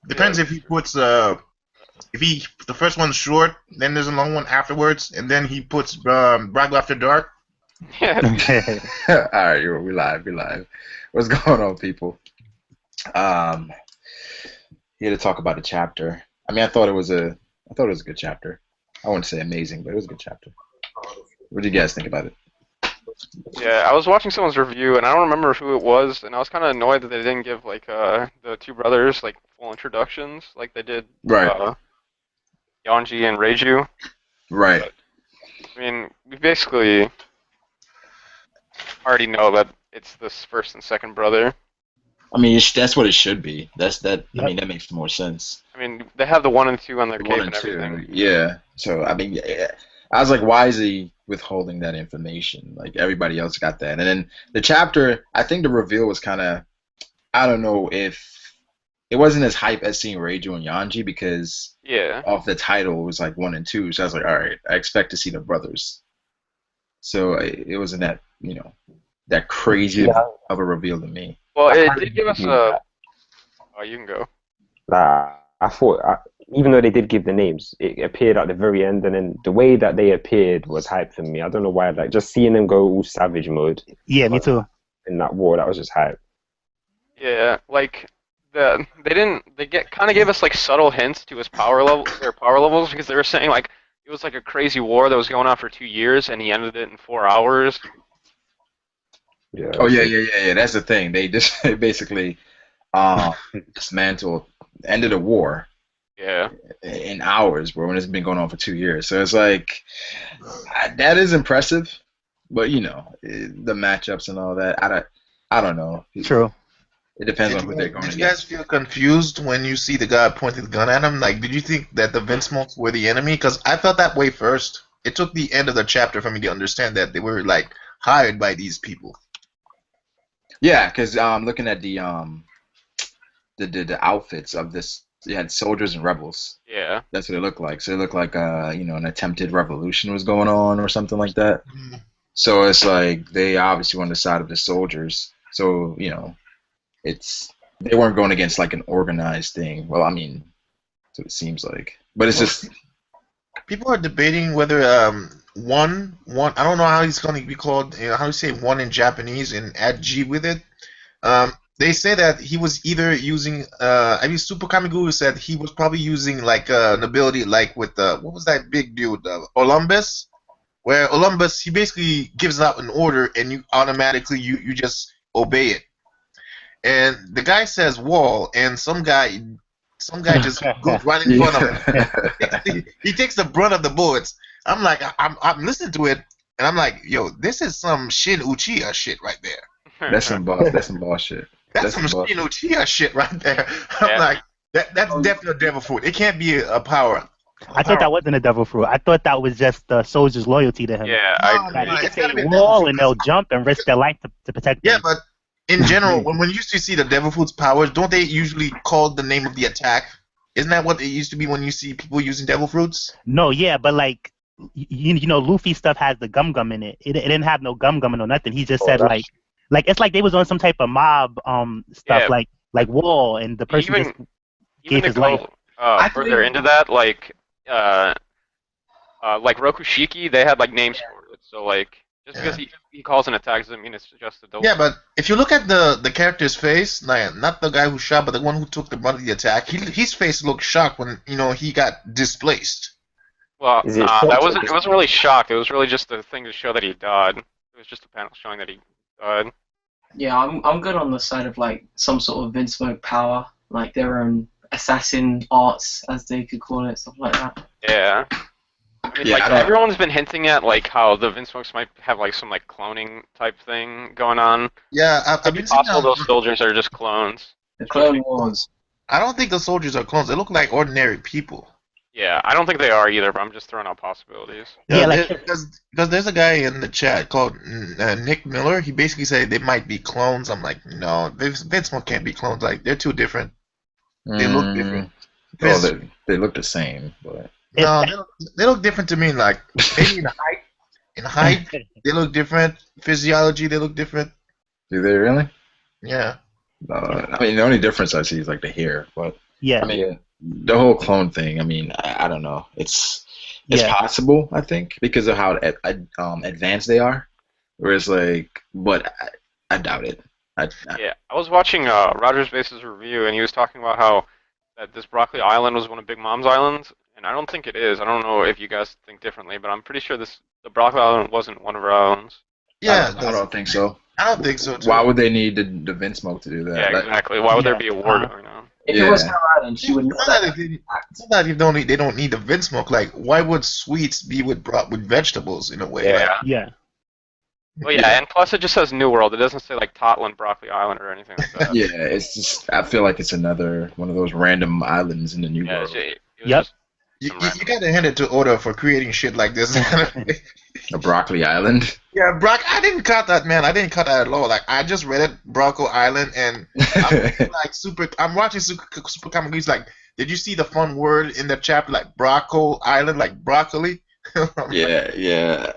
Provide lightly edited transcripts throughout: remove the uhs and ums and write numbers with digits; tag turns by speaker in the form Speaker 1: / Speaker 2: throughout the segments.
Speaker 1: Depends if he puts if he the first one's short, then there's a long one afterwards, and then he puts Braggle After Dark.
Speaker 2: Yeah.
Speaker 3: All right, we live, we live. What's going on, people? Um, Here to talk about the chapter. I mean, I thought it was a good chapter. I wouldn't say amazing, but it was a good chapter. What do you guys think about it?
Speaker 2: Yeah, I was watching someone's review, and I don't remember who it was, and I was kind of annoyed that they didn't give like the two brothers like full introductions like they did
Speaker 3: Right,
Speaker 2: Yanji and Reiju.
Speaker 3: right.
Speaker 2: But I mean, we basically already know that it's this first and second brother.
Speaker 3: I mean, that's what it should be. That's that. I
Speaker 4: Yep.
Speaker 3: mean, that makes more sense.
Speaker 2: I mean, they have the 1 and 2 on their
Speaker 3: One
Speaker 2: cape
Speaker 3: and
Speaker 2: and everything.
Speaker 3: two, yeah. So I mean, yeah. I was like, why is he withholding that information? Like everybody else got that, and then the chapter. I think the reveal was kind of. I don't know if it wasn't as hype as seeing Reiju and Yanji because
Speaker 2: Yeah.
Speaker 3: of the title it was like 1 and 2. So I was like, all right, I expect to see the brothers. So it wasn't that that crazy
Speaker 5: Yeah,
Speaker 3: of a reveal to me.
Speaker 2: Well,
Speaker 5: I
Speaker 2: it
Speaker 5: kind
Speaker 2: did
Speaker 5: of
Speaker 2: give us
Speaker 5: agree with
Speaker 2: a.
Speaker 5: that.
Speaker 2: Oh, you can go.
Speaker 5: I thought, even though they did give the names, it appeared at the very end, and then the way that they appeared was hype for me. I don't know why, like just seeing them go all savage mode
Speaker 4: Yeah, me too.
Speaker 5: in that war, that was just hype.
Speaker 2: Yeah, like they didn't they get kind of gave us like subtle hints to his power level, their power levels, because they were saying like it was like a crazy war that was going on for 2 years, and he ended it in 4 hours.
Speaker 5: Yeah,
Speaker 3: Oh
Speaker 5: that's
Speaker 3: yeah,
Speaker 5: it.
Speaker 3: yeah, yeah, yeah. That's the thing. They just they basically dismantled, ended a war
Speaker 2: Yeah.
Speaker 3: in hours, bro, when it's been going on for 2 years. So it's like that is impressive, but the matchups and all that. I don't know.
Speaker 4: True.
Speaker 3: It depends
Speaker 1: Did
Speaker 3: on
Speaker 1: you
Speaker 3: who they're
Speaker 1: guys,
Speaker 3: going
Speaker 1: did you guys
Speaker 3: against.
Speaker 1: feel confused when you see the guy pointing the gun at him? Like, did you think that the Vince Smokes were the enemy? Because I felt that way first. It took the end of the chapter for me to understand that they were like hired by these people.
Speaker 3: Yeah, because looking at the outfits of this, you had soldiers and rebels.
Speaker 2: Yeah.
Speaker 3: That's what it looked like. So it looked like an attempted revolution was going on or something like that.
Speaker 1: Mm.
Speaker 3: So it's like they obviously were on the side of the soldiers. So it's they weren't going against like an organized thing. Well, I mean, that's what it seems like. But it's
Speaker 1: Well,
Speaker 3: just
Speaker 1: people are debating whether one I don't know how he's going to be called. How do you say one in Japanese and add G with it? They say that he was either using I mean Super Kamiguru said he was probably using like an ability like with what was that big dude Olympus, where Olympus he basically gives out an order and you automatically you just obey it. And the guy says wall, and some guy just goes right in front of him. He takes the brunt of the bullets. I'm like, I'm listening to it, and I'm like, yo, this is some Shin Uchiha shit right there.
Speaker 3: that's some bullshit.
Speaker 1: That's
Speaker 3: That's
Speaker 1: some
Speaker 3: some
Speaker 1: Shin
Speaker 3: bullshit.
Speaker 1: Uchiha shit right there. I'm
Speaker 2: Yeah.
Speaker 1: like, that's definitely a devil fruit. It can't be a power.
Speaker 4: I thought that wasn't a devil fruit. I thought that was just the soldier's loyalty to him.
Speaker 2: Yeah, I
Speaker 1: No, no,
Speaker 4: That
Speaker 2: agree.
Speaker 4: he
Speaker 1: no,
Speaker 4: can
Speaker 1: it's gotta
Speaker 4: say
Speaker 1: be a devil
Speaker 4: wall
Speaker 1: fruit.
Speaker 4: and they'll jump and risk their life to protect
Speaker 1: Yeah,
Speaker 4: them.
Speaker 1: but in general, when we used to see the devil fruit's powers, don't they usually call the name of the attack? Isn't that what it used to be when you see people using devil fruits?
Speaker 4: No, yeah, but like Luffy stuff has the gum gum in it. It didn't have no gum gum or nothing. He just
Speaker 5: Oh,
Speaker 4: said like it's like they was on some type of mob stuff
Speaker 2: Yeah.
Speaker 4: like wall and the person just
Speaker 2: Even
Speaker 4: gave
Speaker 2: to
Speaker 4: his life.
Speaker 2: go
Speaker 6: I
Speaker 2: further
Speaker 6: think
Speaker 2: into that, like Rokushiki, they had like names for it. So like just because
Speaker 1: Yeah.
Speaker 2: he calls an attack doesn't mean it's just a double.
Speaker 1: Yeah, but if you look at the character's face, like, not the guy who shot, but the one who took the brunt of the attack, his face looked shocked when he got displaced.
Speaker 2: Well,
Speaker 5: is it
Speaker 2: nah, that
Speaker 5: shocked or
Speaker 2: wasn't. It
Speaker 5: just
Speaker 2: wasn't really shocked. It was really just a thing to show that he died. It was just a panel showing that he died.
Speaker 6: yeah, I'm good on the side of like some sort of Vince Smoke power, like their own assassin arts, as they could call it, stuff like that.
Speaker 2: Yeah. I mean,
Speaker 3: Yeah,
Speaker 2: like
Speaker 3: I don't.
Speaker 2: everyone's been hinting at like how the Vince Smokes might have like some like cloning type thing going on.
Speaker 1: Yeah, I've
Speaker 2: Could be
Speaker 1: been seeing
Speaker 2: possible those soldiers are just clones.
Speaker 6: The Clone Wars.
Speaker 1: I don't think the soldiers are clones. They look like ordinary people.
Speaker 2: Yeah, I don't think they are either, but I'm just throwing out possibilities.
Speaker 4: Yeah, like
Speaker 1: Because there's a guy in the chat called Nick Miller. He basically said they might be clones. I'm like, no, Vince Smoke can't be clones. Like they're too different. They look different.
Speaker 3: Oh,
Speaker 1: Vince,
Speaker 3: they look the same, but
Speaker 4: if
Speaker 1: no, they look different to me. Like maybe in height, they look different. Physiology, they look different.
Speaker 3: do they really?
Speaker 1: Yeah.
Speaker 3: I mean, the only difference I see is like the hair, but
Speaker 4: Yeah.
Speaker 3: I mean, the whole clone thing. I mean, I don't know. It's
Speaker 4: Yeah.
Speaker 3: possible, I think, because of how advanced they are. Whereas, like, but I doubt it. I
Speaker 2: Yeah, I was watching Rogers Base's review, and he was talking about how that this Broccoli Island was one of Big Mom's islands, and I don't think it is. I don't know if you guys think differently, but I'm pretty sure the Broccoli Island wasn't one of her islands.
Speaker 1: Yeah,
Speaker 3: I don't think so.
Speaker 1: I don't think so
Speaker 3: Why
Speaker 1: too.
Speaker 3: would they need the Vince Smoke to do that?
Speaker 2: Yeah, exactly. Why would there
Speaker 4: Yeah.
Speaker 2: be a war going on?
Speaker 6: If it was
Speaker 3: Yeah.
Speaker 6: her island, she would know
Speaker 1: It's not
Speaker 6: that.
Speaker 1: it's not that they don't need the Vince smoke. Like, why would sweets be with vegetables in a way? Like,
Speaker 2: Yeah.
Speaker 4: Yeah.
Speaker 2: Well, yeah, and plus it just says New World. It doesn't say like Totland, Broccoli Island, or anything like that.
Speaker 3: Yeah, it's just I feel like it's another one of those random islands in the New
Speaker 2: Yeah,
Speaker 3: World.
Speaker 2: it was
Speaker 4: Yep.
Speaker 2: just
Speaker 1: you,
Speaker 2: some
Speaker 1: you,
Speaker 2: random-
Speaker 1: you gotta hand it to Oda for creating shit like this.
Speaker 3: The Broccoli Island.
Speaker 1: Yeah, Brock, I didn't cut that, man. I didn't cut that at all. Like, I just read it, Bronco Island, and I'm like I'm watching Super Comic Geeks. Like, did you see the fun word in the chapter, like Bronco Island, like broccoli?
Speaker 3: Yeah.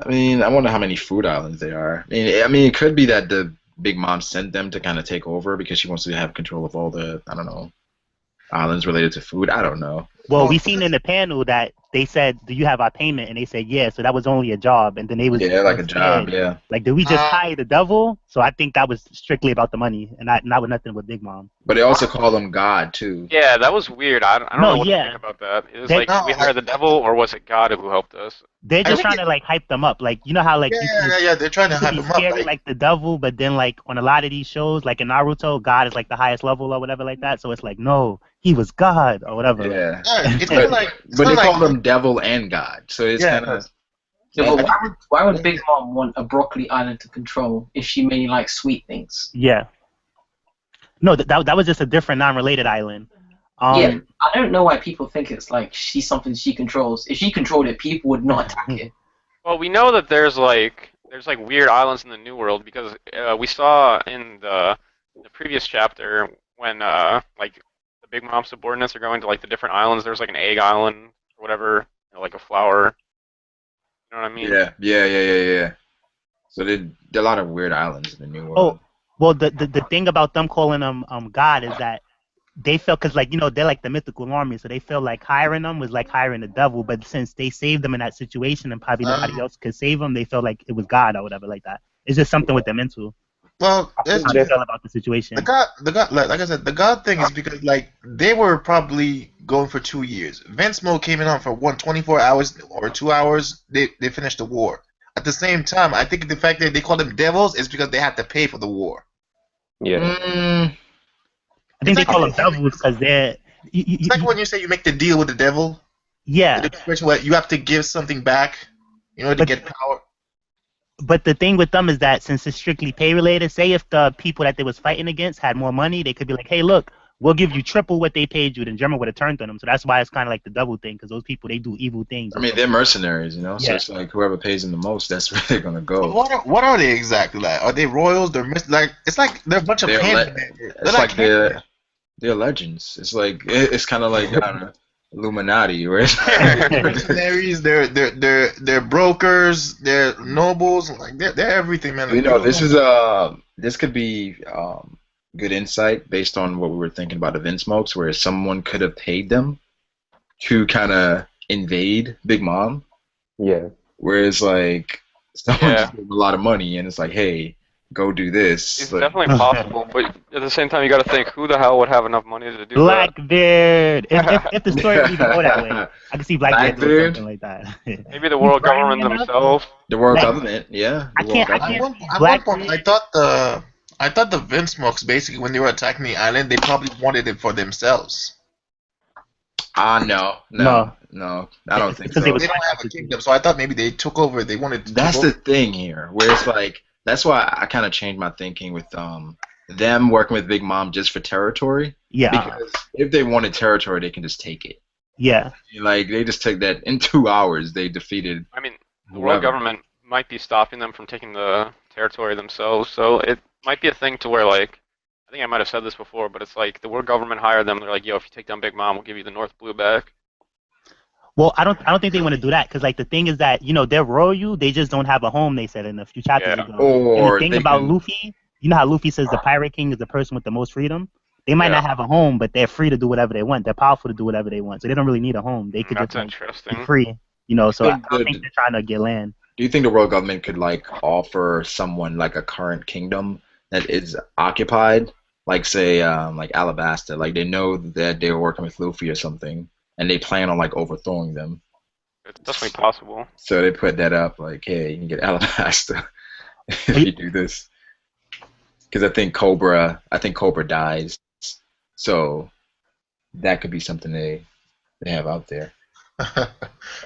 Speaker 3: I mean, I wonder how many food islands there are. I mean, it could be that the Big Mom sent them to kind of take over because she wants to have control of all the, I don't know, islands related to food. I don't know.
Speaker 4: Well,
Speaker 1: Well,
Speaker 4: we seen in the panel that they said, "Do you have our payment?" And they said, "Yeah." So that was only a job, and then they was
Speaker 3: Yeah, like a
Speaker 4: scared.
Speaker 3: job. Yeah.
Speaker 4: Like, did we just
Speaker 1: Uh,
Speaker 4: hire the devil? So I think that was strictly about the money, and not with nothing with Big Mom.
Speaker 3: But they also call him God too.
Speaker 2: Yeah, that was weird. I don't
Speaker 4: No,
Speaker 2: know what
Speaker 4: yeah.
Speaker 2: to think about that. It was
Speaker 4: They-
Speaker 2: like, did we hire the devil, or was it God who helped us?
Speaker 4: They're just
Speaker 1: think
Speaker 4: trying to like hype them up. Like, you know how like
Speaker 1: yeah. They're trying to
Speaker 4: you can
Speaker 1: hype
Speaker 4: be
Speaker 1: him up.
Speaker 4: scary like the devil, but then like on a lot of these shows, like in Naruto, God is like the highest level or whatever like that. So it's like, no, he was God or whatever. Like,
Speaker 3: Yeah.
Speaker 1: Yeah, it's kind of like,
Speaker 3: But they call
Speaker 1: like,
Speaker 3: them devil and God, so it's
Speaker 1: Yeah,
Speaker 3: kind of.
Speaker 6: Yeah, but why would Big Mom want a broccoli island to control if she mainly likes sweet things?
Speaker 4: yeah. No, that was just a different non-related island.
Speaker 6: Yeah, I don't know why people think it's like she's something she controls. If she controlled it, people would not attack it.
Speaker 2: Well, we know that there's like weird islands in the New World because we saw in the previous chapter when like the Big Mom subordinates are going to like the different islands. There's like an egg island or whatever, like a flower. You know what I mean?
Speaker 3: Yeah. So there are a lot of weird islands in the New World.
Speaker 4: Well, the thing about them calling them God is that they felt, because like, you know, they're like the mythical army, so they felt like hiring them was like hiring the devil. But since they saved them in that situation and probably nobody else could save them, they felt like it was God or whatever like that. It's just something with the mental.
Speaker 1: well,
Speaker 4: How they felt about the situation.
Speaker 1: the God, like I said, the God thing is because like they were probably going for 2 years. Vince Mo came in on for 24 hours or 2 hours. They finished the war. At the same time, I think the fact that they call them devils is because they had to pay for the war.
Speaker 5: Yeah.
Speaker 4: I think they
Speaker 1: It's
Speaker 4: call
Speaker 1: like-
Speaker 4: them devils because they're.
Speaker 1: It's like when you say you make the deal with the devil.
Speaker 4: Yeah,
Speaker 1: The situation where you have to give something back, in order to
Speaker 4: But-
Speaker 1: get power.
Speaker 4: but the thing with them is that since it's strictly pay related, say if the people that they was fighting against had more money, they could be like, hey, look, we'll give you triple what they paid you. Then German would have turned on them. So that's why it's kind of like the devil thing, because those people, they do evil things.
Speaker 3: I mean, they're mercenaries, you know. So
Speaker 4: Yeah.
Speaker 3: it's like whoever pays them the most, that's where they're gonna
Speaker 1: But
Speaker 3: go.
Speaker 1: what are they exactly like? Are they royals? They're like it's like they're a bunch of
Speaker 3: They're
Speaker 1: handymen.
Speaker 3: It's like they're legends. It's like it's kind of like I don't know, Illuminati, where it's
Speaker 1: mercenaries. They're brokers. They're nobles. Like they're everything, man.
Speaker 3: you know, this could be good insight based on what we were thinking about the Vince Smokes, where someone could have paid them to kind of invade Big Mom,
Speaker 5: Yeah.
Speaker 3: whereas like someone
Speaker 2: Yeah.
Speaker 3: just gave them a lot of money and it's like, hey, go do this.
Speaker 2: It's
Speaker 3: Like,
Speaker 2: definitely possible, but at the same time, you got to think who the hell would have enough money to do that?
Speaker 4: Blackbeard. If the story would even go that way, I can see Blackbeard doing
Speaker 3: Blackbeard?
Speaker 4: something like that.
Speaker 2: Maybe the world
Speaker 4: Brian
Speaker 2: government
Speaker 4: enough?
Speaker 2: themselves.
Speaker 3: the world
Speaker 4: Like-
Speaker 3: government, yeah.
Speaker 4: I
Speaker 3: the world
Speaker 4: can't- I
Speaker 3: government.
Speaker 4: can't-
Speaker 1: At one point, I thought the Vince Smokes basically when they were attacking the island, they probably wanted it for themselves.
Speaker 3: No. I don't think
Speaker 4: Because
Speaker 3: so.
Speaker 4: they was
Speaker 1: They don't have a kingdom, so I thought maybe they took over. They wanted to.
Speaker 3: That's
Speaker 1: take
Speaker 3: the
Speaker 1: over.
Speaker 3: thing here, where it's like that's why I kind of changed my thinking with them working with Big Mom just for territory.
Speaker 4: Yeah,
Speaker 3: Because if they wanted territory, they can just take it.
Speaker 4: yeah.
Speaker 3: Like they just took that in 2 hours. They defeated.
Speaker 2: I mean, the world
Speaker 3: whoever.
Speaker 2: government might be stopping them from taking the territory themselves, so it might be a thing to where, like, I think I might have said this before, but it's like the world government hired them. They're like, yo, if you take down Big Mom, we'll give you the North Blue back.
Speaker 4: Well, I don't think they want to do that, because like the thing is that, you know, they're royal. They just don't have a home. They said in a few chapters
Speaker 2: Yeah.
Speaker 4: ago.
Speaker 3: Or
Speaker 4: and the thing
Speaker 3: they
Speaker 4: about
Speaker 3: can-
Speaker 4: Luffy, you know how Luffy says the Pirate King is the person with the most freedom. They might
Speaker 2: Yeah.
Speaker 4: not have a home, but they're free to do whatever they want. They're powerful to do whatever they want, so they don't really need a home. They could
Speaker 2: That's
Speaker 4: just like, be
Speaker 2: interesting.
Speaker 4: free, you know. So I
Speaker 3: Think
Speaker 4: don't think they're trying to get land.
Speaker 3: Do you think the world government could like offer someone like a current kingdom that is occupied, like say like Alabasta, like they know that they're working with Luffy or something, and they plan on like overthrowing them.
Speaker 2: It's definitely possible.
Speaker 3: So they put that up like, hey, you can get Alabasta if you do this. Because I think Cobra dies, so that could be something they have out there.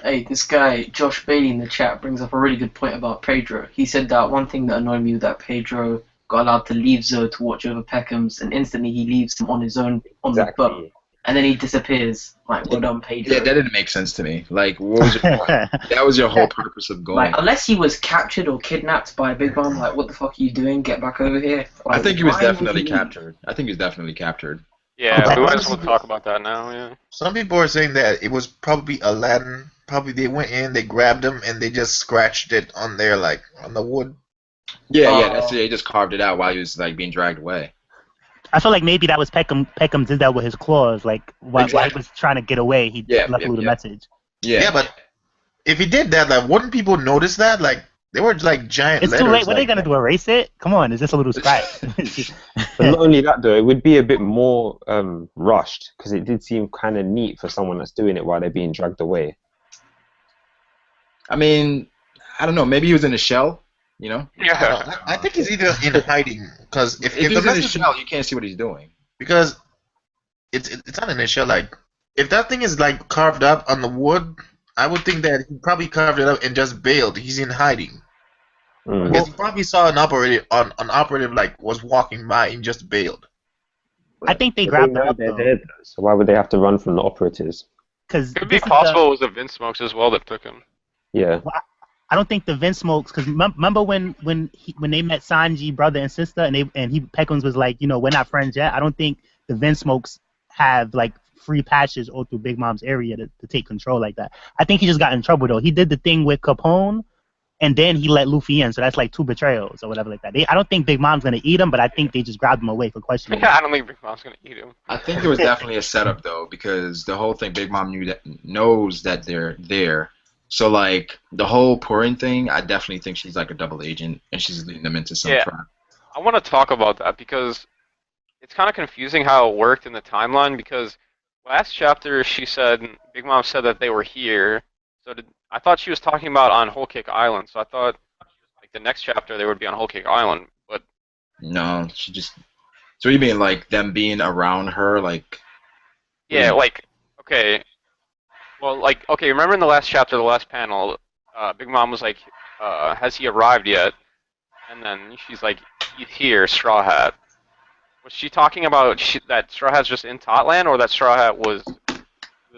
Speaker 6: Hey, this guy, Josh Bailey in the chat, brings up a really good point about Pedro. He said that one thing that annoyed me was that Pedro got allowed to leave Zoe to watch over Peckham's, and instantly he leaves him on his own on the boat.
Speaker 5: Exactly.
Speaker 6: And then he disappears. Like, well done, Pedro.
Speaker 3: Yeah, that didn't make sense to me. Like, what was your point? That was your whole purpose of going.
Speaker 6: Like, unless he was captured or kidnapped by Big Mom, like, what the fuck are you doing? Get back over here. Like,
Speaker 3: I think he was
Speaker 6: why would
Speaker 3: definitely
Speaker 6: you leave?
Speaker 3: captured. I think he was definitely captured.
Speaker 2: Yeah,
Speaker 1: Okay.
Speaker 2: we might as well talk about that now. Yeah.
Speaker 1: Some people are saying that it was probably Aladdin. Probably they went in, they grabbed him, and they just scratched it on there, like on the wood.
Speaker 3: Yeah, that's it. He just carved it out while he was like being dragged away.
Speaker 4: I feel like maybe that was Peckham. Peckham did that with his claws, like while he was trying to get away, he left Lou the message.
Speaker 1: Yeah, but if he did that, like, wouldn't people notice that? Like, they were like giant
Speaker 4: It's
Speaker 1: letters.
Speaker 4: too late. What are they
Speaker 1: like
Speaker 4: gonna do? Erase it? Come on, it's just a little scratch.
Speaker 5: But not only that, though, it would be a bit more rushed because it did seem kind of neat for someone that's doing it while they're being dragged away.
Speaker 3: I mean, I don't know. Maybe he was in a shell. You know,
Speaker 2: Yeah.
Speaker 1: I think he's either in hiding because if
Speaker 3: if
Speaker 1: the
Speaker 3: he's in a
Speaker 1: message,
Speaker 3: shell, you can't see what he's doing.
Speaker 1: because it's not in a shell. Like, if that thing is like carved up on the wood, I would think that he probably carved it up and just bailed. He's in hiding because he probably saw an operative like was walking by and just bailed.
Speaker 4: I think they
Speaker 5: But
Speaker 4: grabbed
Speaker 5: they
Speaker 4: him
Speaker 5: know
Speaker 4: up
Speaker 5: they're
Speaker 4: though,
Speaker 5: dead, so why would they have to run from the operatives?
Speaker 4: because
Speaker 2: It could be possible it was the Vince Smokes as well that took him.
Speaker 5: Yeah.
Speaker 4: I don't think the Vince Smokes, because remember when they met Sanji brother and sister, and Peckham's was like, you know, we're not friends yet. I don't think the Vince Smokes have like free passes all through Big Mom's area to take control like that. I think he just got in trouble though. He did the thing with Capone, and then he let Luffy in, so that's like 2 betrayals or whatever like that. I don't think Big Mom's gonna eat him, but I think they just grabbed him away for questioning.
Speaker 2: Yeah, I don't think Big Mom's gonna eat him.
Speaker 3: I think it was definitely a setup though, because the whole thing, Big Mom knows that they're there. So like the whole pouring thing, I definitely think she's like a double agent, and she's leading them into some trap.
Speaker 2: I want to talk about that because it's kind of confusing how it worked in the timeline. Because last chapter she said Big Mom said that they were here, so I thought she was talking about on Whole Cake Island. So I thought like the next chapter they would be on Whole Cake Island, but
Speaker 3: No, she just. So you mean like them being around her, like?
Speaker 2: yeah, like okay. Well, like, okay, remember in the last chapter, the last panel, Big Mom was like, has he arrived yet? And then she's like, he's here, Straw Hat. Was she talking about that Straw Hat's just in Totland, or that Straw Hat was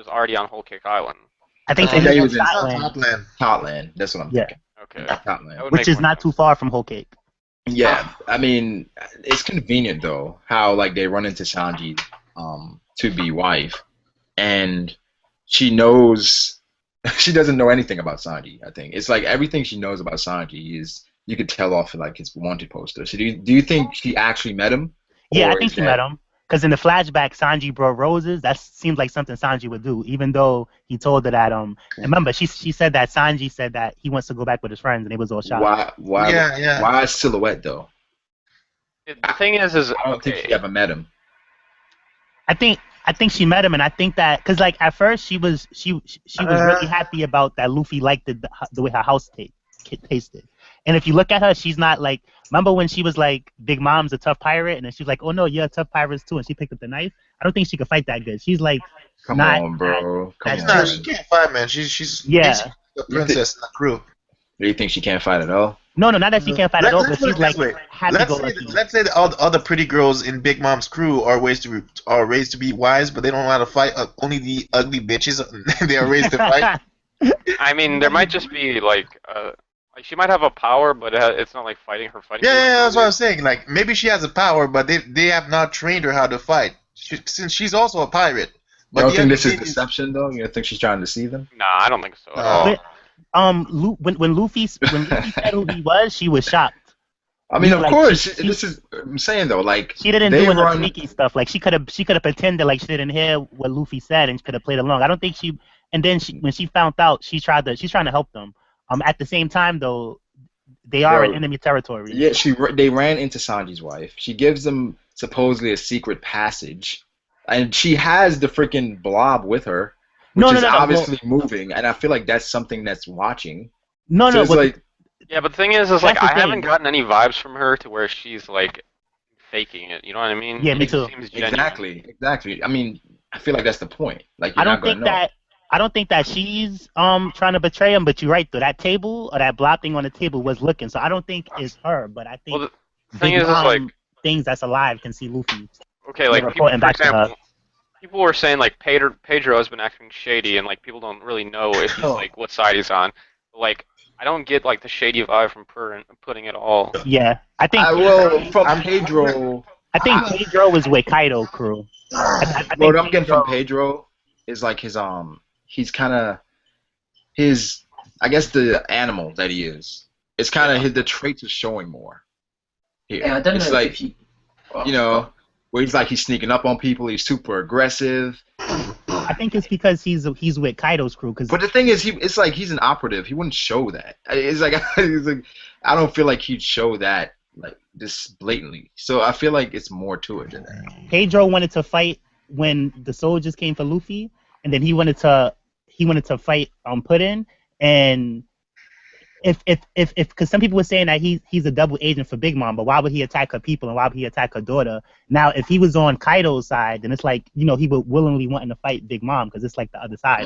Speaker 2: already on Whole Cake Island?
Speaker 4: I think
Speaker 3: Yeah,
Speaker 4: they
Speaker 3: he
Speaker 4: was
Speaker 3: was in
Speaker 1: Totland.
Speaker 3: Totland. That's what I'm
Speaker 4: Yeah.
Speaker 3: thinking.
Speaker 2: Okay.
Speaker 3: Totland.
Speaker 2: That would
Speaker 4: which
Speaker 2: make
Speaker 4: is
Speaker 2: more
Speaker 4: not
Speaker 2: sense.
Speaker 4: too far from Whole Cake.
Speaker 3: Yeah, I mean, it's convenient though how like they run into Sanji, to be wife, and she knows she doesn't know anything about Sanji. I think it's like everything she knows about Sanji is you could tell off of like his wanted poster. So do you think she actually met him?
Speaker 4: Yeah, I
Speaker 3: Or
Speaker 4: think
Speaker 3: is
Speaker 4: she
Speaker 3: that-
Speaker 4: met him. Because in the flashback, Sanji brought roses. That seems like something Sanji would do, even though he told her that. Remember, she said that Sanji said that he wants to go back with his friends, and they was all shocked.
Speaker 3: Why Silhouette though?
Speaker 2: The thing is
Speaker 3: I don't think she ever met him.
Speaker 4: I think she met him, and I think that because like at first she was really happy about that Luffy liked the way her house tasted. And if you look at her, she's not like. Remember when she was like, Big Mom's a tough pirate, and then she was like, oh no, you're a tough pirate too, and she picked up the knife. I don't think she could fight that good. She's like,
Speaker 3: Come
Speaker 4: not
Speaker 3: on, bro. Come
Speaker 1: Nah,
Speaker 3: on.
Speaker 1: she can't fight, man. She's
Speaker 4: Yeah.
Speaker 1: basically a princess in the crew.
Speaker 3: Do you think she can't fight at all?
Speaker 4: no, not that she can't fight at all, but
Speaker 1: Let's put
Speaker 4: she's
Speaker 1: it
Speaker 4: like
Speaker 1: this way.
Speaker 4: happy-go-lucky.
Speaker 1: Let's say that all the other pretty girls in Big Mom's crew are raised to be wise, but they don't know how to fight. Only the ugly bitches they are raised to fight.
Speaker 2: I mean, there might just be like she might have a power, but it's not like fighting her fighting.
Speaker 1: Yeah, that's what I'm saying. Like maybe she has a power, but they have not trained her how to fight. Since she's also a pirate.
Speaker 3: You don't
Speaker 1: the
Speaker 3: think this
Speaker 1: other
Speaker 3: is
Speaker 1: thing
Speaker 3: deception though? You don't think she's trying to deceive them?
Speaker 2: Nah, I don't think so at all.
Speaker 4: But, when Luffy said who he was, she was shocked.
Speaker 3: I mean, of
Speaker 4: Like,
Speaker 3: course,
Speaker 4: she
Speaker 3: this is. I'm saying though, like
Speaker 4: she didn't
Speaker 3: they
Speaker 4: do enough
Speaker 3: run.
Speaker 4: sneaky stuff. Like she could have pretended like she didn't hear what Luffy said and she could have played along. I don't think she. And then when she found out, she's trying to help them. At the same time though, they are in
Speaker 3: Bro,
Speaker 4: enemy territory.
Speaker 3: yeah, they ran into Sanji's wife. She gives them supposedly a secret passage, and she has the freaking blob with her, which
Speaker 4: No, no,
Speaker 3: is
Speaker 4: no, no. Well,
Speaker 3: obviously moving. And I feel like that's something that's watching.
Speaker 4: no,
Speaker 3: So
Speaker 4: no.
Speaker 3: it's
Speaker 4: But
Speaker 3: like,
Speaker 2: Yeah, but the thing is
Speaker 4: that's
Speaker 2: like
Speaker 4: the
Speaker 2: I haven't
Speaker 4: thing.
Speaker 2: gotten any vibes from her to where she's like faking it. You know what I mean?
Speaker 4: Yeah, me
Speaker 2: It
Speaker 4: too.
Speaker 2: seems genuine.
Speaker 3: exactly. I mean, I feel like that's the point. Like
Speaker 4: I
Speaker 3: you're not
Speaker 4: don't
Speaker 3: gonna
Speaker 4: think
Speaker 3: know.
Speaker 4: that I don't think that she's trying to betray him, but you're right though. That table or that blob thing on the table was looking. So I don't think it's her, but I
Speaker 2: Well,
Speaker 4: think
Speaker 2: the thing
Speaker 4: Big
Speaker 2: is like
Speaker 4: Mom things that's alive can see Luffy.
Speaker 2: okay,
Speaker 4: They're
Speaker 2: like people,
Speaker 4: reporting
Speaker 2: for
Speaker 4: back to her.
Speaker 2: example, people were saying like Pedro has been acting shady, and like people don't really know if he's
Speaker 4: Oh.
Speaker 2: like what side he's on. But, like I don't get like the shady vibe from Pudding at all.
Speaker 4: Yeah. I think
Speaker 3: I will from
Speaker 1: I'm-
Speaker 3: Pedro.
Speaker 4: Pedro was with Kaido crew. I think
Speaker 3: What I'm getting from
Speaker 4: Pedro,
Speaker 3: Pedro is like he's kind of his, I guess the animal that he is. It's kind of the traits are showing more here.
Speaker 6: Yeah, I don't
Speaker 3: It's
Speaker 6: know
Speaker 3: like
Speaker 6: if you.
Speaker 3: you know where he's sneaking up on people. He's super aggressive.
Speaker 4: I think it's because he's with Kaido's crew. Cause
Speaker 3: But the thing is, it's like he's an operative. He wouldn't show that. It's like, I don't feel like he'd show that like this blatantly. So I feel like it's more to it than that.
Speaker 4: Pedro wanted to fight when the soldiers came for Luffy, and then he wanted to fight Puddin. And if because some people were saying that he's a double agent for Big Mom, but why would he attack her people and why would he attack her daughter? Now, if he was on Kaido's side, then it's like he would willingly wanting to fight Big Mom because it's like the other side.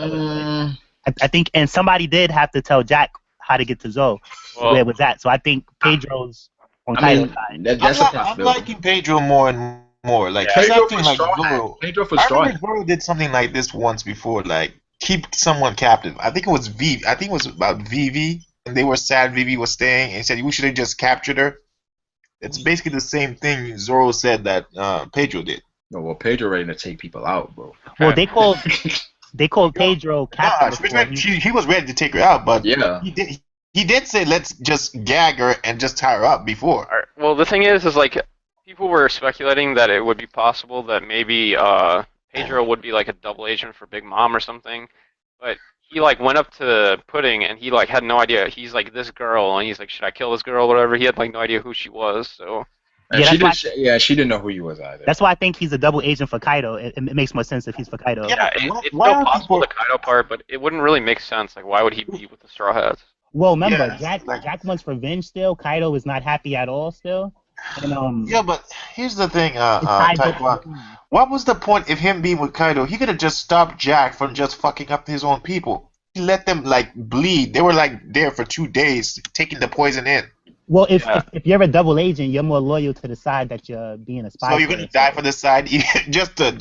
Speaker 4: I think, and somebody did have to tell Jack how to get to Zoe
Speaker 2: Well,
Speaker 4: where it was at. So I think Pedro's on
Speaker 3: I
Speaker 4: Kaido's
Speaker 3: mean,
Speaker 4: side.
Speaker 3: that's a
Speaker 1: I'm
Speaker 3: possibility.
Speaker 1: liking Pedro more and more. Like
Speaker 2: Yeah.
Speaker 1: he's
Speaker 3: Pedro
Speaker 1: acting
Speaker 3: for
Speaker 1: like
Speaker 3: Straw Hat.
Speaker 1: Zoro.
Speaker 3: Pedro for
Speaker 1: I
Speaker 3: Straw
Speaker 1: remember
Speaker 3: Hat.
Speaker 1: Zoro did something like this once before, like keep someone captive. I think it was V. I think it was about Vivi, and they were sad Vivi was staying, and he said we should have just captured her. It's basically the same thing Zoro said that Pedro did.
Speaker 3: No, well, Pedro ready to take people out, bro.
Speaker 4: Well, they called Pedro captain.
Speaker 1: Nah, he was ready to take her out, but
Speaker 3: Yeah.
Speaker 1: he did say let's just gag her and just tie her up before.
Speaker 2: alright, well, the thing is like people were speculating that it would be possible that maybe Pedro would be like a double agent for Big Mom or something, but he like went up to Pudding and he like had no idea. He's like this girl and he's like, should I kill this girl or whatever? He had like no idea who she was. So
Speaker 3: And
Speaker 4: Yeah,
Speaker 3: she didn't know who he was either.
Speaker 4: That's why I think he's a double agent for Kaido. It makes more sense if he's for Kaido.
Speaker 1: Yeah.
Speaker 2: yeah,
Speaker 1: Why-
Speaker 2: it's
Speaker 1: why
Speaker 2: still
Speaker 1: are
Speaker 2: possible
Speaker 1: people-
Speaker 2: the Kaido part, but it wouldn't really make sense. Like why would he be with the Straw Hats?
Speaker 4: Well, remember,
Speaker 1: Yeah,
Speaker 4: Jack wants revenge still. Kaido is not happy at all still. And
Speaker 1: Yeah, but here's the thing,
Speaker 4: it's tied to-
Speaker 1: Taekwondo. What was the point of him being with Kaido? He could have just stopped Jack from just fucking up his own people. He let them like bleed. They were like there for 2 days, taking the poison in.
Speaker 4: Well, if
Speaker 2: Yeah.
Speaker 4: you're a double agent, you're more loyal to the side that you're being a spy.
Speaker 1: So you're gonna die for the side just to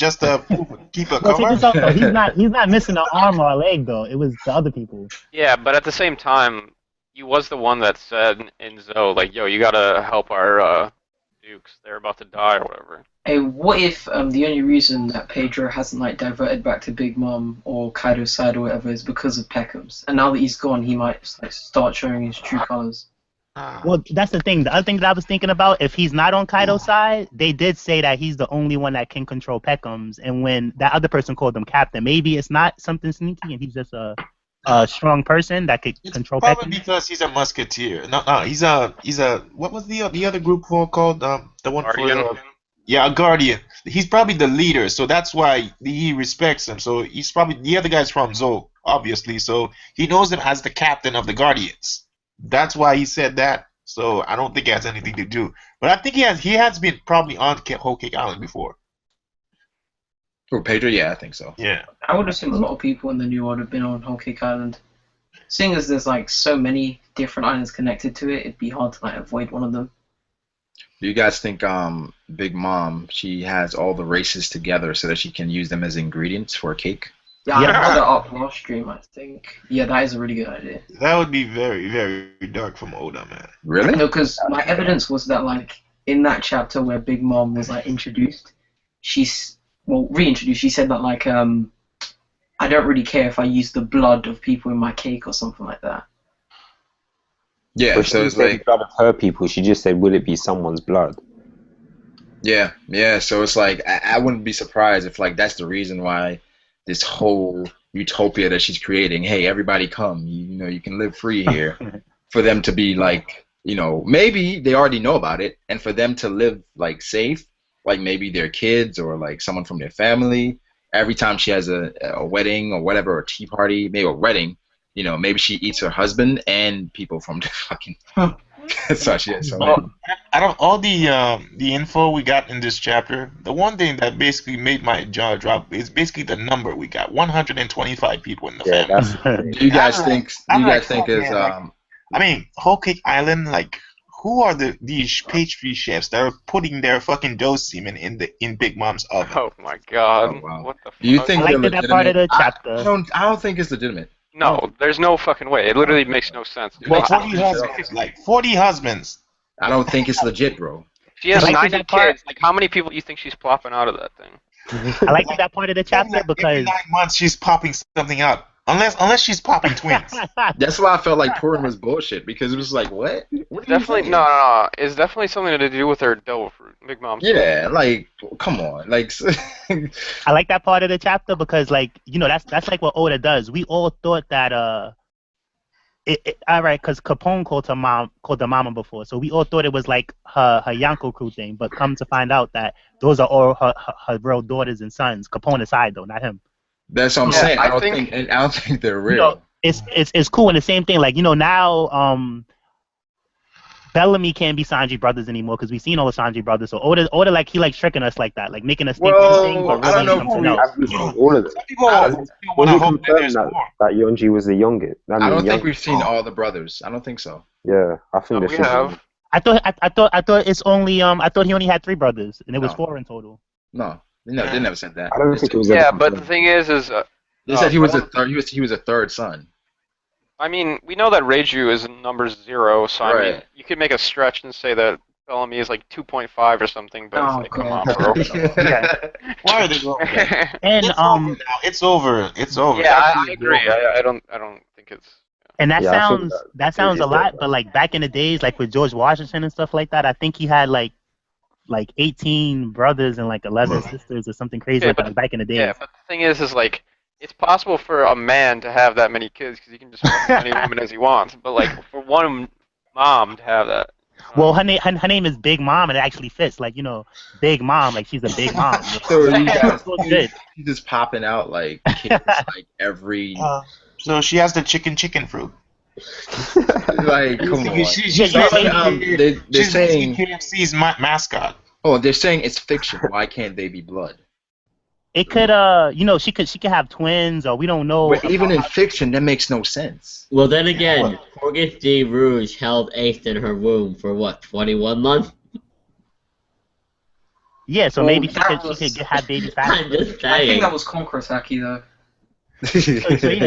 Speaker 1: keep a
Speaker 4: Well, check
Speaker 1: cover.
Speaker 4: this out though. He's not missing an arm or a leg though. It was the other people.
Speaker 2: Yeah, but at the same time, he was the one that said in Zoe, like, yo, you gotta help our dukes. They're about to die or whatever.
Speaker 6: Hey, what if the only reason that Pedro hasn't like diverted back to Big Mom or Kaido's side or whatever is because of Peckham's, and now that he's gone, he might like start showing his true colors.
Speaker 4: Well, that's the thing. The other thing that I was thinking about, if he's not on Kaido's side, they did say that he's the only one that can control Peckham's, and when that other person called him captain, maybe it's not something sneaky, and he's just a strong person that could
Speaker 1: It's
Speaker 4: control
Speaker 1: probably
Speaker 4: Peckham.
Speaker 1: because he's a musketeer. No, he's a what was the other group called? The one
Speaker 2: Guardian.
Speaker 1: for yeah, a guardian. He's probably the leader, so that's why he respects him. So he's probably the other guy's from Zoe, obviously. So he knows him as the captain of the Guardians. That's why he said that. So I don't think it has anything to do. But I think he has been probably on Whole Cake Island before.
Speaker 3: For Pedro, yeah, I think so.
Speaker 1: Yeah.
Speaker 6: I would assume a lot of people in the New World have been on Whole Cake Island. Seeing as there's like so many different islands connected to it, it'd be hard to like avoid one of them.
Speaker 3: Do you guys think Big Mom, she has all the races together so that she can use them as ingredients for a cake?
Speaker 6: Yeah, I
Speaker 1: Yeah.
Speaker 6: brought that up last stream, I think. Yeah, that is a really good idea.
Speaker 1: That would be very, very dark from Oda, man.
Speaker 3: Really?
Speaker 6: No, because my evidence was that like in that chapter where Big Mom was like introduced, reintroduced. She said that like I don't really care if I use the blood of people in my cake or something like that.
Speaker 3: Yeah,
Speaker 5: But she
Speaker 3: so
Speaker 5: didn't
Speaker 3: it's
Speaker 5: say the
Speaker 3: like,
Speaker 5: blood of her people. She just said, "Will it be someone's blood?"
Speaker 3: yeah. So it's like I wouldn't be surprised if like that's the reason why this whole utopia that she's creating. Hey, everybody come. You know, you can live free here. For them to be like, maybe they already know about it, and for them to live like safe, like maybe their kids or like someone from their family. Every time she has a wedding or whatever, or a tea party, maybe a wedding, maybe she eats her husband and people from the fucking. That's why she has so
Speaker 1: Well,
Speaker 3: many.
Speaker 1: out of all the info we got in this chapter, the one thing that basically made my jaw drop is basically the number we got: 125 people in the
Speaker 5: Yeah,
Speaker 1: family.
Speaker 5: that's insane.
Speaker 3: Do you guys think? Do
Speaker 1: I'm
Speaker 3: you
Speaker 1: like,
Speaker 3: guys think
Speaker 1: fuck,
Speaker 3: is
Speaker 1: man, like, I mean, Whole Cake Island, like, who are these pastry chefs that are putting their fucking dough semen in Big Mom's oven?
Speaker 2: Oh my god.
Speaker 3: Oh wow.
Speaker 2: What the
Speaker 3: Do you
Speaker 2: fuck?
Speaker 4: I
Speaker 3: think they're
Speaker 4: liked that part of
Speaker 3: legitimate?
Speaker 4: the
Speaker 3: I
Speaker 4: chapter.
Speaker 3: don't think it's legitimate.
Speaker 2: No, there's no fucking way. It literally makes no sense, dude.
Speaker 1: Well,
Speaker 3: Makes no
Speaker 1: 40
Speaker 3: sense at all.
Speaker 1: husbands, like 40 husbands.
Speaker 3: I don't think it's legit, bro.
Speaker 2: She has
Speaker 4: I liked
Speaker 2: 90
Speaker 4: that part.
Speaker 2: kids. Like, how many people do you think she's plopping out of that thing?
Speaker 4: I liked that part of the chapter
Speaker 1: Every
Speaker 4: because
Speaker 1: 9 months she's popping something out. Unless she's popping twins.
Speaker 3: That's why I felt like Purim was bullshit because it was like, what? What are you
Speaker 2: Definitely,
Speaker 3: saying?
Speaker 2: no. It's definitely something to do with her dough fruit. Big Mom's dough.
Speaker 3: Yeah, like, come on, like,
Speaker 4: I like that part of the chapter because like that's like what Oda does. We all thought that all right, because Capone called her mama before, so we all thought it was like her Yonko crew thing. But come to find out that those are all her real daughters and sons. Capone aside though, not him.
Speaker 3: that's what I'm
Speaker 2: Yeah,
Speaker 3: saying.
Speaker 2: I
Speaker 3: I don't
Speaker 2: think-
Speaker 3: think, and I don't think they're
Speaker 4: You know,
Speaker 3: real.
Speaker 4: it's cool and the same thing. Like now Bellamy can't be Sanji brothers anymore because we've seen all the Sanji brothers. So Oda like he likes tricking us like that, like making us think one thing
Speaker 3: Well,
Speaker 4: but
Speaker 3: I don't
Speaker 4: really
Speaker 3: know if
Speaker 4: something
Speaker 3: we-
Speaker 4: else.
Speaker 5: Have we seen all of them?
Speaker 1: Some people
Speaker 3: I-
Speaker 1: still want
Speaker 5: Was
Speaker 1: to
Speaker 5: it
Speaker 1: hope that
Speaker 5: confirmed
Speaker 1: there's
Speaker 5: that,
Speaker 1: more.
Speaker 5: that Yonji was the youngest?
Speaker 3: I don't think
Speaker 5: young-
Speaker 3: we've seen all the brothers. I don't think so.
Speaker 5: Yeah, I think
Speaker 2: No,
Speaker 5: there
Speaker 2: we
Speaker 5: should be.
Speaker 2: have.
Speaker 4: I thought it's only I thought he only had 3 brothers and it was
Speaker 3: No.
Speaker 4: 4 in total.
Speaker 3: No, they never said that.
Speaker 5: I don't
Speaker 3: They
Speaker 5: think
Speaker 3: said-
Speaker 5: it was.
Speaker 2: Yeah,
Speaker 5: ever
Speaker 2: but the
Speaker 5: confirmed.
Speaker 2: thing is
Speaker 3: They said he was a
Speaker 2: one-
Speaker 3: third. He was a third son.
Speaker 2: I mean, we know that Reiju is number 0, so I mean,
Speaker 3: Right.
Speaker 2: you could make a stretch and say that Bellamy is like 2.5 or something, but it's
Speaker 6: Oh,
Speaker 2: like, come
Speaker 6: God.
Speaker 2: on, bro.
Speaker 1: Why are they going with that?
Speaker 4: And
Speaker 1: It's over now. It's over. It's over.
Speaker 2: Yeah, I
Speaker 1: Actually,
Speaker 2: agree.
Speaker 1: over.
Speaker 2: I don't think it's.
Speaker 4: And that
Speaker 5: Yeah, I think
Speaker 4: sounds
Speaker 5: that-
Speaker 4: that sounds a
Speaker 5: it's
Speaker 4: lot,
Speaker 5: different.
Speaker 4: but like back in the days, like with George Washington and stuff like that, I think he had like 18 brothers and like 11 sisters or something crazy
Speaker 2: Yeah,
Speaker 4: like that,
Speaker 2: but-
Speaker 4: like back in the days.
Speaker 2: Yeah, but the thing is like, it's possible for a man to have that many kids because he can just fuck as many women as he wants. But like, for one mom to have that.
Speaker 4: Well, her name is Big Mom, and it actually fits. Like Big Mom, like she's a big mom.
Speaker 3: So you guys,
Speaker 4: So good.
Speaker 3: he's just popping out like kids, like every
Speaker 1: So she has the chicken fruit.
Speaker 3: like. Come on.
Speaker 1: She's
Speaker 4: Yeah,
Speaker 1: basically,
Speaker 3: They're
Speaker 1: she's
Speaker 3: saying,
Speaker 1: basically KFC's mascot.
Speaker 3: oh, they're saying it's fiction. Why can't they be blood?
Speaker 4: It could she could have twins, or we don't know.
Speaker 3: But even in fiction, that makes no sense.
Speaker 7: Well, then again, Morgan D. Rouge held Ace in her womb for what, 21 months?
Speaker 4: Yeah, so
Speaker 6: Well,
Speaker 4: maybe
Speaker 6: that
Speaker 4: she could
Speaker 6: was-
Speaker 4: have babies
Speaker 7: I'm
Speaker 4: faster.
Speaker 7: just
Speaker 6: I think
Speaker 7: saying.
Speaker 6: that was Conqueror's Haki though.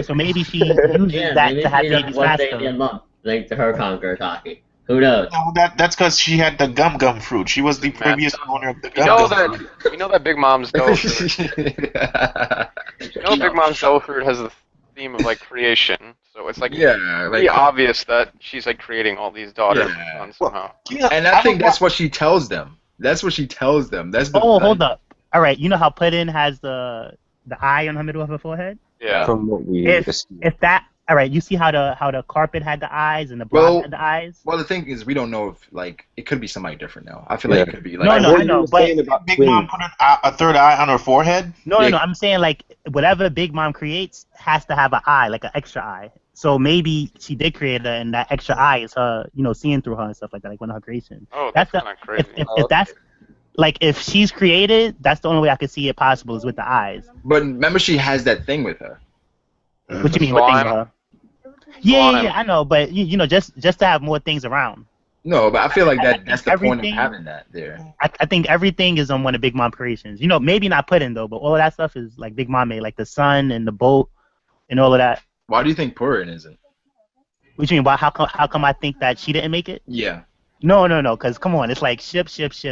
Speaker 4: So maybe she uses
Speaker 7: Yeah,
Speaker 4: that
Speaker 7: maybe
Speaker 4: to have
Speaker 7: she's up
Speaker 4: babies
Speaker 7: one
Speaker 4: faster.
Speaker 7: baby a month, like to her conqueror talking. Who knows?
Speaker 1: No, that's because she had the gum fruit. She was the previous owner of the
Speaker 2: We know
Speaker 1: gum fruit.
Speaker 2: that. We know that Big Mom's dough fruit. You know, Big Mom's dough fruit has the theme of like creation, so it's like
Speaker 3: Yeah,
Speaker 2: pretty
Speaker 3: like,
Speaker 2: obvious that she's like creating all these daughters
Speaker 3: Yeah.
Speaker 2: and sons somehow.
Speaker 1: Yeah,
Speaker 3: and I think
Speaker 1: don't
Speaker 3: that's what she tells them. That's what she tells them. That's the.
Speaker 4: Oh, hold up. All right, you know how Puddin has the eye on her middle of her forehead?
Speaker 2: Yeah.
Speaker 5: From what we
Speaker 4: If
Speaker 5: assume.
Speaker 4: that all right, you see how the carpet had the eyes and the block
Speaker 3: Well,
Speaker 4: had the eyes?
Speaker 3: Well, the thing is, we don't know if like it could be somebody different now. I feel like
Speaker 5: Yeah.
Speaker 3: it could be like.
Speaker 4: No,
Speaker 5: What
Speaker 4: I
Speaker 5: you
Speaker 4: know,
Speaker 5: were
Speaker 4: but-
Speaker 5: saying about
Speaker 1: Big
Speaker 5: twins.
Speaker 1: Mom put a third eye on her forehead.
Speaker 4: No,
Speaker 3: Yeah.
Speaker 4: I'm saying like whatever Big Mom creates has to have an eye, like an extra eye. So maybe she did create her, and that extra eye is her, seeing through her and stuff like that, like one of her creations.
Speaker 2: Oh, that's
Speaker 4: That's
Speaker 2: kind of crazy.
Speaker 4: If that's like if she's created, that's the only way I could see it possible is with the eyes.
Speaker 3: But remember, she has that thing with her.
Speaker 4: What you mean? What thing
Speaker 2: Slime.
Speaker 4: with her? Yeah,
Speaker 2: Slime.
Speaker 4: I know, but just to have more things around.
Speaker 3: No, but I feel like that's the point of
Speaker 4: Everything-
Speaker 3: having that there.
Speaker 4: I think everything is on one of Big Mom creations. Maybe not Puddin though, but all of that stuff is like Big Mom made, like the sun and the boat and all of that.
Speaker 3: Why do you think Purin isn't?
Speaker 4: What you mean? Why? How come I think that she didn't make it?
Speaker 3: Yeah.
Speaker 4: No, because come on, it's like ship,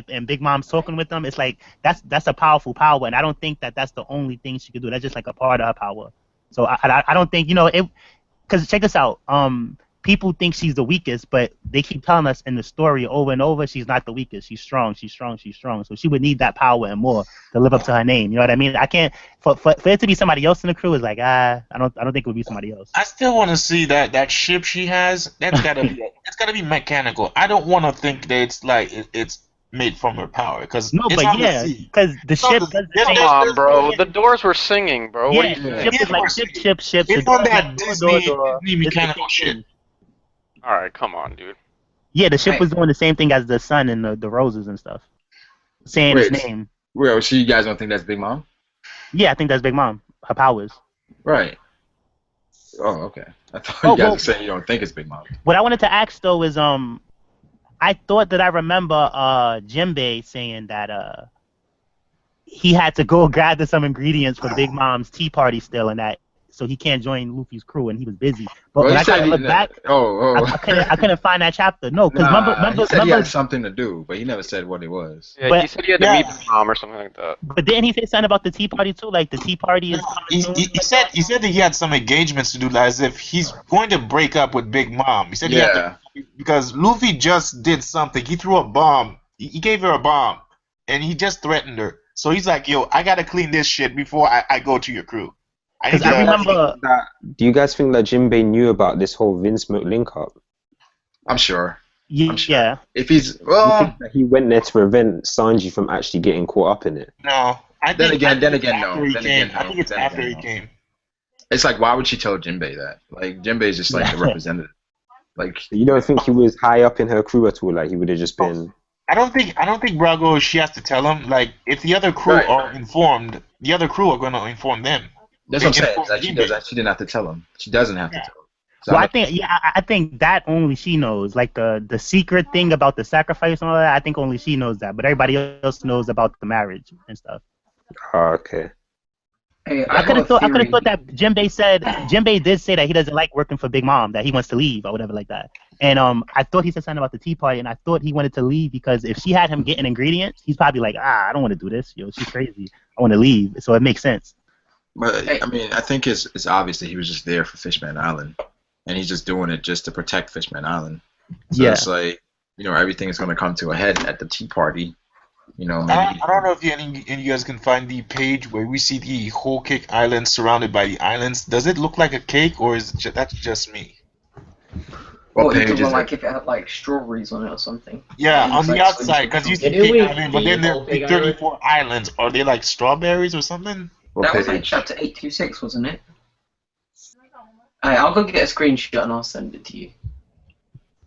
Speaker 4: and Big Mom's talking with them. It's like that's a powerful power, and I don't think that that's the only thing she could do. That's just like a part of her power. So I don't think it. Because check this out. people think she's the weakest, but they keep telling us in the story over and over she's not the weakest. She's strong. She's strong. She's strong. So she would need that power and more to live up to her name. You know what I mean? I can't for it to be somebody else in the crew is like I don't think it would be somebody else.
Speaker 1: I still want to see that ship she has. That's gotta be mechanical. I don't want to think that it's like it's made from her power because
Speaker 4: No,
Speaker 1: it's
Speaker 4: but
Speaker 1: on the
Speaker 4: yeah,
Speaker 1: sea.
Speaker 4: because the
Speaker 1: It's on
Speaker 4: ship
Speaker 1: the-
Speaker 4: doesn't
Speaker 1: there's-
Speaker 2: Come
Speaker 4: say-
Speaker 2: on, bro. The doors were singing, bro. What are
Speaker 4: Yeah,
Speaker 2: you
Speaker 4: the
Speaker 2: saying?
Speaker 4: ship is like
Speaker 1: Yeah,
Speaker 4: ship.
Speaker 1: It's
Speaker 4: the
Speaker 1: on
Speaker 4: door,
Speaker 1: that
Speaker 4: door,
Speaker 1: Disney
Speaker 4: door. It's the
Speaker 1: mechanical
Speaker 4: same
Speaker 1: shit.
Speaker 4: thing.
Speaker 2: All right, come on, dude.
Speaker 4: Yeah, the ship
Speaker 6: Right.
Speaker 4: was doing the same thing as the sun and the roses and stuff. Saying
Speaker 3: Wait.
Speaker 4: his name.
Speaker 3: Well, so you guys don't think that's Big Mom?
Speaker 4: Yeah, I think that's Big Mom. Her powers.
Speaker 3: Right. Oh, okay. I thought
Speaker 4: Oh,
Speaker 3: you guys
Speaker 4: well-
Speaker 3: were saying you don't think it's Big Mom.
Speaker 4: What I wanted to ask though is I thought that I remember Jimbei saying that he had to go gather some ingredients for Big Mom's tea party still and that so he can't join Luffy's crew and he was busy. But
Speaker 3: Well,
Speaker 4: when
Speaker 3: he
Speaker 4: I tried
Speaker 3: said
Speaker 4: to look back, I couldn't find that chapter. No, because
Speaker 3: he said he
Speaker 4: remember
Speaker 3: had something to do, but he never said what it was.
Speaker 2: Yeah,
Speaker 4: But-
Speaker 2: he said he had to
Speaker 1: Yeah.
Speaker 2: meet the mom or something like that.
Speaker 4: but didn't he say something about the tea party too? Like the tea party is coming
Speaker 1: He,
Speaker 4: soon?
Speaker 1: he, he said that he had some engagements to do, as if he's going to break up with Big Mom. He said he had to, because Luffy just did something. He threw a bomb. He gave her a bomb, and he just threatened her. So he's like, "Yo, I gotta clean this shit before I go to your crew."
Speaker 4: Because I remember
Speaker 5: Do you guys think that Jinbei knew about this whole Vince Smoke link up?
Speaker 3: I'm sure. I'm sure.
Speaker 4: yeah.
Speaker 3: If he's
Speaker 5: You
Speaker 3: well,
Speaker 5: think that he went there to prevent Sanji from actually getting caught up in it?
Speaker 1: No, I
Speaker 3: Then
Speaker 1: think
Speaker 3: again,
Speaker 1: after
Speaker 3: no.
Speaker 1: he
Speaker 3: Then
Speaker 1: came.
Speaker 3: again,
Speaker 1: I
Speaker 3: no.
Speaker 1: think it's
Speaker 3: Then
Speaker 1: after
Speaker 3: again,
Speaker 1: he
Speaker 3: no.
Speaker 1: came.
Speaker 3: it's like, why would she tell Jinbei that? Like, Jinbei is just like the representative. Like,
Speaker 5: You don't think he was high up in her crew at all? Like he would have just been.
Speaker 1: I don't think Brago, she has to tell him. Like, if the other crew
Speaker 3: Right.
Speaker 1: are informed, the other crew are gonna inform them.
Speaker 3: that's what I'm saying.
Speaker 1: Inform
Speaker 3: It's like
Speaker 1: Jinbei.
Speaker 3: she didn't have to tell him. She doesn't have to tell him. So
Speaker 4: Well,
Speaker 3: I'm
Speaker 4: I think I think that only she knows. Like the secret thing about the sacrifice and all that. I think only she knows that, but everybody else knows about the marriage and stuff.
Speaker 5: Oh, okay.
Speaker 6: Hey,
Speaker 4: I could have thought
Speaker 6: theory.
Speaker 4: that Jinbei did say that he doesn't like working for Big Mom, that he wants to leave or whatever like that. And I thought he said something about the tea party, and I thought he wanted to leave because if she had him getting ingredients, he's probably like, I don't want to do this. Yo, she's crazy. I want to leave. So it makes sense.
Speaker 3: But I mean, I think it's obvious that he was just there for Fishman Island, and he's just doing it just to protect Fishman Island. So
Speaker 4: Yeah.
Speaker 3: it's like, everything is going to come to a head at the tea party. Maybe.
Speaker 1: I don't know if any of you guys can find the page where we see the whole cake island surrounded by the islands. Does it look like a cake, or is that's just me?
Speaker 3: What
Speaker 6: What, you
Speaker 3: page
Speaker 6: talking
Speaker 3: is
Speaker 6: about,
Speaker 3: it?
Speaker 6: like if it had like strawberries on it or something?
Speaker 1: Yeah,
Speaker 6: It
Speaker 1: on
Speaker 6: looks
Speaker 1: the
Speaker 6: like
Speaker 1: outside, because you see
Speaker 7: Didn't
Speaker 1: Cake
Speaker 7: we
Speaker 1: Island, but then
Speaker 7: see
Speaker 1: there
Speaker 7: whole
Speaker 1: are
Speaker 7: Cake
Speaker 1: 34 islands. Are they like strawberries or something?
Speaker 3: What
Speaker 6: That was like
Speaker 3: page?
Speaker 6: chapter 826, wasn't it? Alright, I'll go get a screenshot and I'll send it to you.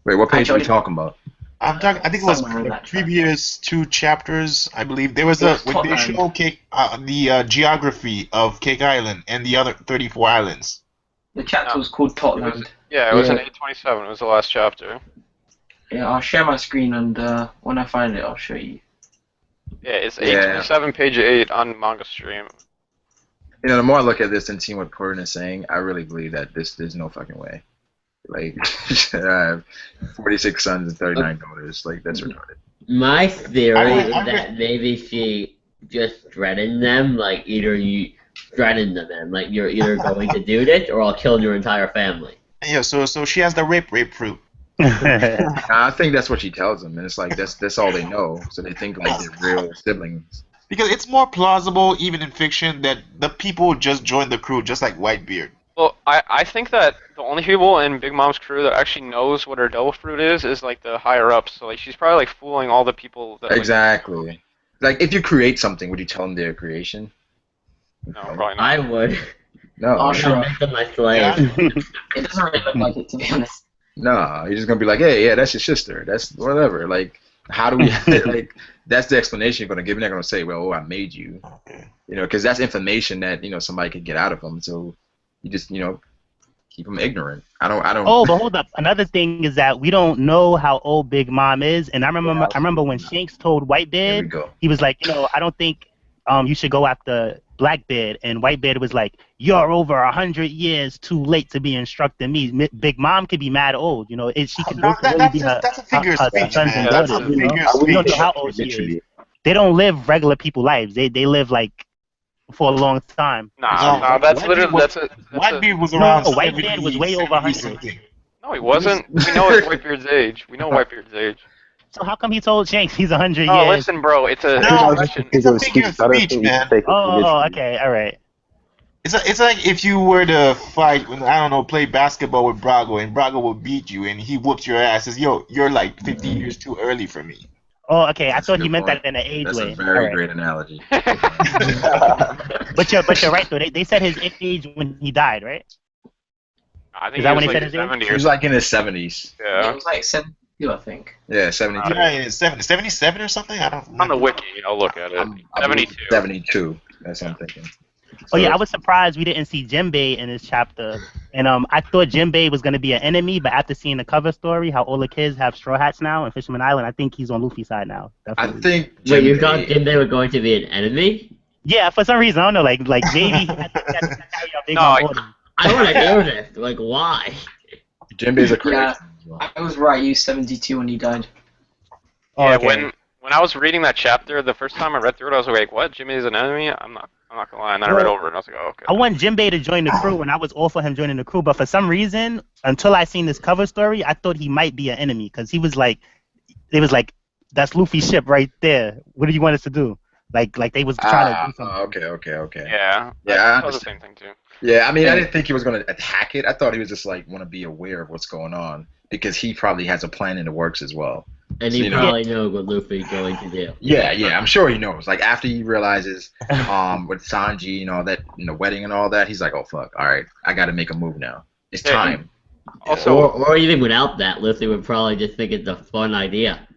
Speaker 3: Wait, what page are we
Speaker 6: Actually-
Speaker 3: talking about?
Speaker 1: I'm talking. I think it was
Speaker 6: Somewhere in
Speaker 1: the
Speaker 6: that chapter.
Speaker 1: previous 2 chapters. I believe there was
Speaker 6: It was
Speaker 1: when they
Speaker 6: Totland.
Speaker 1: show Cake, the geography of Cake Island and the other 34 islands.
Speaker 6: The chapter
Speaker 2: No.
Speaker 6: was called
Speaker 2: It was,
Speaker 6: Totland.
Speaker 2: yeah, it was in
Speaker 3: Yeah.
Speaker 2: 827. It was the last chapter.
Speaker 6: Yeah, I'll share my screen and when I find it, I'll show you.
Speaker 2: Yeah, it's
Speaker 3: Yeah.
Speaker 2: 827, page 8 on Manga Stream.
Speaker 3: The more I look at this and see what Purin is saying, I really believe that there's no fucking way. Like, I have 46 sons and 39 daughters. Like, that's retarded.
Speaker 7: My theory
Speaker 1: I-
Speaker 7: is that maybe she just threatened them, like either you threatened them, like you're either going to do this or I'll kill your entire family.
Speaker 1: Yeah, so she has the rape fruit.
Speaker 3: I think that's what she tells them, and it's like that's all they know. So they think like they're real siblings.
Speaker 1: Because it's more plausible, even in fiction, that the people just joined the crew, just like Whitebeard.
Speaker 2: Well, I think that the only people in Big Mom's crew that actually knows what her devil fruit is like the higher ups. So like she's probably like fooling all the people that like,
Speaker 3: Exactly. Like, if you create something, would you tell them their creation?
Speaker 2: no, probably not.
Speaker 7: I would.
Speaker 3: No.
Speaker 6: Oh,
Speaker 7: I'll
Speaker 6: sure.
Speaker 7: make them my slave.
Speaker 6: It doesn't really look like it, to be honest.
Speaker 3: No, you're just gonna be like, hey, yeah, that's your sister. That's whatever. Like, how do we like? That's the explanation you're gonna give. You're not gonna say, well, I made you.
Speaker 1: Okay.
Speaker 3: Because that's information that somebody could get out of them. So you just keep them ignorant. I don't.
Speaker 4: Oh, but hold up. Another thing is that we don't know how old Big Mom is, and I remember when Shanks told
Speaker 3: There we
Speaker 4: Whitebeard,
Speaker 3: go.
Speaker 4: he was like, I don't think you should go after Blackbeard, and Whitebeard was like, you're over 100 years too late to be instructing me. Big Mom could be mad old, she could
Speaker 1: No,
Speaker 4: both really be her,
Speaker 1: that's a figure of
Speaker 4: her
Speaker 1: speech,
Speaker 4: sons
Speaker 1: man.
Speaker 4: and
Speaker 1: That's
Speaker 4: daughters,
Speaker 1: a figure of
Speaker 4: We don't know
Speaker 1: speech.
Speaker 4: how old she is.
Speaker 5: Literally.
Speaker 4: They don't live regular people lives. They live like for a long time.
Speaker 2: Nah,
Speaker 1: No,
Speaker 2: that's
Speaker 1: Whitebeard
Speaker 2: literally
Speaker 1: was-
Speaker 2: that's a
Speaker 1: Whitebeard was
Speaker 4: No,
Speaker 1: around
Speaker 4: Whitebeard was way over 100.
Speaker 1: something.
Speaker 2: No, he wasn't. We know it's Whitebeard's age. We know Whitebeard's age.
Speaker 4: So how come he told Shanks he's 100
Speaker 2: Oh,
Speaker 4: years?
Speaker 2: listen, bro. It's a
Speaker 1: No,
Speaker 2: question.
Speaker 1: it's a figure of
Speaker 5: I don't
Speaker 1: speech,
Speaker 5: think you
Speaker 1: man.
Speaker 5: can take it
Speaker 4: Oh,
Speaker 5: literally.
Speaker 4: okay, all right.
Speaker 1: It's like if you were to fight, I don't know, play basketball with Brago, and Brago will beat you, and he whoops your ass. Says, "Yo, you're like 50 years too early for me."
Speaker 4: Oh, okay. I
Speaker 3: That's a
Speaker 4: thought he
Speaker 3: good
Speaker 4: meant
Speaker 3: point.
Speaker 4: that in an age
Speaker 3: That's
Speaker 4: way.
Speaker 3: a very
Speaker 4: All right.
Speaker 3: great analogy.
Speaker 4: But you're right though. They said his age when he died, right?
Speaker 2: I think
Speaker 4: Is that
Speaker 2: he
Speaker 4: when
Speaker 2: was
Speaker 4: he
Speaker 2: like
Speaker 4: said his age?
Speaker 2: 70
Speaker 3: He
Speaker 2: or
Speaker 3: was like in his 70s.
Speaker 6: It
Speaker 2: yeah.
Speaker 6: was like 72, I think.
Speaker 3: Yeah, 72.
Speaker 1: Yeah, it's 77 or something. I don't
Speaker 2: On
Speaker 1: remember.
Speaker 2: the wiki, I'll look at it.
Speaker 3: I believe
Speaker 2: 72.
Speaker 3: 72. That's what I'm thinking.
Speaker 4: Oh yeah,
Speaker 3: So-
Speaker 4: I was surprised we didn't see Jinbei in this chapter, and I thought Jinbei was gonna be an enemy, but after seeing the cover story, how all the kids have straw hats now in Fisherman Island, I think he's on Luffy's side now.
Speaker 3: I
Speaker 4: Definitely.
Speaker 3: think
Speaker 7: Wait, you thought
Speaker 3: Jinbei-
Speaker 7: Jinbei were going to be an enemy?
Speaker 4: Yeah, for some reason I don't know, like maybe he had to carry out Big
Speaker 2: No,
Speaker 4: Mom orders.
Speaker 7: I want to hear this. Like, why?
Speaker 3: Jinbei's a crazy.
Speaker 6: Yeah. I was right. He was 72 when he died.
Speaker 4: Oh,
Speaker 2: Yeah,
Speaker 4: okay.
Speaker 2: when I was reading that chapter, the first time I read through it, I was like, "What? Jimmy's an enemy?" I'm not gonna lie. And then I read over it, and I was like, "Oh, okay."
Speaker 4: I want Jinbei to join the crew, and I was all for him joining the crew. But for some reason, until I seen this cover story, I thought he might be an enemy because he was like, it was like, that's Luffy's ship right there. What do you want us to do? Like they was trying to do something.
Speaker 3: Okay.
Speaker 2: Yeah.
Speaker 3: Yeah, I
Speaker 2: thought the same
Speaker 3: understand.
Speaker 2: thing too.
Speaker 3: Yeah, I mean, I didn't think he was going to attack it. I thought he was just like want to be aware of what's going on because he probably has a plan in the works as well.
Speaker 7: And he
Speaker 3: You know.
Speaker 7: probably knows what Luffy's going to do.
Speaker 3: Yeah, I'm sure he knows. Like after he realizes, with Sanji, that in the wedding and all that, he's like, oh fuck, all right, I got to make a move now. It's
Speaker 2: Yeah,
Speaker 3: time.
Speaker 2: Also,
Speaker 7: Or even without that, Luffy would probably just think it's a fun idea.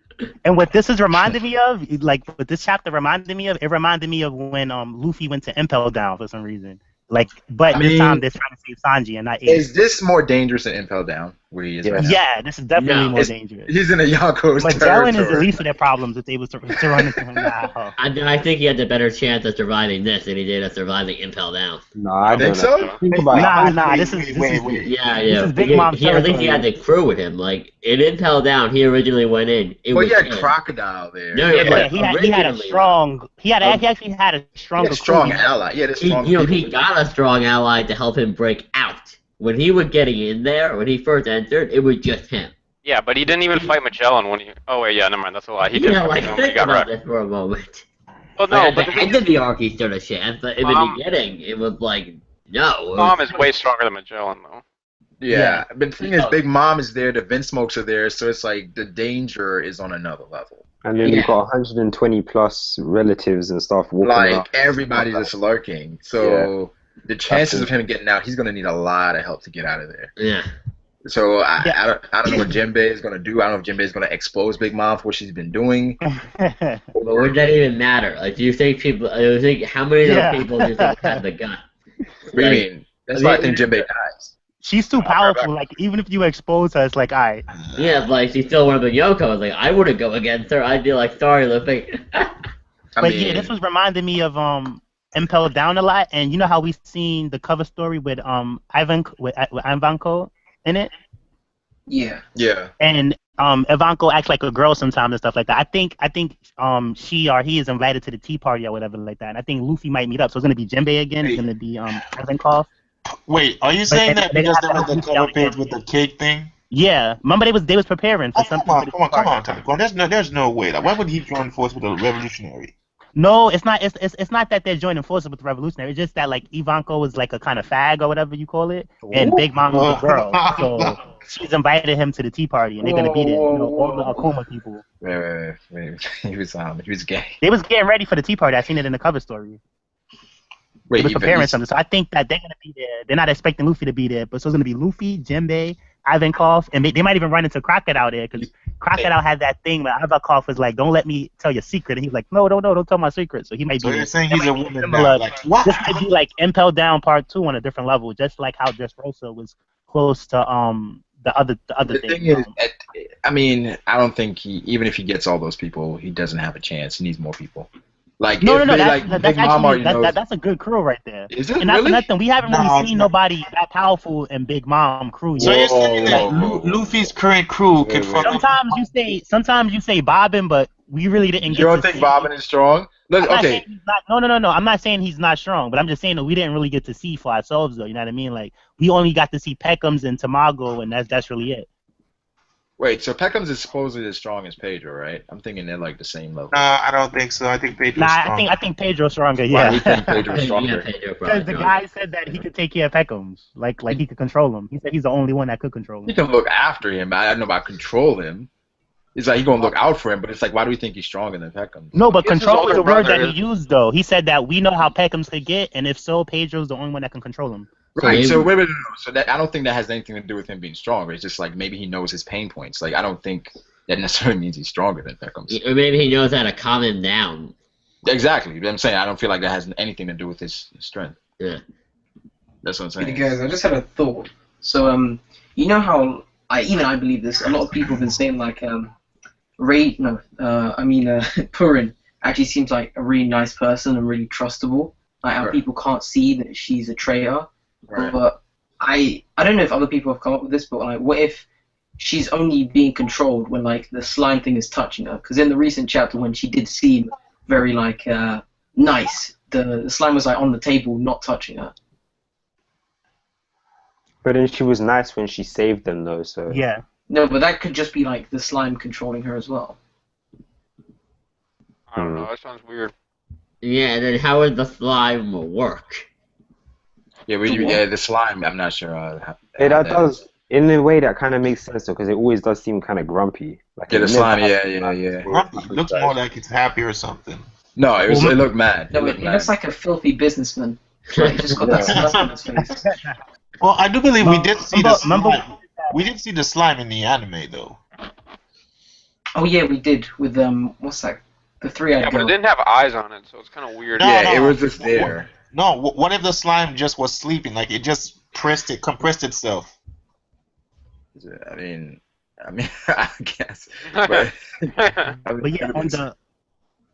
Speaker 4: And what this is reminding me of, like what this chapter reminded me of, it reminded me of when Luffy went to Impel Down for some reason. Like, but
Speaker 3: I
Speaker 4: this
Speaker 3: mean,
Speaker 4: time they're trying to save Sanji and not Ace.
Speaker 3: Is this more dangerous than Impel Down, where he is
Speaker 5: Yeah.
Speaker 3: right now?
Speaker 4: Yeah, this is definitely
Speaker 7: No.
Speaker 4: more
Speaker 3: It's-
Speaker 4: dangerous.
Speaker 3: He's in a Yonko's
Speaker 4: Magellan is the
Speaker 3: territory.
Speaker 4: least of their problems if they was to run into him now.
Speaker 7: I think he had a better chance of surviving this than he did of surviving Impel Down.
Speaker 5: No, I
Speaker 3: Think
Speaker 5: don't
Speaker 3: so?
Speaker 5: know. Think about it.
Speaker 4: Nah, this is
Speaker 7: Yeah,
Speaker 4: This
Speaker 7: yeah.
Speaker 4: is Big Mom's
Speaker 7: I think he
Speaker 4: territory.
Speaker 7: had the crew with him. Like in Impel Down, he originally went in. It
Speaker 3: Well,
Speaker 7: was
Speaker 3: he had
Speaker 7: him.
Speaker 3: Crocodile there.
Speaker 7: No,
Speaker 3: He
Speaker 7: yeah,
Speaker 3: had,
Speaker 7: but-
Speaker 3: like,
Speaker 4: he had a
Speaker 7: originally,
Speaker 4: strong. He actually had a
Speaker 3: he
Speaker 4: stronger
Speaker 3: had a strong
Speaker 4: crew.
Speaker 3: ally. He had a
Speaker 7: He,
Speaker 3: strong.
Speaker 7: he
Speaker 3: people.
Speaker 7: got a strong ally to help him break out. When he was getting in there, when he first entered, it was just him.
Speaker 2: yeah, but he didn't even fight Magellan when he. Oh wait, yeah, never mind. That's a lie. He did
Speaker 7: You know,
Speaker 2: fight
Speaker 7: like
Speaker 2: Magellan when he
Speaker 7: think
Speaker 2: got
Speaker 7: about
Speaker 2: wrecked.
Speaker 7: this for a moment.
Speaker 2: Well, no,
Speaker 7: Like,
Speaker 2: but
Speaker 7: at
Speaker 2: the
Speaker 7: the
Speaker 2: thing
Speaker 7: end of the arc, he stood a chance, but in the
Speaker 2: Mom-
Speaker 7: beginning, it was like no.
Speaker 2: Mom is way stronger than Magellan, though.
Speaker 3: Yeah, but the thing is,
Speaker 7: Oh.
Speaker 3: Big Mom is there, the Vince Smokes are there, so it's like the danger is on another level.
Speaker 5: And then
Speaker 7: Yeah.
Speaker 5: you've got 120 plus relatives and stuff walking around.
Speaker 3: Like everybody's just lurking, so the chances of
Speaker 5: That's
Speaker 3: him getting out, he's gonna need a lot of help to get out of there.
Speaker 7: Yeah.
Speaker 3: So
Speaker 4: Yeah.
Speaker 3: I don't know what Jinbei is gonna do. I don't know if Jinbei is gonna expose Big Mom for what she's been doing.
Speaker 7: But would that even matter? Like, do you think people? Do you think how many of
Speaker 4: Yeah.
Speaker 7: those people do you think have the gun?
Speaker 3: What do you mean? That's why I think Jinbei dies.
Speaker 4: She's too powerful. Like even if you expose her, it's like, all right.
Speaker 7: Yeah, like she's still one of the Yokos. Like, I wouldn't go against her. I'd be like, sorry, Luffy.
Speaker 3: I
Speaker 4: But
Speaker 3: mean,
Speaker 4: yeah, this was reminding me of Impel Down a lot, and you know how we seen the cover story with Ivanko in it,
Speaker 6: Yeah.
Speaker 3: yeah.
Speaker 4: and Ivanko acts like a girl sometimes and stuff like that. I think she or he is invited to the tea party or whatever like that, and I think Luffy might meet up. So it's gonna be Jinbei again. It's gonna be Ivankov.
Speaker 1: Wait, are you saying that
Speaker 4: they
Speaker 1: because
Speaker 4: got
Speaker 1: they had the
Speaker 4: that
Speaker 1: cover page
Speaker 4: down
Speaker 1: with the cake thing?
Speaker 4: Yeah, remember they was preparing for
Speaker 1: Oh,
Speaker 4: something.
Speaker 1: come
Speaker 4: for the
Speaker 1: on,
Speaker 4: tea
Speaker 1: come
Speaker 4: party.
Speaker 1: on, Tom. There's no way. Like, why would he join force with a revolutionary?
Speaker 4: No, it's not. It's not that they're joining forces with the revolutionary. It's just that like Ivanko is like a kind of fag or whatever you call it, and Big Mom is a girl. So she's invited him to the tea party, and they're gonna be there. You know, all the Akuma people.
Speaker 3: Wait. He was gay.
Speaker 4: They was getting ready for the tea party. I seen it in the cover story. They
Speaker 3: Wait,
Speaker 4: was preparing
Speaker 3: he's-
Speaker 4: something. So I think that they're gonna be there. They're not expecting Luffy to be there, but so it's gonna be Luffy, Jinbei, Ivankov, and they might even run into Crocodile there because Crocodile had that thing where Ivankov was like, "Don't let me tell your secret," and he was like, "No, don't tell my secret." So he might
Speaker 1: So
Speaker 4: be.
Speaker 1: you're saying
Speaker 4: It
Speaker 1: he's a
Speaker 4: might be
Speaker 1: woman
Speaker 4: similar.
Speaker 1: now? Like, what?
Speaker 4: This might be like Impel Down Part 2 on a different level, just like how Dressrosa was close to the other
Speaker 3: The
Speaker 4: thing.
Speaker 3: thing is, I mean, I don't think even if he gets all those people, he doesn't have a chance. He needs more people. Like
Speaker 4: No,
Speaker 3: if
Speaker 4: no, no.
Speaker 3: they
Speaker 4: That's
Speaker 3: like
Speaker 4: that's
Speaker 3: Big Mom
Speaker 4: actually
Speaker 3: already knows.
Speaker 4: that's a good crew right there.
Speaker 3: Is it
Speaker 4: And not for
Speaker 3: really?
Speaker 4: nothing, we haven't really
Speaker 1: No, it's
Speaker 4: seen
Speaker 1: not.
Speaker 4: nobody that powerful in Big Mom crew
Speaker 1: So
Speaker 4: yet.
Speaker 1: you're saying that
Speaker 3: Whoa, whoa, whoa.
Speaker 1: Luffy's current crew
Speaker 3: Wait,
Speaker 1: could
Speaker 3: wait.
Speaker 1: fuck up?
Speaker 4: Sometimes you say Bobbin, but we really didn't
Speaker 3: You
Speaker 4: get
Speaker 3: don't
Speaker 4: to
Speaker 3: think
Speaker 4: see.
Speaker 3: Bobbin is strong? Look,
Speaker 4: I'm not saying
Speaker 3: okay.
Speaker 4: he's not. No, no, no, no. I'm not saying he's not strong, but I'm just saying that we didn't really get to see for ourselves, though. You know what I mean? Like we only got to see Peckham's and Tamago, and that's really it.
Speaker 3: Wait, so Peckham's is supposedly as strong as Pedro, right? I'm thinking they're like the same level.
Speaker 1: I don't think so. I think Pedro's
Speaker 4: Nah,
Speaker 1: strong.
Speaker 4: I think Pedro's stronger.
Speaker 3: Why do
Speaker 4: Yeah.
Speaker 3: you think Pedro's
Speaker 7: Yeah,
Speaker 3: stronger?
Speaker 7: Pedro
Speaker 4: Because
Speaker 7: probably
Speaker 4: the
Speaker 7: stronger.
Speaker 4: guy said that he could take care of Peckham's, like he could control him. He said he's the only one that could control
Speaker 3: You
Speaker 4: him.
Speaker 3: can look after him. I don't know about control him. It's like he's gonna look out for him, but it's like, why do we think he's stronger than Peckham?
Speaker 4: No, but
Speaker 2: He is his
Speaker 4: control is
Speaker 2: older
Speaker 4: the word that
Speaker 2: brother.
Speaker 4: he used, though. He said that we know how Peckham's could get, and if so, Pedro's the only one that can control him.
Speaker 3: Right. So
Speaker 7: maybe-
Speaker 3: wait, wait, no, no. So that I don't think that has anything to do with him being stronger. It's just like maybe he knows his pain points. Like I don't think that necessarily means he's stronger than Peckham's.
Speaker 7: Or maybe he knows how to calm him down.
Speaker 3: Exactly. You know what I'm saying, I don't feel like that has anything to do with his strength.
Speaker 7: Yeah.
Speaker 3: That's what I'm
Speaker 6: Hey
Speaker 3: saying.
Speaker 6: guys, I just had a thought. So you know how I believe this. A lot of people have been saying like Purin actually seems like a really nice person and really trustable. Like how
Speaker 3: Right.
Speaker 6: people can't see that she's a traitor.
Speaker 3: Right.
Speaker 6: But I don't know if other people have come up with this, but like, what if she's only being controlled when like the slime thing is touching her? Because in the recent chapter, when she did seem very like nice, the slime was like on the table, not touching her.
Speaker 5: But then she was nice when she saved them, though. So
Speaker 4: Yeah.
Speaker 6: No, but that could just be like the slime controlling her as well.
Speaker 2: I don't know. That sounds weird.
Speaker 7: Yeah, and then how would the slime work?
Speaker 3: Yeah, the slime. I'm not sure. How
Speaker 5: that
Speaker 3: that
Speaker 5: does,
Speaker 3: is.
Speaker 5: in a way, that kind of makes sense though, because it always does seem kind of grumpy. Like
Speaker 3: Yeah, the
Speaker 5: it
Speaker 3: slime.
Speaker 5: never-
Speaker 3: Yeah.
Speaker 1: Grumpy. It looks more like it's happy or something.
Speaker 3: No, it looked mad.
Speaker 6: No,
Speaker 3: It looked
Speaker 6: it
Speaker 3: mad.
Speaker 6: looks like a filthy businessman. Like, he just got that stuff on his face.
Speaker 1: Well, I do believe we did see the
Speaker 4: Remember-
Speaker 1: slime. We did see the slime in the anime, though.
Speaker 6: Oh yeah, we did with what's that? The three-eyed
Speaker 2: Yeah, but it
Speaker 6: girl.
Speaker 2: didn't have eyes on it, so it's kind of weird.
Speaker 1: No,
Speaker 3: Yeah, it
Speaker 1: no.
Speaker 3: was just there.
Speaker 1: No, what if the slime just was sleeping? Like it just compressed itself.
Speaker 3: I mean, I guess. But,
Speaker 4: But yeah,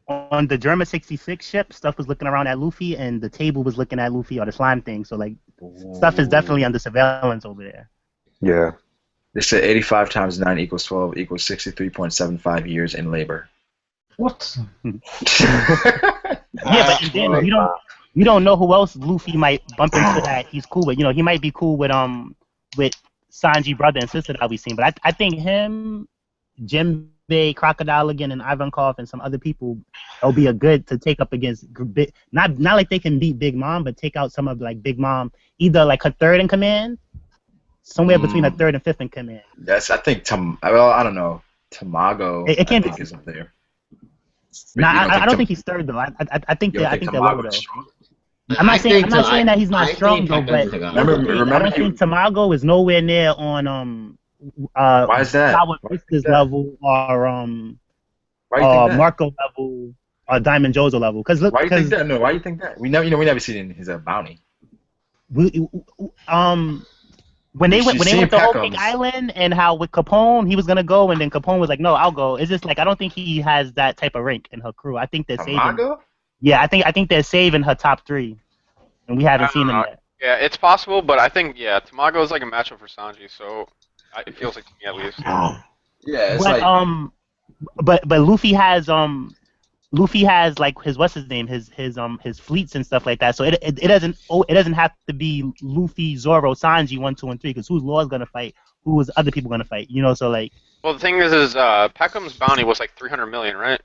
Speaker 4: on the Germa 66 ship, stuff was looking around at Luffy, and the table was looking at Luffy or the slime thing. So like, stuff is definitely under surveillance over there.
Speaker 5: Yeah.
Speaker 3: They said 85 times 9 equals 12 equals 63.75 years in labor.
Speaker 6: What?
Speaker 4: Yeah, but and then we don't know who else Luffy might bump into that he's cool with. You know, he might be cool with Sanji brother and sister that we've seen. But I think him, Jinbei, Crocodile again, and Ivankov and some other people, it'll be a good to take up against not like they can beat Big Mom, but take out some of like Big Mom, either like her third in command, somewhere between her third and fifth in command.
Speaker 3: Yes, I think I don't know. Tamago,
Speaker 4: It can't
Speaker 3: I think
Speaker 4: be-
Speaker 3: is up there.
Speaker 4: Nah,
Speaker 3: You don't
Speaker 4: I don't
Speaker 3: Tam-
Speaker 4: think he's third though. I think
Speaker 3: you don't
Speaker 4: I think they're
Speaker 3: Tamago
Speaker 4: lower
Speaker 3: is
Speaker 4: though.
Speaker 3: strong?
Speaker 4: I'm not saying that he's
Speaker 7: I
Speaker 4: not
Speaker 7: think
Speaker 4: strong though,
Speaker 7: Peckham's
Speaker 4: but
Speaker 7: the guy.
Speaker 3: Remember
Speaker 4: I don't think Tamago is nowhere near on
Speaker 3: Why is that?
Speaker 4: Flower
Speaker 3: Why do you think
Speaker 4: Vista's
Speaker 3: that?
Speaker 4: level or
Speaker 3: Why do you think that?
Speaker 4: Marco level or Diamond Joe's level. Because look,
Speaker 3: Why do you think
Speaker 4: because
Speaker 3: that? No, why do you think that? We never seen his bounty.
Speaker 4: when they went
Speaker 3: She's
Speaker 4: to
Speaker 3: seen
Speaker 4: Whole Cake
Speaker 3: Peckham's.
Speaker 4: Island and how with Capone he was gonna go and then Capone was like, no, I'll go. It's just like I don't think he has that type of rank in her crew. I think they're saving.
Speaker 3: Tamago?
Speaker 4: Yeah, I think they're saving her top three, and we haven't seen them yet.
Speaker 2: Yeah, it's possible, but I think Tamago is like a matchup for Sanji, so it feels like to me at least.
Speaker 3: Yeah, it's
Speaker 4: But
Speaker 3: like
Speaker 4: but Luffy has like his what's his name his fleets and stuff like that. So it doesn't have to be Luffy, Zoro, Sanji 1, 2, and 3 because who's Law's gonna fight? Who is other people gonna fight? You know, so like
Speaker 2: Well, the thing is Peckham's bounty was like 300 million, right?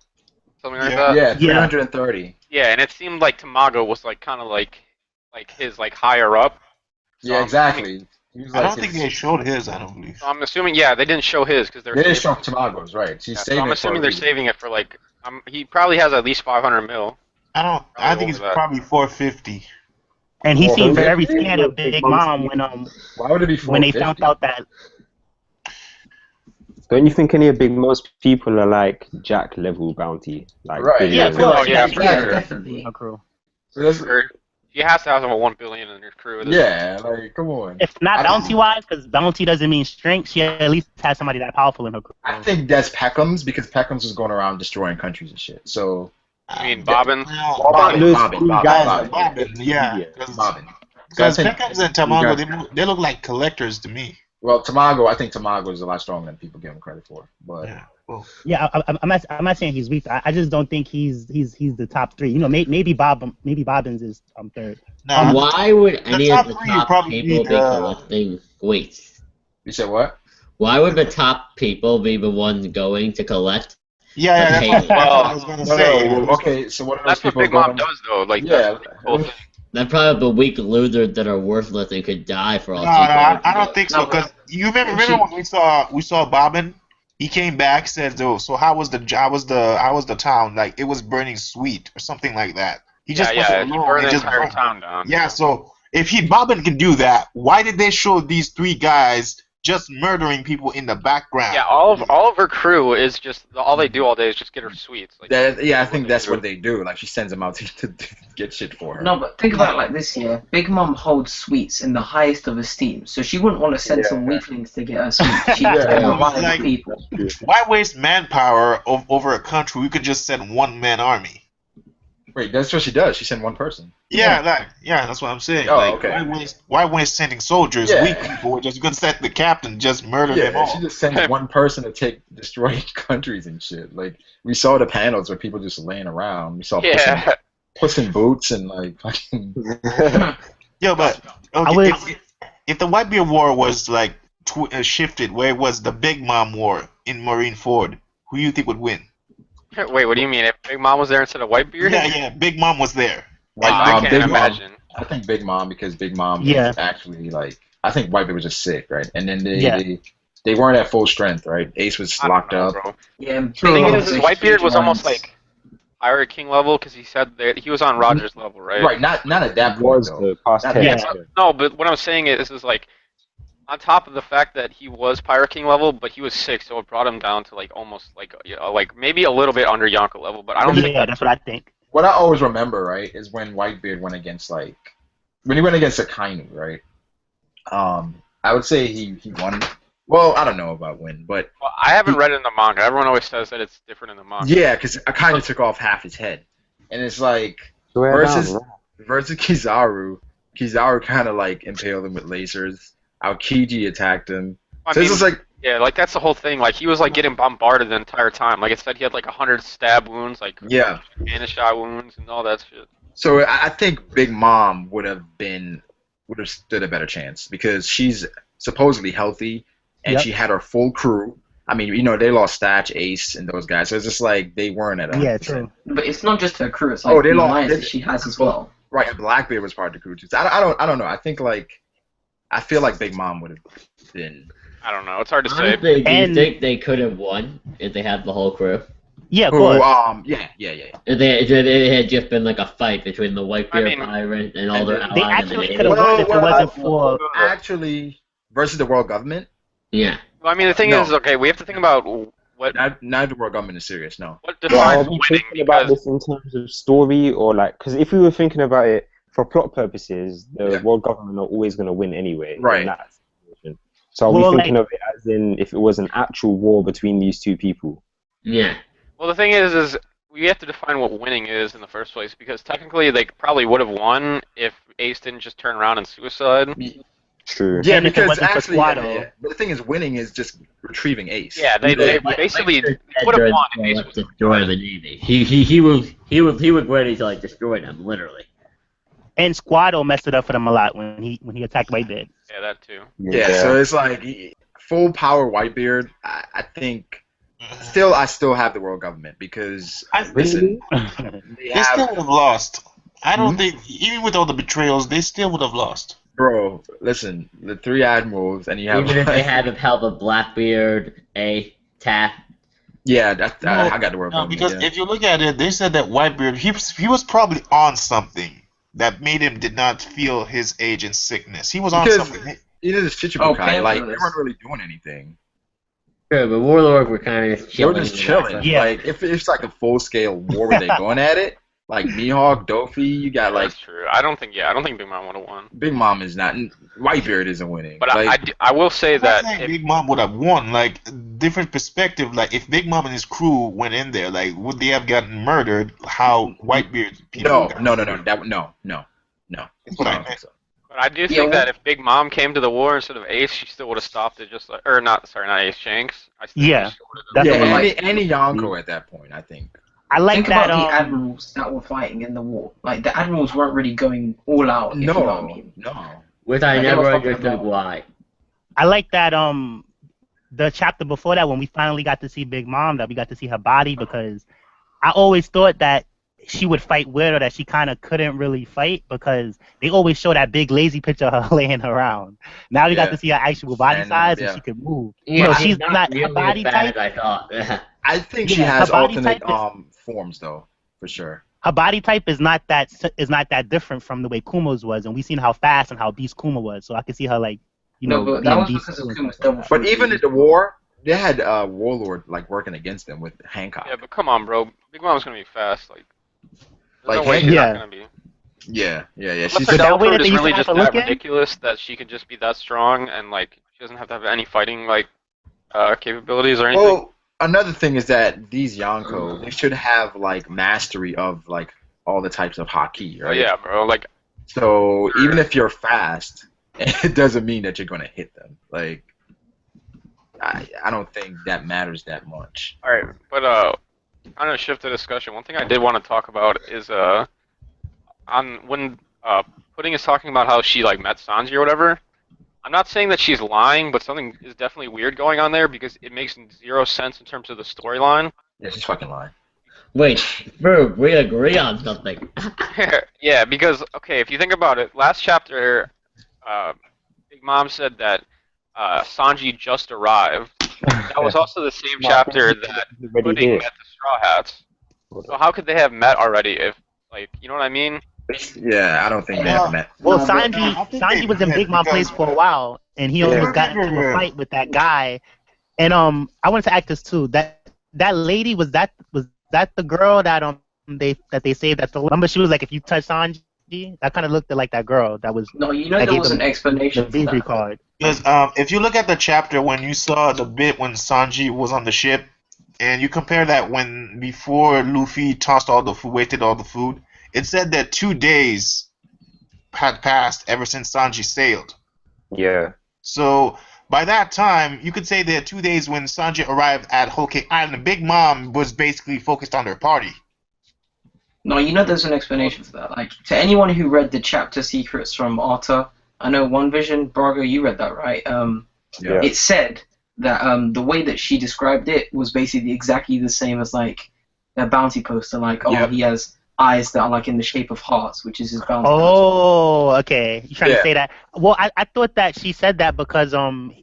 Speaker 2: Something like that.
Speaker 3: yeah, 330.
Speaker 2: Yeah, and it seemed like Tamago was like kind of like his like higher up. So
Speaker 3: Yeah,
Speaker 2: I'm
Speaker 3: exactly. He was
Speaker 1: I
Speaker 3: like
Speaker 1: don't think
Speaker 3: his-
Speaker 1: they showed his. I don't believe.
Speaker 2: So I'm assuming they didn't show his because they're
Speaker 3: They didn't
Speaker 2: saving
Speaker 3: show Tamago's, right? She's
Speaker 2: yeah,
Speaker 3: saving
Speaker 2: so I'm
Speaker 3: it
Speaker 2: assuming
Speaker 3: for a
Speaker 2: they're
Speaker 3: reason.
Speaker 2: saving it for like he probably has at least 500 mil.
Speaker 1: I
Speaker 2: Probably
Speaker 1: think it's
Speaker 2: over that.
Speaker 1: probably 450.
Speaker 4: and he
Speaker 3: Well,
Speaker 4: seemed
Speaker 3: maybe-
Speaker 4: very scared of Big Mom
Speaker 3: Why would it be
Speaker 4: when they
Speaker 3: 450?
Speaker 4: found out that
Speaker 5: Don't you think any of Big Mo's people are like Jack level bounty? Like
Speaker 3: Right,
Speaker 5: billion?
Speaker 6: Yeah, of course.
Speaker 2: yeah,
Speaker 6: Yeah,
Speaker 3: sure.
Speaker 6: definitely.
Speaker 4: her crew.
Speaker 3: So that's-
Speaker 2: Or he has to have a 1 billion in your crew.
Speaker 3: yeah, like come on.
Speaker 4: If not
Speaker 3: I don't-
Speaker 4: bounty wise, because bounty doesn't mean strength, she at least has somebody that powerful in her crew.
Speaker 3: I think that's Peckham's because Peckham's was going around destroying countries and shit. So
Speaker 2: You mean Bobbin?
Speaker 5: What about
Speaker 1: Bobbin.
Speaker 5: those
Speaker 3: Bobbin,
Speaker 5: three
Speaker 3: Bobbin,
Speaker 5: guys?
Speaker 3: Bobbin.
Speaker 1: Bobbin, yeah.
Speaker 5: Yeah.
Speaker 3: Bobbin.
Speaker 1: Because
Speaker 3: I think
Speaker 1: Peckham's and
Speaker 3: you
Speaker 1: Tamago,
Speaker 3: got-
Speaker 1: they look like collectors to me.
Speaker 3: Well, Tamago, I think Tamago is a lot stronger than people give him credit for. But
Speaker 1: Yeah. Well,
Speaker 4: Yeah, I'm not saying he's weak. I just don't think he's the top three. You know, maybe Bobbins is third.
Speaker 1: now
Speaker 7: Why would any
Speaker 1: top
Speaker 7: of the
Speaker 1: three would
Speaker 7: top
Speaker 1: probably
Speaker 7: people
Speaker 1: be
Speaker 7: be
Speaker 1: the-
Speaker 7: collecting weights?
Speaker 3: you said what?
Speaker 7: Why would the top people be the ones going to collect?
Speaker 1: yeah, that's
Speaker 7: Okay.
Speaker 1: what I was gonna
Speaker 3: No,
Speaker 1: say.
Speaker 3: no.
Speaker 1: yeah.
Speaker 3: Well, okay, so what are those
Speaker 2: That's what
Speaker 3: people
Speaker 2: Big Mom
Speaker 3: going?
Speaker 2: does, though. Like,
Speaker 3: Yeah.
Speaker 2: that's the whole thing.
Speaker 7: Then probably the weak losers that are worthless and could die for all
Speaker 1: No,
Speaker 7: people.
Speaker 1: I don't think so.
Speaker 6: No,
Speaker 1: Because you remember
Speaker 6: she-
Speaker 1: when we saw Bobbin, he came back said, "Oh, so how was the town? Like it was burning sweet or something like that." He just
Speaker 2: Yeah,
Speaker 1: wasn't
Speaker 2: he
Speaker 1: alone.
Speaker 2: burned
Speaker 1: He
Speaker 2: the
Speaker 1: just
Speaker 2: entire
Speaker 1: burned-
Speaker 2: town down.
Speaker 1: Yeah, so if Bobbin can do that, why did they show these three guys just murdering people in the background?
Speaker 2: Yeah, all of her crew is just all they do all day is just get her sweets. Like,
Speaker 3: Yeah, I think that's
Speaker 2: do.
Speaker 3: what they do. Like she sends them out to get shit for her.
Speaker 6: No, but think about it like this here. Big Mom holds sweets in the highest of esteem, so she wouldn't want to send some weaklings to get her sweets. She would
Speaker 3: Yeah,
Speaker 6: want
Speaker 1: like-
Speaker 6: people.
Speaker 1: Why waste manpower over a country? We could just send one man army.
Speaker 3: Wait, that's what she does. She sent one person.
Speaker 1: Yeah, that's what I'm saying.
Speaker 3: Oh,
Speaker 1: like,
Speaker 3: okay.
Speaker 1: why waste sending soldiers?
Speaker 3: Yeah.
Speaker 1: Weak people are just gonna set the captain, just murder them
Speaker 3: Yeah,
Speaker 1: all.
Speaker 3: she just sends one person to destroy countries and shit. Like we saw the panels where people just laying around. We saw
Speaker 2: yeah,
Speaker 3: Puss in Boots and like fucking.
Speaker 1: Yeah, but
Speaker 4: I
Speaker 1: okay,
Speaker 4: would-
Speaker 1: if the Whitebeard War was like shifted where it was the Big Mom War in Marineford, who do you think would win?
Speaker 2: Wait, what do you mean? If Big Mom was there instead of Whitebeard?
Speaker 1: Yeah, Big Mom was there.
Speaker 2: I can't
Speaker 3: Big Mom.
Speaker 2: imagine.
Speaker 3: I think Big Mom because Big Mom
Speaker 4: Yeah.
Speaker 3: is actually like I think Whitebeard was just sick, right? And then
Speaker 4: Yeah.
Speaker 3: they weren't at full strength, right? Ace was
Speaker 2: I don't
Speaker 3: locked
Speaker 2: know,
Speaker 3: up.
Speaker 2: bro.
Speaker 6: Yeah,
Speaker 2: The thing
Speaker 6: Big
Speaker 2: is,
Speaker 6: Mom's a
Speaker 2: Whitebeard
Speaker 6: huge
Speaker 2: was almost
Speaker 6: alliance.
Speaker 2: like Pirate King level because he said that he was on Roger's level, right?
Speaker 3: Right, not at that
Speaker 5: He
Speaker 3: point
Speaker 5: was
Speaker 3: though.
Speaker 5: the past
Speaker 3: Not
Speaker 5: tense.
Speaker 3: that-
Speaker 4: Yeah.
Speaker 2: No, but what I'm saying is like, on top of the fact that he was Pirate King level, but he was sick, so it brought him down to like almost like like maybe a little bit under Yonka level, but I don't think
Speaker 4: Yeah, that's what I think.
Speaker 3: What I always remember, right, is when Whitebeard went against when he went against Akainu, right? I would say he won. Well, I don't know about win, but
Speaker 2: Well, I haven't read it in the manga. Everyone always says that it's different in the manga.
Speaker 3: yeah, because Akainu took off half his head, and it's like
Speaker 5: Swear
Speaker 3: versus
Speaker 5: down,
Speaker 3: versus Kizaru. Kizaru kind of like impaled him with lasers. Aokiji attacked him.
Speaker 2: I
Speaker 3: So
Speaker 2: mean,
Speaker 3: it's just like
Speaker 2: yeah, like that's the whole thing. Like he was like getting bombarded the entire time. Like it said, he had like 100 stab wounds, like
Speaker 3: yeah.
Speaker 2: shot wounds, and all that shit.
Speaker 3: So I think Big Mom would have stood a better chance because she's supposedly healthy and
Speaker 4: Yep.
Speaker 3: she had her full crew. I mean, you know, they lost Thatch, Ace, and those guys. So it's just like they weren't at 100%.
Speaker 4: Yeah, true.
Speaker 6: But it's not just her crew. It's like
Speaker 3: Oh, they
Speaker 6: the
Speaker 3: lost-
Speaker 6: alliance
Speaker 3: they-
Speaker 6: that she has as well.
Speaker 3: Right, and Blackbeard was part of the crew too. So I don't know. I think I feel like Big Mom would have been.
Speaker 2: I don't know. It's hard to say.
Speaker 7: Honestly, do you
Speaker 4: And-
Speaker 7: think they could have won if they had the whole crew?
Speaker 4: Yeah, of
Speaker 3: Oh,
Speaker 4: course.
Speaker 3: yeah.
Speaker 7: If it had just been like a fight between the Whitebeard
Speaker 2: I mean,
Speaker 7: Pirate and all their
Speaker 4: They
Speaker 7: allies.
Speaker 4: actually
Speaker 7: and
Speaker 4: could have won if it wasn't for.
Speaker 3: Actually, versus the world government.
Speaker 7: Yeah.
Speaker 2: Well, I mean, the thing
Speaker 3: No.
Speaker 2: is, okay, we have to think about what
Speaker 3: Not the world government is serious. No.
Speaker 2: what
Speaker 5: Well,
Speaker 2: defines
Speaker 5: are we
Speaker 2: winning.
Speaker 5: thinking about
Speaker 2: Because
Speaker 5: this in terms of story or like? Because if we were thinking about it for plot purposes, the
Speaker 3: Yeah.
Speaker 5: world government are always going to win anyway. in
Speaker 3: Right.
Speaker 5: that situation. So are
Speaker 4: Well,
Speaker 5: we thinking of it as in if it was an actual war between these two people?
Speaker 7: Yeah.
Speaker 2: well, the thing is we have to define what winning is in the first place because technically they probably would have won if Ace didn't just turn around and suicide.
Speaker 5: True.
Speaker 3: Yeah,
Speaker 4: And if it
Speaker 3: because
Speaker 4: wasn't for
Speaker 3: actually,
Speaker 4: Squado.
Speaker 3: But the thing is, winning is just retrieving Ace.
Speaker 2: Yeah, they basically would have won if Ace was
Speaker 7: destroy the Navy. He was ready to like destroy them, literally.
Speaker 4: And Squado messed it up for them a lot when he attacked Whitebeard.
Speaker 2: Yeah, that too.
Speaker 3: Yeah, so it's like full power Whitebeard. I think I still have the world government because listen, they
Speaker 1: They still
Speaker 3: have,
Speaker 1: would have lost. I don't
Speaker 3: Mhm.
Speaker 1: think, even with all the betrayals, they still would have lost.
Speaker 3: bro. Listen, the three admirals, and you have
Speaker 7: Even if they had held a Blackbeard, a Tap.
Speaker 3: yeah,
Speaker 1: No,
Speaker 3: I got the world
Speaker 1: No,
Speaker 3: government.
Speaker 1: because
Speaker 3: yeah.
Speaker 1: if you look at it, they said that Whitebeard, he was probably on something that made him did not feel his age and sickness. He was on
Speaker 3: Because-
Speaker 1: something.
Speaker 3: It is Chichibukai.
Speaker 6: Okay,
Speaker 3: Like
Speaker 6: for
Speaker 3: they
Speaker 6: this.
Speaker 3: weren't really doing anything.
Speaker 7: Sure, but Warlords were kind of just
Speaker 3: They were
Speaker 7: chilling.
Speaker 3: just chilling.
Speaker 4: Yeah.
Speaker 3: Like if it's like a full scale war where they're going at it, like Mihawk, Doffy. You got like
Speaker 2: That's true. I don't think Big Mom would have won.
Speaker 3: Big Mom is not. Whitebeard isn't winning.
Speaker 2: But
Speaker 3: Like
Speaker 2: I will say
Speaker 1: I'm not
Speaker 2: that
Speaker 1: saying
Speaker 2: if
Speaker 1: Big Mom would have won. Like different perspective. Like if Big Mom and his crew went in there, like would they have gotten murdered? How Whitebeard people got
Speaker 3: no.
Speaker 1: murdered?
Speaker 3: No.
Speaker 1: That's what
Speaker 3: I
Speaker 1: I
Speaker 3: don't think
Speaker 1: meant.
Speaker 3: so.
Speaker 2: but I do
Speaker 6: Yeah,
Speaker 2: think that
Speaker 6: well,
Speaker 2: if Big Mom came to the war instead of Ace, she still would have stopped it just like, or not, sorry, not Ace, Shanks. I think
Speaker 4: Yeah,
Speaker 2: she still would
Speaker 4: that's
Speaker 3: Yeah,
Speaker 4: what
Speaker 6: like,
Speaker 3: any Yonko at that point, I think.
Speaker 4: I like
Speaker 6: think
Speaker 4: that.
Speaker 6: about the admirals that were fighting in the war. Like the admirals weren't really going all out, if you know what I mean.
Speaker 3: No.
Speaker 7: Which I
Speaker 6: Like, they were
Speaker 7: never
Speaker 6: fucking
Speaker 7: understood
Speaker 6: about.
Speaker 7: why.
Speaker 4: I like that. The chapter before that when we finally got to see Big Mom, that we got to see her body because I always thought that she would fight weird or that she kind of couldn't really fight because they always show that big lazy picture of her laying around. Now we got
Speaker 3: Yeah.
Speaker 4: to see her actual body
Speaker 3: Standing up,
Speaker 4: size and
Speaker 3: yeah.
Speaker 4: she can move.
Speaker 7: Yeah,
Speaker 4: She's
Speaker 7: not
Speaker 4: not her
Speaker 7: nearly as
Speaker 4: body
Speaker 7: bad
Speaker 4: type.
Speaker 7: as I thought.
Speaker 3: I think she
Speaker 4: Yeah, her
Speaker 3: has
Speaker 4: body
Speaker 3: alternate
Speaker 4: type is
Speaker 3: forms though, for sure.
Speaker 4: her body type is not that different from the way Kuma's was, and we seen how fast and how beast Kuma was. So I can see her like
Speaker 6: No, but that
Speaker 4: being
Speaker 6: was
Speaker 4: beast
Speaker 6: because
Speaker 4: too
Speaker 6: of
Speaker 4: and
Speaker 6: Kuma's
Speaker 4: stuff like
Speaker 6: double
Speaker 4: that.
Speaker 3: But
Speaker 6: fruit.
Speaker 3: even in the war, they had Warlord like working against them with Hancock.
Speaker 2: Yeah, but come on, bro. Big Mom's gonna be fast. Like, there's
Speaker 3: Like,
Speaker 2: no way
Speaker 3: hey,
Speaker 2: she's
Speaker 4: yeah.
Speaker 2: not gonna be.
Speaker 3: Yeah.
Speaker 2: Unless
Speaker 3: She's
Speaker 2: her
Speaker 4: But that
Speaker 2: double
Speaker 4: way that
Speaker 2: fruit
Speaker 4: they
Speaker 2: is
Speaker 4: used to
Speaker 2: really
Speaker 4: have
Speaker 2: just
Speaker 4: her
Speaker 2: that
Speaker 4: looking,
Speaker 2: ridiculous that she could just be that strong and like she doesn't have to have any fighting like capabilities or anything.
Speaker 3: Well, another thing is that these Yonko, they should have like mastery of like all the types of haki,
Speaker 2: Oh
Speaker 3: right?
Speaker 2: yeah, bro. Like,
Speaker 3: So even if you're fast, it doesn't mean that you're gonna hit them. Like I don't think that matters that much.
Speaker 2: all right, but kind of shift the discussion. One thing I did want to talk about is on when Pudding is talking about how she like met Sanji or whatever. I'm not saying that she's lying, but something is definitely weird going on there because it makes zero sense in terms of the storyline.
Speaker 3: Yeah, she's fucking lying.
Speaker 7: Wait, bro, we agree on something.
Speaker 2: Yeah, because okay, if you think about it, last chapter, Big Mom said that Sanji just arrived. That was also the same chapter that
Speaker 5: Already
Speaker 2: Pudding
Speaker 5: here.
Speaker 2: met the Straw Hats. So how could they have met already if, like, you know what I mean?
Speaker 3: Yeah, I don't think they
Speaker 6: Yeah.
Speaker 3: have met.
Speaker 4: well,
Speaker 6: No, but-
Speaker 1: I think
Speaker 4: Sanji
Speaker 1: they
Speaker 4: was in
Speaker 1: met
Speaker 4: Big Mom
Speaker 1: because-
Speaker 4: place for a while, and he
Speaker 3: Yeah.
Speaker 4: almost got into a fight with that guy. And I wanted to act this too. That lady was that the girl that they saved at the remember she was like if you touch Sanji, that kind of looked like that girl that was
Speaker 6: No, you know
Speaker 4: that
Speaker 6: there
Speaker 4: gave
Speaker 6: was
Speaker 4: them
Speaker 6: an
Speaker 4: the
Speaker 6: explanation for
Speaker 4: bravery
Speaker 6: that.
Speaker 4: card.
Speaker 1: Because if you look at the chapter when you saw the bit when Sanji was on the ship, and you compare that when before Luffy tossed all the food, wasted all the food, it said that 2 days had passed ever since Sanji sailed.
Speaker 5: Yeah.
Speaker 1: So by that time, you could say that 2 days when Sanji arrived at Whole Cake Island, Big Mom was basically focused on their party.
Speaker 6: No, you know there's an explanation for that. Like, to anyone who read the chapter secrets from Arta, I know One Vision, Brago, you read that, right?
Speaker 5: Yeah.
Speaker 6: It said that the way that she described it was basically exactly the same as, like, a bounty poster. Like, oh,
Speaker 3: Yep.
Speaker 6: he has eyes that are, like, in the shape of hearts, which is his bounty poster.
Speaker 4: Oh, okay. You trying
Speaker 3: Yeah.
Speaker 4: to say that? Well, I thought that she said that because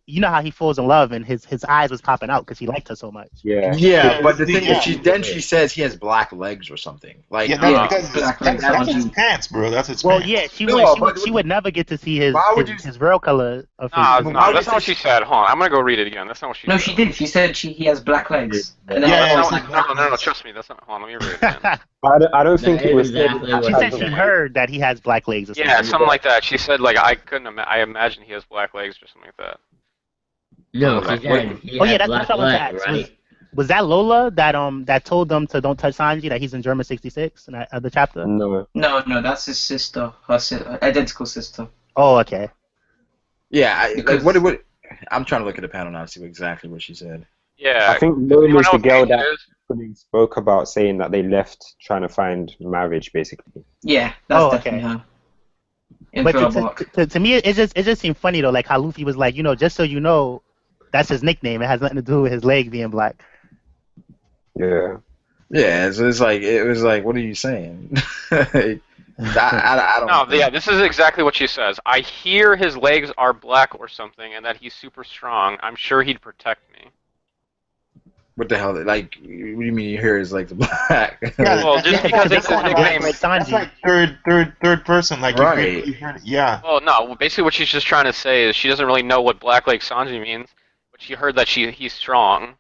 Speaker 4: you know how he falls in love and his eyes was popping out because he liked her so much.
Speaker 5: Yeah.
Speaker 3: Yeah, but the thing
Speaker 1: Yeah.
Speaker 3: is, she says he has black legs or something. Like,
Speaker 1: Yeah, that's
Speaker 6: Yeah,
Speaker 1: because
Speaker 6: black
Speaker 1: that's
Speaker 6: legs,
Speaker 1: his
Speaker 6: Sanji.
Speaker 1: pants, bro. That's his
Speaker 4: Well,
Speaker 1: pants.
Speaker 4: yeah, she
Speaker 3: No,
Speaker 4: would
Speaker 3: but
Speaker 4: she would never get to see
Speaker 3: Why would you-
Speaker 4: his real color of
Speaker 2: Nah,
Speaker 4: his.
Speaker 3: Why
Speaker 2: no,
Speaker 3: would
Speaker 2: that's
Speaker 3: you
Speaker 2: not what
Speaker 3: say
Speaker 2: she said. Hold on, I'm gonna go read it again. That's not what she
Speaker 6: No,
Speaker 2: said.
Speaker 6: she did. She said he has black legs. And then
Speaker 1: Yeah,
Speaker 6: I
Speaker 1: yeah,
Speaker 6: was
Speaker 1: it's
Speaker 6: like,
Speaker 1: like-
Speaker 2: No, trust me. That's not. Hold on, let me read it again.
Speaker 5: I don't think
Speaker 7: That
Speaker 5: it was
Speaker 7: is exactly what
Speaker 4: She
Speaker 7: she
Speaker 4: said she
Speaker 7: said.
Speaker 4: heard that he has black legs or something.
Speaker 2: Yeah, something like that. She said like I couldn't. I imagine he has black legs or something like that.
Speaker 7: No,
Speaker 3: Right.
Speaker 7: she said he
Speaker 4: Oh yeah,
Speaker 7: had
Speaker 4: that's
Speaker 7: black
Speaker 4: what I wanted to
Speaker 7: legs,
Speaker 4: ask.
Speaker 7: right?
Speaker 4: Was that Lola that told them to don't touch Sanji, that he's in German 66 in that other chapter?
Speaker 5: No.
Speaker 6: no, that's his sister, her identical sister.
Speaker 4: Oh, okay.
Speaker 3: yeah,
Speaker 6: Because-
Speaker 3: what? I'm trying to look at the panel now to see exactly what she said.
Speaker 2: Yeah.
Speaker 5: I think
Speaker 2: does anyone
Speaker 5: Lola's
Speaker 2: know
Speaker 5: the
Speaker 2: what
Speaker 5: girl
Speaker 2: page it
Speaker 5: that
Speaker 2: is?
Speaker 5: Pudding spoke about saying that they left trying to find marriage, basically.
Speaker 6: Yeah, that's
Speaker 4: Oh,
Speaker 6: definitely
Speaker 4: okay.
Speaker 6: her. In
Speaker 4: But
Speaker 6: Thriller
Speaker 4: to,
Speaker 6: Bark.
Speaker 4: to me, it just seemed funny though, like how Luffy was like, just so you know, that's his nickname. It has nothing to do with his leg being black.
Speaker 5: Yeah.
Speaker 3: Yeah, so it was like, what are you saying? I don't.
Speaker 2: No,
Speaker 3: think-
Speaker 2: yeah, this is exactly what she says. I hear his legs are black or something, and that he's super strong. I'm sure he'd protect me.
Speaker 3: What the hell? Like, what do you mean you hear his legs black?
Speaker 1: Yeah,
Speaker 2: Well, just because
Speaker 4: they
Speaker 2: it's
Speaker 4: call
Speaker 2: his
Speaker 4: him
Speaker 2: nickname.
Speaker 4: Black
Speaker 1: That's
Speaker 4: Sanji.
Speaker 1: like third person. Like
Speaker 3: Right.
Speaker 1: you heard it. Yeah.
Speaker 2: Well, no. Basically, what she's just trying to say is she doesn't really know what Black Lake Sanji means, but she heard that he's strong.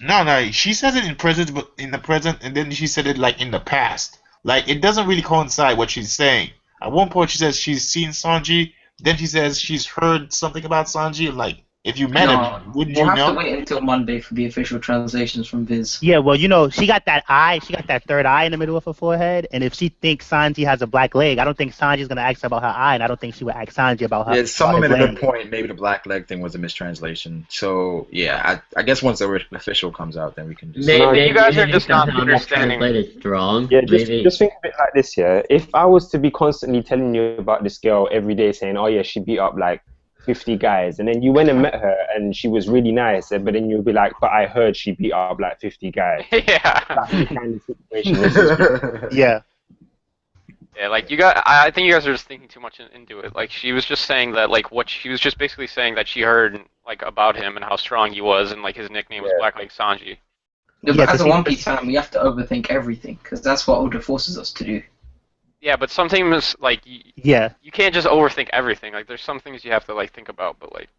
Speaker 1: No. She says it in present, but in the present, and then she said it like in the past. like it doesn't really coincide what she's saying. At one point, she says she's seen Sanji. Then she says she's heard something about Sanji. Like, if you met
Speaker 6: No,
Speaker 1: him, wouldn't
Speaker 6: we'll
Speaker 1: you
Speaker 6: have to
Speaker 1: know?
Speaker 6: wait until Monday for the official translations from Viz.
Speaker 4: Yeah, well, she got that eye. She got that third eye in the middle of her forehead. And if she thinks Sanji has a black leg, I don't think Sanji's gonna ask her about her eye, and I don't think she would ask Sanji about
Speaker 3: Yeah, someone
Speaker 4: his
Speaker 3: made a good
Speaker 4: leg.
Speaker 3: point. Maybe the black leg thing was a mistranslation. So yeah, I guess once the official comes out, then we can just.
Speaker 7: Maybe,
Speaker 2: You guys are
Speaker 7: maybe
Speaker 2: just not
Speaker 7: somehow
Speaker 2: understanding.
Speaker 7: mistranslated wrong.
Speaker 5: Yeah,
Speaker 7: Maybe.
Speaker 5: just think of it like this, yeah. If I was to be constantly telling you about this girl every day, saying, "Oh yeah, she beat up like 50 guys," and then you went and met her and she was really nice, but then you'll be like, "But I heard she beat up like 50 guys."
Speaker 2: Yeah.
Speaker 5: That's the kind of situation this is.
Speaker 4: Yeah.
Speaker 2: Yeah, like I think you guys are just thinking too much into it. Like she was just saying that, like what she was just basically saying that she heard like about him and how strong he was, and like his nickname was
Speaker 5: Yeah.
Speaker 2: Black Leg Sanji.
Speaker 6: Yeah,
Speaker 4: Yeah,
Speaker 6: but as
Speaker 4: 'cause
Speaker 6: a
Speaker 4: he-
Speaker 6: One Piece fan, we have to overthink everything because that's what Oda forces us to do.
Speaker 2: Yeah, but sometimes like
Speaker 4: Yeah.
Speaker 2: you can't just overthink everything. Like there's some things you have to like think about, but like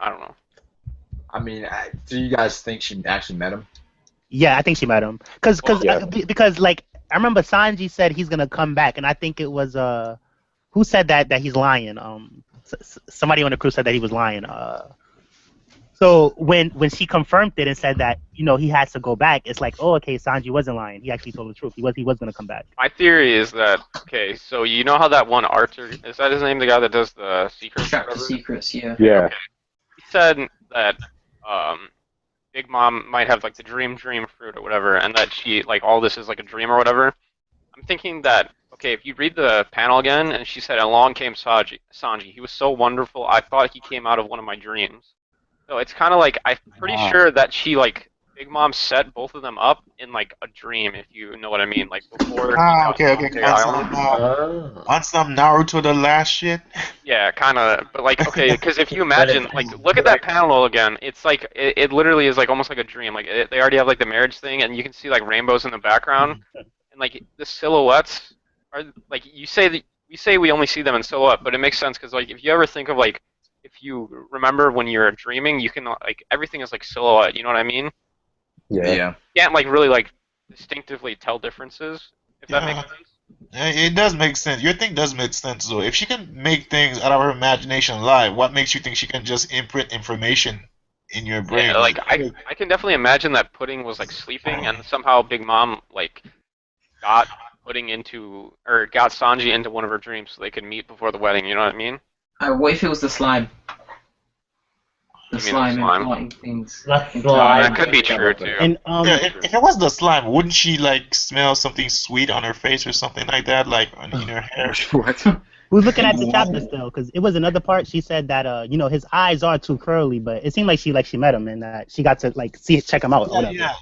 Speaker 2: I don't know.
Speaker 3: I mean, do you guys think she actually met him?
Speaker 4: Yeah, I think she met him.
Speaker 5: Yeah.
Speaker 4: Because like I remember Sanji said he's gonna come back, and I think it was who said that he's lying. Somebody on the crew said that he was lying. So when she confirmed it and said that he has to go back, it's like, oh, okay, Sanji wasn't lying. He actually told the truth. He was gonna come back.
Speaker 2: My theory is that okay, so you know how that one Arthur is that his name, the guy that does the secrets?
Speaker 6: Chapter
Speaker 2: whatever?
Speaker 6: secrets, yeah.
Speaker 5: Yeah.
Speaker 2: He said that Big Mom might have like the dream fruit or whatever, and that she like all this is like a dream or whatever. I'm thinking that okay, if you read the panel again, and she said, "Along came Sanji. He was so wonderful. I thought he came out of one of my dreams." So it's kind of like I'm pretty sure that she like Big Mom set both of them up in like a dream, if you know what I mean, like before.
Speaker 1: Okay.
Speaker 7: Oh.
Speaker 1: On some Naruto the last shit.
Speaker 2: Yeah, kind of. But like, okay, because if you imagine, like, look at that panel again. It's like it literally is like almost like a dream. Like they already have like the marriage thing, and you can see like rainbows in the background, and like the silhouettes are like you say that we say we only see them in silhouette, but it makes sense because like if you ever think of like if you remember when you're dreaming, you can like everything is like silhouette. You know what I mean?
Speaker 5: Yeah.
Speaker 3: Yeah.
Speaker 2: You can't like really like distinctively tell differences. If that makes sense.
Speaker 1: It does make sense. Your thing does make sense, though. If she can make things out of her imagination live, what makes you think she can just imprint information in your brain?
Speaker 2: Yeah, like I can definitely imagine that Pudding was like sleeping, and somehow Big Mom like got Pudding into or got Sanji into one of her dreams so they could meet before the wedding. You know what I mean?
Speaker 6: What if it was the slime? The
Speaker 2: You mean the
Speaker 6: slime
Speaker 2: slime?
Speaker 6: implying things.
Speaker 7: That's
Speaker 6: into-
Speaker 7: slime.
Speaker 2: That could be true too.
Speaker 4: And
Speaker 1: Yeah, if it was the slime, wouldn't she like smell something sweet on her face or something like that, like in her hair?
Speaker 3: What?
Speaker 4: who's looking at the chapter still? Because it was another part. She said that his eyes are too curly, but it seemed like she met him and that she got to like check him out. Or whatever.
Speaker 1: Yeah,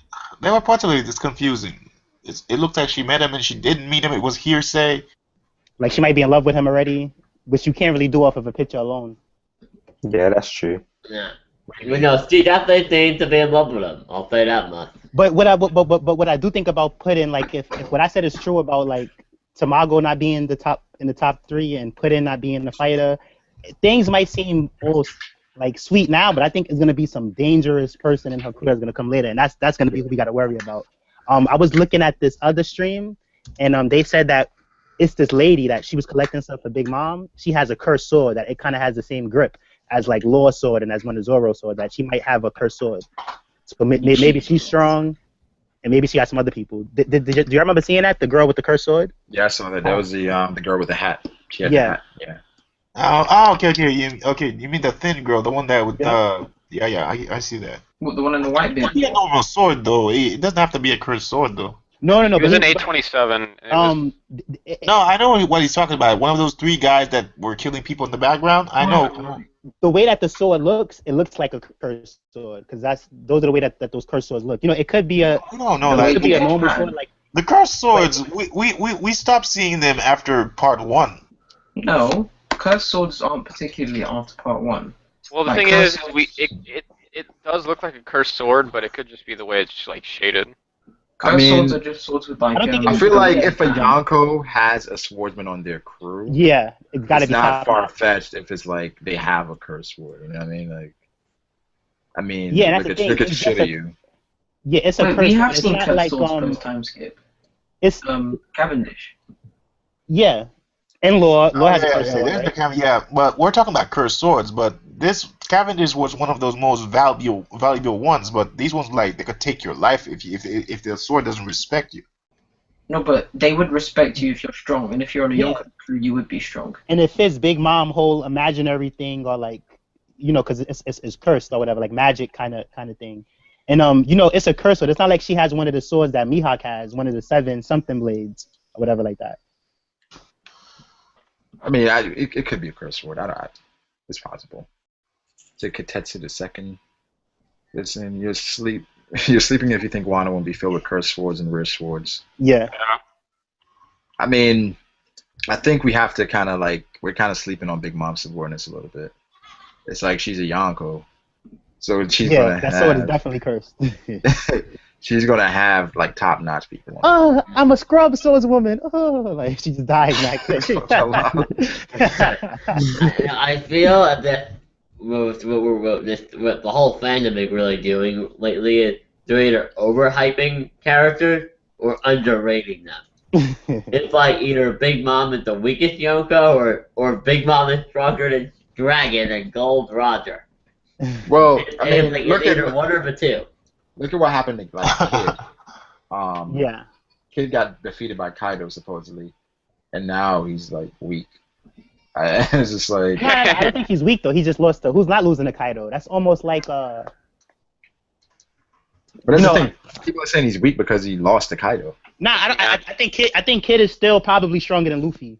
Speaker 1: there were parts of it that's confusing. It looked like she met him and she didn't meet him. It was hearsay.
Speaker 4: Like she might be in love with him already, which you can't really do off of a picture alone.
Speaker 5: Yeah, that's true.
Speaker 7: Yeah. But no, she definitely seems to be in love with him. I'll say that much.
Speaker 4: But what I do think about Puddin, like if what I said is true about like Tamago not being in the top three and Puddin not being the fighter, things might seem all like sweet now, but I think it's gonna be some dangerous person in her crew that's gonna come later, and that's gonna be who we gotta worry about. I was looking at this other stream, and they said that it's this lady that she was collecting stuff for Big Mom. She has a cursed sword that it kind of has the same grip as like Law's sword and as one of Zoro's sword, that she might have a cursed sword. So maybe she's strong, and maybe she got some other people. Do you remember seeing that, the girl with the cursed sword?
Speaker 3: Yeah, I saw that. That was the girl with the hat. She had
Speaker 4: Yeah.
Speaker 3: the hat. Yeah.
Speaker 1: Okay. You mean the thin girl, the one that with I see that.
Speaker 6: What, the one in the white
Speaker 1: It
Speaker 6: bit?
Speaker 1: could be a normal sword though. It doesn't have to be a cursed sword though.
Speaker 4: No.
Speaker 2: It was
Speaker 4: but
Speaker 2: an 827.
Speaker 1: No, I know what he's talking about. One of those three guys that were killing people in the background. I know.
Speaker 4: the way that the sword looks, it looks like a cursed sword, because those are the way that those cursed swords look. It could be a
Speaker 1: No,
Speaker 4: it
Speaker 1: like
Speaker 4: could be a normal sword, like
Speaker 1: the cursed swords. We stopped seeing them after part 1.
Speaker 6: No, cursed swords aren't particularly after part 1.
Speaker 2: Well, the
Speaker 6: Like,
Speaker 2: thing is,
Speaker 6: cursed-
Speaker 2: it does look like a cursed sword, but it could just be the way it's like shaded.
Speaker 6: Cursed
Speaker 3: mean,
Speaker 6: swords are just swords with like.
Speaker 4: I don't think
Speaker 3: I
Speaker 4: it's-
Speaker 3: feel like if a Yonko has a swordsman on their crew,
Speaker 4: yeah, it's got to
Speaker 3: it's
Speaker 4: be
Speaker 3: not
Speaker 4: top
Speaker 3: far
Speaker 4: notch.
Speaker 3: fetched if it's like they have a curse sword. You know what I mean? Like,
Speaker 4: Yeah, that's
Speaker 3: look
Speaker 4: the
Speaker 3: at
Speaker 4: thing.
Speaker 3: look at
Speaker 4: It's
Speaker 3: Shiryu.
Speaker 4: Yeah, it's a
Speaker 6: Wait,
Speaker 4: cursed
Speaker 6: we have
Speaker 4: sword. It's
Speaker 6: seen
Speaker 4: not
Speaker 6: cursed
Speaker 4: like
Speaker 6: swords post time skip.
Speaker 4: It's
Speaker 6: Cavendish.
Speaker 4: yeah. And Law
Speaker 1: Oh
Speaker 4: has a
Speaker 1: yeah,
Speaker 4: cursed
Speaker 1: yeah.
Speaker 4: sword,
Speaker 1: There's the
Speaker 4: right?
Speaker 1: yeah. But we're talking about cursed swords. But this Cavendish was one of those most valuable ones. But these ones, like, they could take your life if the sword doesn't respect you.
Speaker 6: No, but they would respect you if you're strong, and if you're on a
Speaker 4: Yeah.
Speaker 6: Yonko crew, you would be strong.
Speaker 4: And it fits Big Mom whole imaginary thing, or like, because it's cursed or whatever, like magic kind of thing. And it's a curse sword. It's not like she has one of the swords that Mihawk has, one of the 7 something blades or whatever like that.
Speaker 3: I mean, it could be a curse word. It's possible. To Katetsu the second. Listen, you're sleep. You're sleeping if you think Wano won't be filled with cursed swords and rare swords.
Speaker 4: Yeah.
Speaker 3: I mean, I think we have to kind of we're kind of sleeping on Big Mom's subordinates a little bit. It's like she's a Yonko, so she's
Speaker 4: Yeah,
Speaker 3: gonna
Speaker 4: that sword is
Speaker 3: have
Speaker 4: definitely cursed.
Speaker 3: she's gonna have like top-notch people.
Speaker 4: Oh, I'm a scrub swordswoman. Oh, like she just dies like
Speaker 7: I feel that what the whole fandom is really doing lately is they're either overhyping characters or underrating them. It's like either Big Mom is the weakest Yonko or Big Mom is stronger than Dragon and Gold Roger.
Speaker 3: Well,
Speaker 7: It's,
Speaker 3: I mean,
Speaker 7: it's like
Speaker 3: look
Speaker 7: it's
Speaker 3: at
Speaker 7: either one or the two.
Speaker 3: look at what happened to Kid.
Speaker 4: Yeah.
Speaker 3: Kid got defeated by Kaido supposedly, and now he's like weak. It's just like
Speaker 4: No, I don't think he's weak though. He just lost to who's not losing to Kaido. That's almost like
Speaker 3: But that's the thing. People are saying he's weak because he lost to Kaido.
Speaker 4: Nah, I think Kid is still probably stronger than Luffy.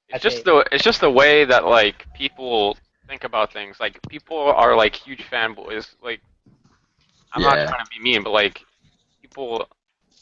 Speaker 2: It's just the way that like people think about things. Like people are like huge fanboys. Like I'm not trying to be mean, but like people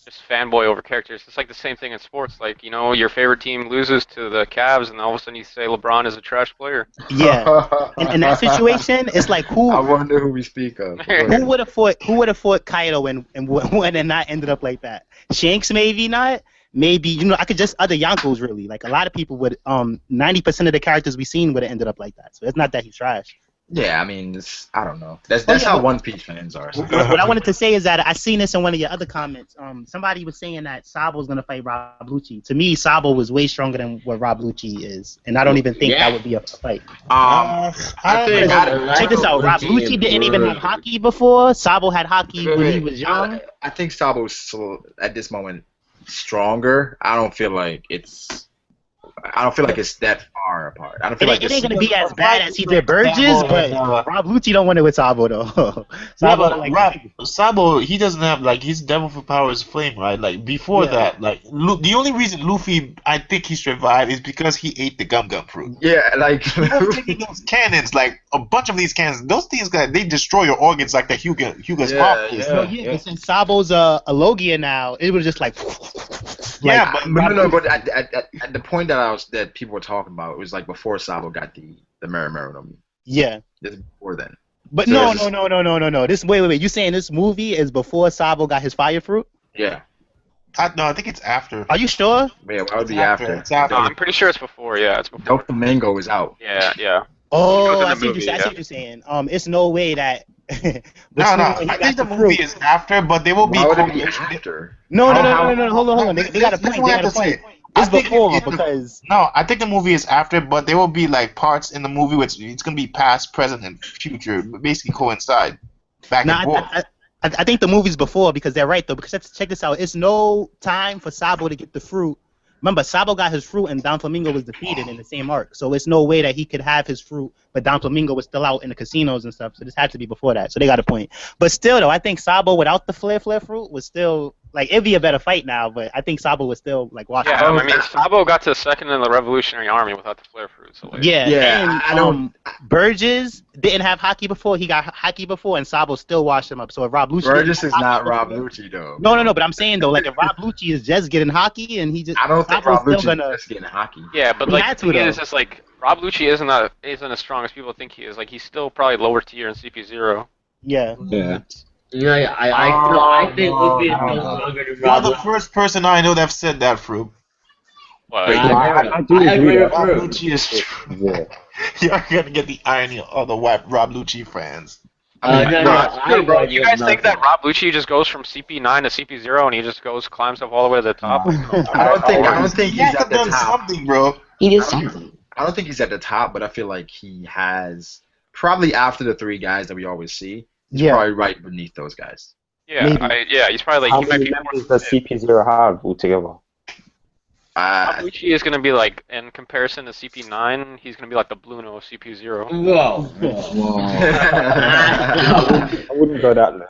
Speaker 2: just fanboy over characters. It's like the same thing in sports. Like your favorite team loses to the Cavs, and all of a sudden you say LeBron is a trash player.
Speaker 4: Yeah. In that situation, it's like who
Speaker 3: I wonder who we speak of.
Speaker 4: who would have fought Kaido and not ended up like that? Shanks maybe not. Maybe I could just other Yonkos really. Like a lot of people would 90% of the characters we seen would have ended up like that. So it's not that he's trash.
Speaker 3: Yeah, I mean, I don't know. That's how One Piece fans are.
Speaker 4: What I wanted to say is that I seen this in one of your other comments. Somebody was saying that Sabo's gonna fight Rob Lucci. To me, Sabo was way stronger than what Rob Lucci is, and I don't even think that would be a fight. Check this out. Rob Lucci didn't even have hockey before. Sabo had hockey when he was young.
Speaker 3: I think Sabo's still, at this moment, stronger. I don't feel like it's that far apart. I don't feel like
Speaker 4: it ain't gonna be as bad as he did Burgess, but Rob Lucci don't want it with Sabo though.
Speaker 1: Sabo, he doesn't have his devil for power is flame, right? Like before that, the only reason Luffy, I think he survived is because he ate the gum fruit.
Speaker 3: Yeah, like
Speaker 1: he was taking those cannons, like a bunch of these cannons. Those things, they destroy your organs like the Hugo's pop.
Speaker 4: But since Sabo's a Logia now, it was just like.
Speaker 3: But at the point that people were talking about, it was like before Sabo got the Maramono.
Speaker 4: Yeah.
Speaker 3: Just before then.
Speaker 4: But so no. This wait. You saying this movie is before Sabo got his fire fruit?
Speaker 3: Yeah.
Speaker 1: No, I think it's after.
Speaker 4: Are you sure?
Speaker 3: Yeah, why would be after?
Speaker 1: It's after.
Speaker 2: No, I'm pretty sure it's before. Yeah, it's before.
Speaker 3: Doflamingo is out.
Speaker 2: Yeah.
Speaker 4: Oh, I see what you're saying. It's no way that.
Speaker 1: No. I think the movie is after, but they will be.
Speaker 3: Why would it be after?
Speaker 4: No. Hold on. They got a point. It's before because.
Speaker 1: No, I think the movie is after, but there will be parts in the movie which it's gonna be past, present, and future, basically coincide. Back and forth.
Speaker 4: I think the movie's before because they're right though. Because check this out. It's no time for Sabo to get the fruit. Remember, Sabo got his fruit and Don Flamingo was defeated in the same arc. So it's no way that he could have his fruit, but Don Flamingo was still out in the casinos and stuff. So this had to be before that. So they got a point. But still, though, I think Sabo without the flare fruit was still, it'd be a better fight now, but I think Sabo was still, watching.
Speaker 2: Yeah, I mean, Sabo got to second in the Revolutionary Army without the flare fruit. So,
Speaker 4: and Burgess didn't have hockey before. He got hockey before, and Sabo still washed him up. So if Rob Lucci...
Speaker 3: Burgess is not Rob Lucci, though.
Speaker 4: No, but I'm saying, though, if Rob Lucci is just getting hockey and he just...
Speaker 3: I don't think Rob Lucci is just getting hockey.
Speaker 2: Yeah, but the thing is just Rob Lucci isn't as strong as people think he is. He's still probably lower tier in CP0.
Speaker 4: Yeah.
Speaker 7: I think Luffy is still stronger than Rob.
Speaker 1: You're the first person I know that said that, Fruit.
Speaker 5: I do agree with
Speaker 1: Rob Lucci is true.
Speaker 5: Yeah.
Speaker 1: You're gonna get the irony of the Rob Lucci fans.
Speaker 3: I mean,
Speaker 7: No,
Speaker 3: no,
Speaker 7: I
Speaker 3: bro,
Speaker 7: would
Speaker 2: You
Speaker 7: with
Speaker 2: guys think that
Speaker 7: nothing.
Speaker 2: Rob Lucci just goes from CP9 to CP0 and he just climbs up all the way to the top?
Speaker 3: I don't think
Speaker 1: He
Speaker 3: he's
Speaker 1: has to
Speaker 3: at
Speaker 1: have
Speaker 3: the
Speaker 1: done
Speaker 3: top.
Speaker 1: something, bro.
Speaker 7: He did
Speaker 3: I don't,
Speaker 7: something.
Speaker 3: I don't think he's at the top, but I feel like he has probably after the three guys that we always see. He's
Speaker 4: Yeah,
Speaker 3: probably right beneath those guys.
Speaker 2: Yeah,
Speaker 4: maybe.
Speaker 2: he's probably
Speaker 5: How
Speaker 2: he might
Speaker 5: many
Speaker 2: be
Speaker 5: members does CP0 have altogether?
Speaker 2: Rob
Speaker 3: Uh,
Speaker 2: Lucci is gonna be like, in comparison to CP9, he's gonna be like the Bluno of CP0.
Speaker 7: Whoa.
Speaker 5: I wouldn't go that low.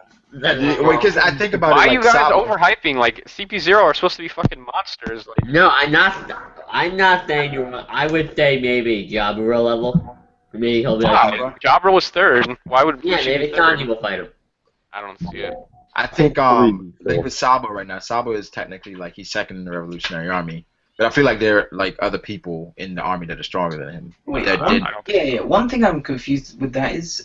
Speaker 3: because I think about
Speaker 2: Why
Speaker 3: it
Speaker 2: are you
Speaker 3: like
Speaker 2: guys
Speaker 3: Sabo.
Speaker 2: overhyping? Like CP0 are supposed to be fucking monsters. Like,
Speaker 7: No, I'm not saying you're wrong. I would say maybe Jabura level. Maybe he'll be like,
Speaker 3: Jabra?
Speaker 2: Jabra was third. Why would
Speaker 7: yeah,
Speaker 2: Lucci
Speaker 7: maybe
Speaker 2: be third?
Speaker 7: Sanji will fight him.
Speaker 2: I don't see it.
Speaker 3: I think
Speaker 5: Three,
Speaker 3: like
Speaker 5: four.
Speaker 3: with Sabo right now, Sabo is technically like he's second in the Revolutionary Army, but I feel like there are like other people in the army that are stronger than him.
Speaker 6: Wait,
Speaker 3: that
Speaker 6: one,
Speaker 3: did.
Speaker 2: I don't think
Speaker 6: yeah. One thing I'm confused with that is,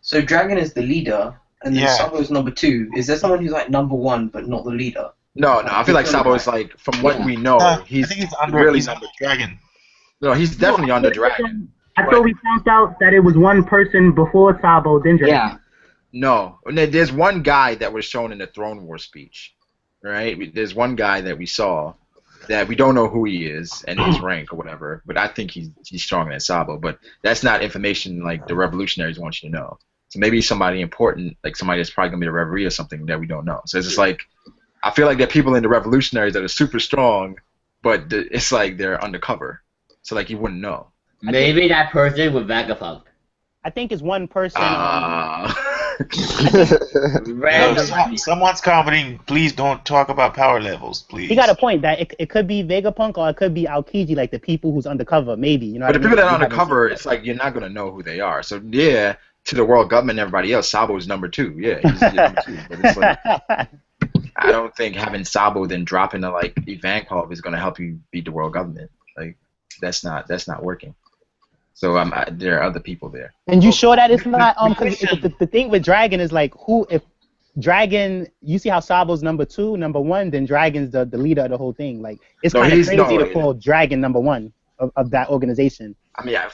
Speaker 6: so Dragon is the leader, and then
Speaker 1: Yeah.
Speaker 6: Sabo is number 2. Is there someone who's like number 1 but not the leader?
Speaker 3: No, I feel like Sabo is like from what we know,
Speaker 1: I
Speaker 3: he's
Speaker 1: think he's under.
Speaker 3: really
Speaker 1: He's under Dragon.
Speaker 3: no, he's definitely under Dragon.
Speaker 4: I thought we found out that it was one person before Sabo, then Dragon.
Speaker 7: Yeah.
Speaker 3: No, and there's one guy that was shown in the Throne War speech, right? There's one guy that we saw that we don't know who he is and his rank or whatever, but I think he's stronger than Sabo. But that's not information like the revolutionaries want you to know. So maybe somebody important, like somebody that's probably gonna be a referee or something that we don't know. So it's just like I feel like there are people in the revolutionaries that are super strong, but it's like they're undercover, so like you wouldn't know.
Speaker 7: Maybe that person with Vegapunk.
Speaker 4: I think it's one person.
Speaker 7: Random.
Speaker 1: Someone's commenting. Please don't talk about power levels, please.
Speaker 4: He got a point that it could be Vegapunk or it could be Aokiji, like the people who's undercover, maybe. You know.
Speaker 3: But the
Speaker 4: what I
Speaker 3: people
Speaker 4: mean?
Speaker 3: that are
Speaker 4: We haven't
Speaker 3: undercover,
Speaker 4: seen
Speaker 3: it's like you're not gonna know who they are. So yeah, to the world government and everybody else, Sabo is number 2. Yeah, he's number 2. But it's like
Speaker 4: it.
Speaker 3: I don't think having Sabo then drop into like Ivankov is gonna help you beat the world government. Like that's not working. So there are other people there.
Speaker 4: And you sure that it's not? Because the thing with Dragon is like, who if Dragon? You see how Sabo's number 2, number 1, then Dragon's the leader of the whole thing. Like it's
Speaker 3: No,
Speaker 4: kind of
Speaker 3: he's-
Speaker 4: crazy
Speaker 3: no,
Speaker 4: to call Dragon number 1 of that organization.
Speaker 3: I mean, I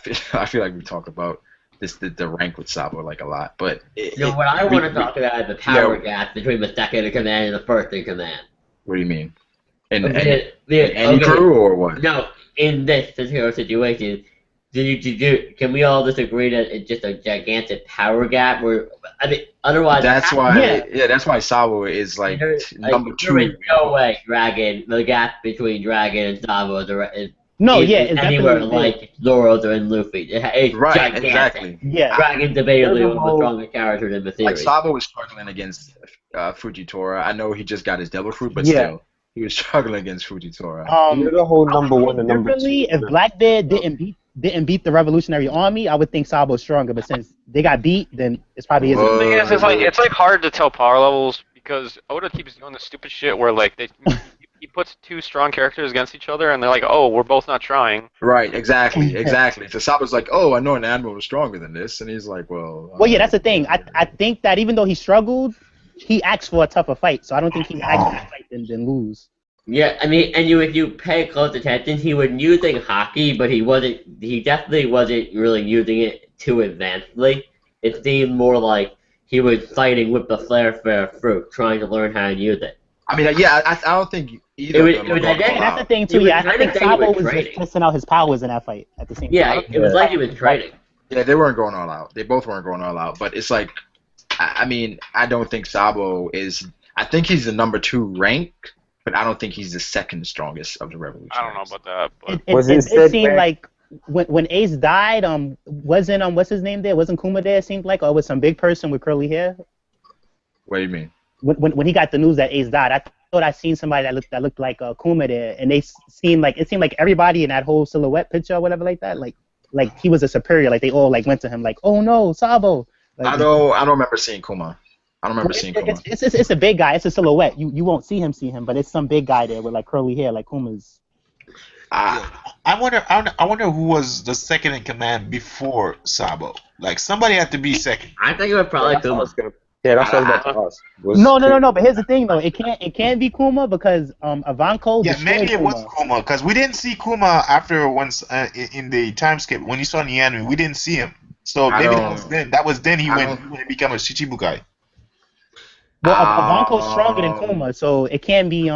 Speaker 3: feel like we talk about the rank with Sabo like a lot, but
Speaker 7: What I want to talk about is the power gap between the second in command and the first in command.
Speaker 3: What do you mean? In
Speaker 7: Okay,
Speaker 3: any crew or what?
Speaker 7: No, in this particular situation, can we all just agree that it's just a gigantic power gap? Where I mean, otherwise,
Speaker 3: That's why.
Speaker 4: Yeah.
Speaker 3: Yeah, that's why Sabo is like number 2.
Speaker 7: There is no way the gap between Dragon and Sabo is
Speaker 4: No,
Speaker 7: is
Speaker 4: yeah, it's
Speaker 7: anywhere
Speaker 4: definitely
Speaker 7: like Zoro's or in Luffy. It's
Speaker 3: Right,
Speaker 7: gigantic.
Speaker 3: exactly.
Speaker 4: yeah.
Speaker 7: Dragon's debatably one of the
Speaker 5: Whole-
Speaker 7: strongest characters in the
Speaker 3: Like
Speaker 7: series.
Speaker 3: Sabo was struggling against Fujitora. I know he just got his devil fruit, but
Speaker 4: Yeah.
Speaker 3: still, he was struggling against Fujitora.
Speaker 5: You know the whole number 1 and number 2.
Speaker 4: Differently, if Blackbeard didn't beat the Revolutionary Army, I would think Sabo's stronger. But since they got beat, then it's probably isn't.
Speaker 3: Whoa.
Speaker 2: The thing is, it's like hard to tell power levels because Oda keeps doing this stupid shit where like he puts 2 strong characters against each other and they're like, oh, we're both not trying.
Speaker 3: Right, exactly. So Sabo's like, oh, I know an admiral is stronger than this, and he's like, well.
Speaker 4: Well, yeah, that's the thing. I think that even though he struggled, he asked for a tougher fight. So I don't think he asked for a fight than lose.
Speaker 7: Yeah, I mean, and if you pay close attention, he was using hockey, but he definitely wasn't really using it too advancedly. It seemed more like he was fighting with the flare fruit, trying to learn how to use it.
Speaker 3: I mean, yeah, I don't think either
Speaker 7: It was-
Speaker 3: of them
Speaker 7: it
Speaker 3: are
Speaker 7: was
Speaker 3: going
Speaker 7: like-
Speaker 3: all
Speaker 4: And that's the
Speaker 3: out.
Speaker 4: thing too.
Speaker 7: He was
Speaker 4: Yeah, I
Speaker 7: trying
Speaker 4: think
Speaker 7: to say he
Speaker 4: Sabo
Speaker 7: was
Speaker 4: was
Speaker 7: training.
Speaker 4: just testing out his powers in that fight at the same
Speaker 7: Yeah,
Speaker 4: time.
Speaker 7: it was like he was training.
Speaker 3: Yeah, they weren't going all out. They both weren't going all out. But it's like, I mean, I don't think Sabo is. I think he's the number 2 rank, but I don't think he's the second strongest of the revolution.
Speaker 2: I don't know about that, but
Speaker 4: It
Speaker 5: said
Speaker 4: seemed
Speaker 5: back-
Speaker 4: like when Ace died, wasn't what's his name there? Wasn't Kuma there? It seemed like, or was some big person with curly hair?
Speaker 3: What do you mean?
Speaker 4: When he got the news that Ace died, I thought I seen somebody that looked like Kuma there, and it seemed like everybody in that whole silhouette picture or whatever like that, like he was a superior, like they all like went to him like, oh no, Sabo. Like,
Speaker 3: I don't remember seeing Kuma. I don't remember seeing Kuma.
Speaker 4: it's a big guy. It's a silhouette. You won't see him, but it's some big guy there with like curly hair, like Kuma's.
Speaker 1: I wonder who was the second in command before Sabo. Like somebody had to be second.
Speaker 7: I think it was probably
Speaker 5: That's what I
Speaker 7: Kuma.
Speaker 5: was gonna- Yeah, that's what I was about to ask.
Speaker 4: No. But here's the thing though. It can't be Kuma because Ivanko.
Speaker 1: Yeah,
Speaker 4: destroyed
Speaker 1: maybe it was
Speaker 4: Kuma.
Speaker 1: Kuma because we didn't see Kuma after once in the time skip. When you saw in the anime, we didn't see him. So
Speaker 3: I
Speaker 1: maybe
Speaker 3: don't.
Speaker 1: that was then
Speaker 3: I don't.
Speaker 1: he went and become a Shichibukai.
Speaker 4: Well, Ivanko's stronger than
Speaker 3: Um,
Speaker 4: Kuma, so it can't be
Speaker 3: I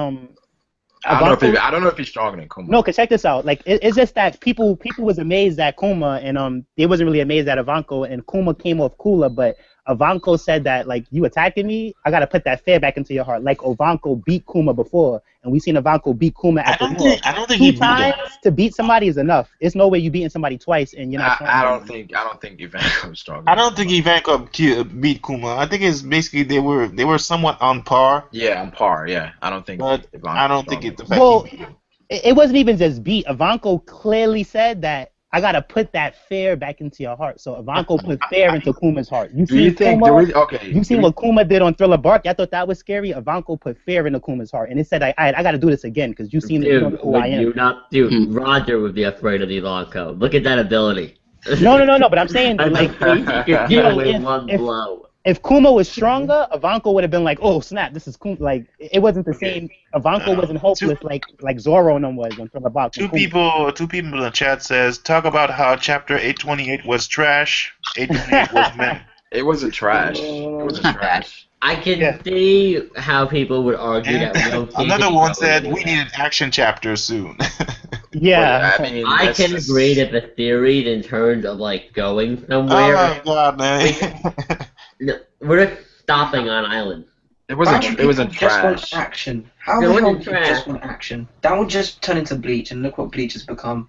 Speaker 3: don't know if
Speaker 4: Ivanko.
Speaker 3: I don't know if he's stronger than
Speaker 4: No,
Speaker 3: Kuma.
Speaker 4: cause check this out. Like it's just that people was amazed at Kuma, and they wasn't really amazed at Ivanko, and Kuma came off cooler. But Ivanko said that like you attacking me, I gotta put that fear back into your heart. Like Ivanko beat Kuma before, and we seen Ivanko beat Kuma at the war.
Speaker 1: I don't think
Speaker 4: Two
Speaker 1: he beat him.
Speaker 4: times to beat somebody is enough. It's no way you beating somebody twice and you're not
Speaker 3: I
Speaker 4: stronger than
Speaker 3: don't
Speaker 4: them.
Speaker 3: think Ivanko's stronger.
Speaker 1: I
Speaker 3: than
Speaker 1: don't think
Speaker 3: Kuma.
Speaker 1: Ivanka beat Kuma. I think it's basically they were somewhat on par,
Speaker 3: Yeah, on par. Yeah, I don't think
Speaker 1: but I
Speaker 3: Ivanko's
Speaker 1: don't think
Speaker 3: stronger.
Speaker 1: it's the fact
Speaker 4: Well,
Speaker 1: he beat him.
Speaker 4: it wasn't even just beat. Ivanko clearly said that I gotta put that fear back into your heart. So Ivanko put fear into Kuma's heart. You
Speaker 3: Do you
Speaker 4: seen
Speaker 3: think?
Speaker 4: Kuma?
Speaker 3: Okay.
Speaker 4: You seen what Kuma did on Thriller Bark? I thought that was scary. Ivanko put fear into Kuma's heart, and it said, I got to do this again because you seen it. You don't know
Speaker 7: Dude,
Speaker 4: who I
Speaker 7: would
Speaker 4: am."
Speaker 7: you not? Dude, Roger would be afraid of the Ivanko. Look at that ability.
Speaker 4: No. But I'm saying,
Speaker 7: I
Speaker 4: like,
Speaker 7: think he could
Speaker 4: you
Speaker 7: do
Speaker 4: know,
Speaker 7: it with one blow.
Speaker 4: if Kuma was stronger, Ivanko would have been like, "Oh snap, this is Kuma." Like, it wasn't the same. Ivanko wasn't hopeless like Zoro and them was on Thriller Bark.
Speaker 1: Two people in the chat says talk about how chapter 828 was trash. 828 was meant.
Speaker 3: It wasn't trash. It wasn't trash.
Speaker 7: I can
Speaker 4: Yeah.
Speaker 7: see how people would argue that we
Speaker 1: And
Speaker 7: don't need
Speaker 1: another
Speaker 7: to
Speaker 1: one
Speaker 7: go
Speaker 1: said
Speaker 7: into
Speaker 1: we
Speaker 7: that.
Speaker 1: need an action chapter soon.
Speaker 4: Yeah.
Speaker 3: But, I mean,
Speaker 7: I
Speaker 3: that's
Speaker 7: can
Speaker 3: just-
Speaker 7: agree that the theory in terms of like going somewhere,
Speaker 1: Oh god, man.
Speaker 7: no, we're just stopping on island.
Speaker 3: It
Speaker 6: Why
Speaker 3: wasn't.
Speaker 6: do
Speaker 3: It
Speaker 6: people
Speaker 3: wasn't
Speaker 6: just want
Speaker 3: trash.
Speaker 6: action? How
Speaker 7: It
Speaker 6: the hell
Speaker 7: wasn't
Speaker 6: do you just
Speaker 7: trash.
Speaker 6: want action? That would just turn into Bleach, and look what Bleach has become.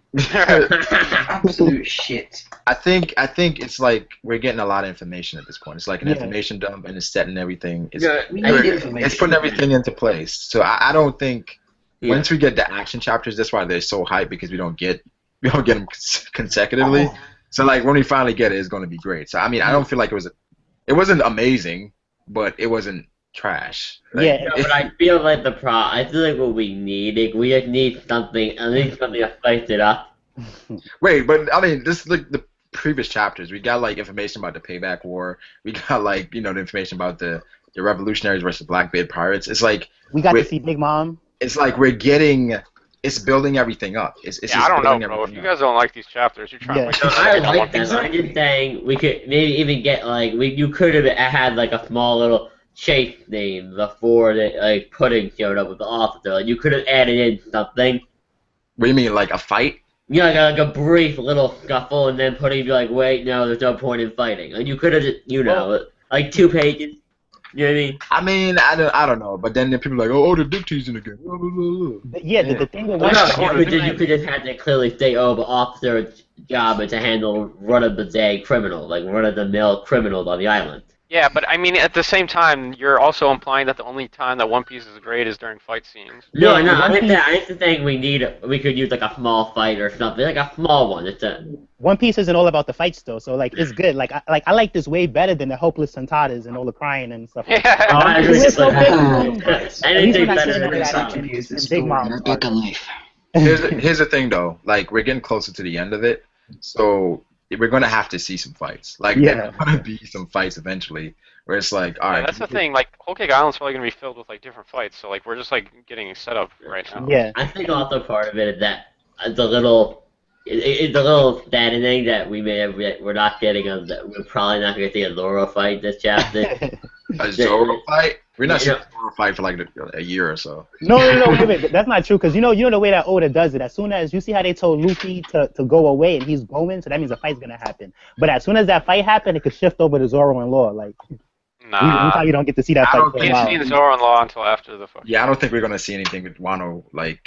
Speaker 6: Absolute shit.
Speaker 3: I think it's like we're getting a lot of information at this point. It's like an
Speaker 4: Yeah.
Speaker 3: information dump, and it's setting everything. It's,
Speaker 7: Yeah,
Speaker 6: We
Speaker 7: I-
Speaker 6: need
Speaker 3: it's
Speaker 6: information.
Speaker 3: putting everything into place. So I don't think
Speaker 7: Yeah.
Speaker 3: once we get the action chapters, that's why they're so hyped because we don't get them consecutively. So like when we finally get it, it's going to be great. So I mean, I don't feel like it wasn't amazing, but it wasn't trash. Like,
Speaker 4: Yeah.
Speaker 7: No, but I feel like I feel like what we need, we just need something, I need something to spice it up.
Speaker 3: Wait, but I mean, this like the previous chapters. We got like information about the Payback War. We got like the information about the revolutionaries versus Blackbeard pirates. It's like
Speaker 4: We got to
Speaker 3: Wait.
Speaker 4: see Big Mom.
Speaker 3: it's like we're getting. It's building everything up. It's
Speaker 2: Yeah,
Speaker 3: just
Speaker 2: I don't know,
Speaker 3: building
Speaker 2: bro. If
Speaker 3: everything
Speaker 2: you
Speaker 3: up.
Speaker 2: guys don't like these chapters, you're trying
Speaker 4: Yeah.
Speaker 2: to make
Speaker 7: I
Speaker 2: it
Speaker 7: like them. I'm just saying we could maybe even get like you could have had like a small little chase name before that like Pudding showed up with the officer. Like you could have added in something.
Speaker 3: What do you mean, like a fight?
Speaker 7: You know, like a brief little scuffle, and then Pudding be like, "Wait, no, there's no point in fighting." Like you could have, like 2 pages. You know what I mean?
Speaker 3: I don't know. But then the people are like, oh, the dictate's in again. Blah, blah, blah, blah.
Speaker 4: Yeah, the thing with
Speaker 7: Well,
Speaker 4: one.
Speaker 7: no, you could just have to clearly state, "Oh, the officer's job is to handle run-of-the-day criminal, like run-of-the-mill criminals on the island."
Speaker 2: Yeah, but I mean, at the same time, you're also implying that the only time that One Piece is great is during fight scenes.
Speaker 7: No,
Speaker 4: Yeah,
Speaker 7: no,
Speaker 4: One Piece-
Speaker 7: I just think we could use like a small fight or something, like a small one. It's a
Speaker 4: One Piece isn't all about the fights though, so like it's good. Like I like this way better than the hopeless Santadas and all the crying and stuff. Like that.
Speaker 2: Yeah.
Speaker 7: I
Speaker 4: It
Speaker 7: agree
Speaker 4: was
Speaker 7: with
Speaker 4: so
Speaker 7: that.
Speaker 4: good.
Speaker 7: Anything
Speaker 4: At least we're not
Speaker 7: better
Speaker 4: seeing
Speaker 7: than
Speaker 4: that
Speaker 7: that.
Speaker 4: in Big Mom.
Speaker 6: Like a leaf.
Speaker 3: Here's the thing, though. Like, we're getting closer to the end of it, so we're gonna have to see some fights. Like,
Speaker 4: Yeah.
Speaker 3: there's gonna be some fights eventually, where it's like, all
Speaker 2: Yeah,
Speaker 3: right.
Speaker 2: that's the thing. Like, Whole Cake Island's probably gonna be filled with like different fights. So like, we're just like getting set up right now.
Speaker 4: Yeah.
Speaker 7: I think also part of it is that it's a little saddening that we're not getting that we're probably not going to see a Zoro fight this chapter.
Speaker 3: A Zoro fight? We're not
Speaker 7: Yeah.
Speaker 3: seeing a Zoro fight for like a year or so.
Speaker 4: No, wait, that's not true. Cause you know the way that Oda does it. As soon as you see how they told Luffy to go away and he's going, so that means a fight's gonna happen. But as soon as that fight happened, it could shift over to Zoro and Law. Like we
Speaker 2: Nah.
Speaker 4: probably don't get to see that
Speaker 3: I
Speaker 4: fight
Speaker 3: don't
Speaker 4: for a
Speaker 2: We
Speaker 3: think
Speaker 2: didn't
Speaker 4: while.
Speaker 2: see the Zoro and Law until after the fuck.
Speaker 3: Yeah, I don't think we're gonna see anything with Wano. Like,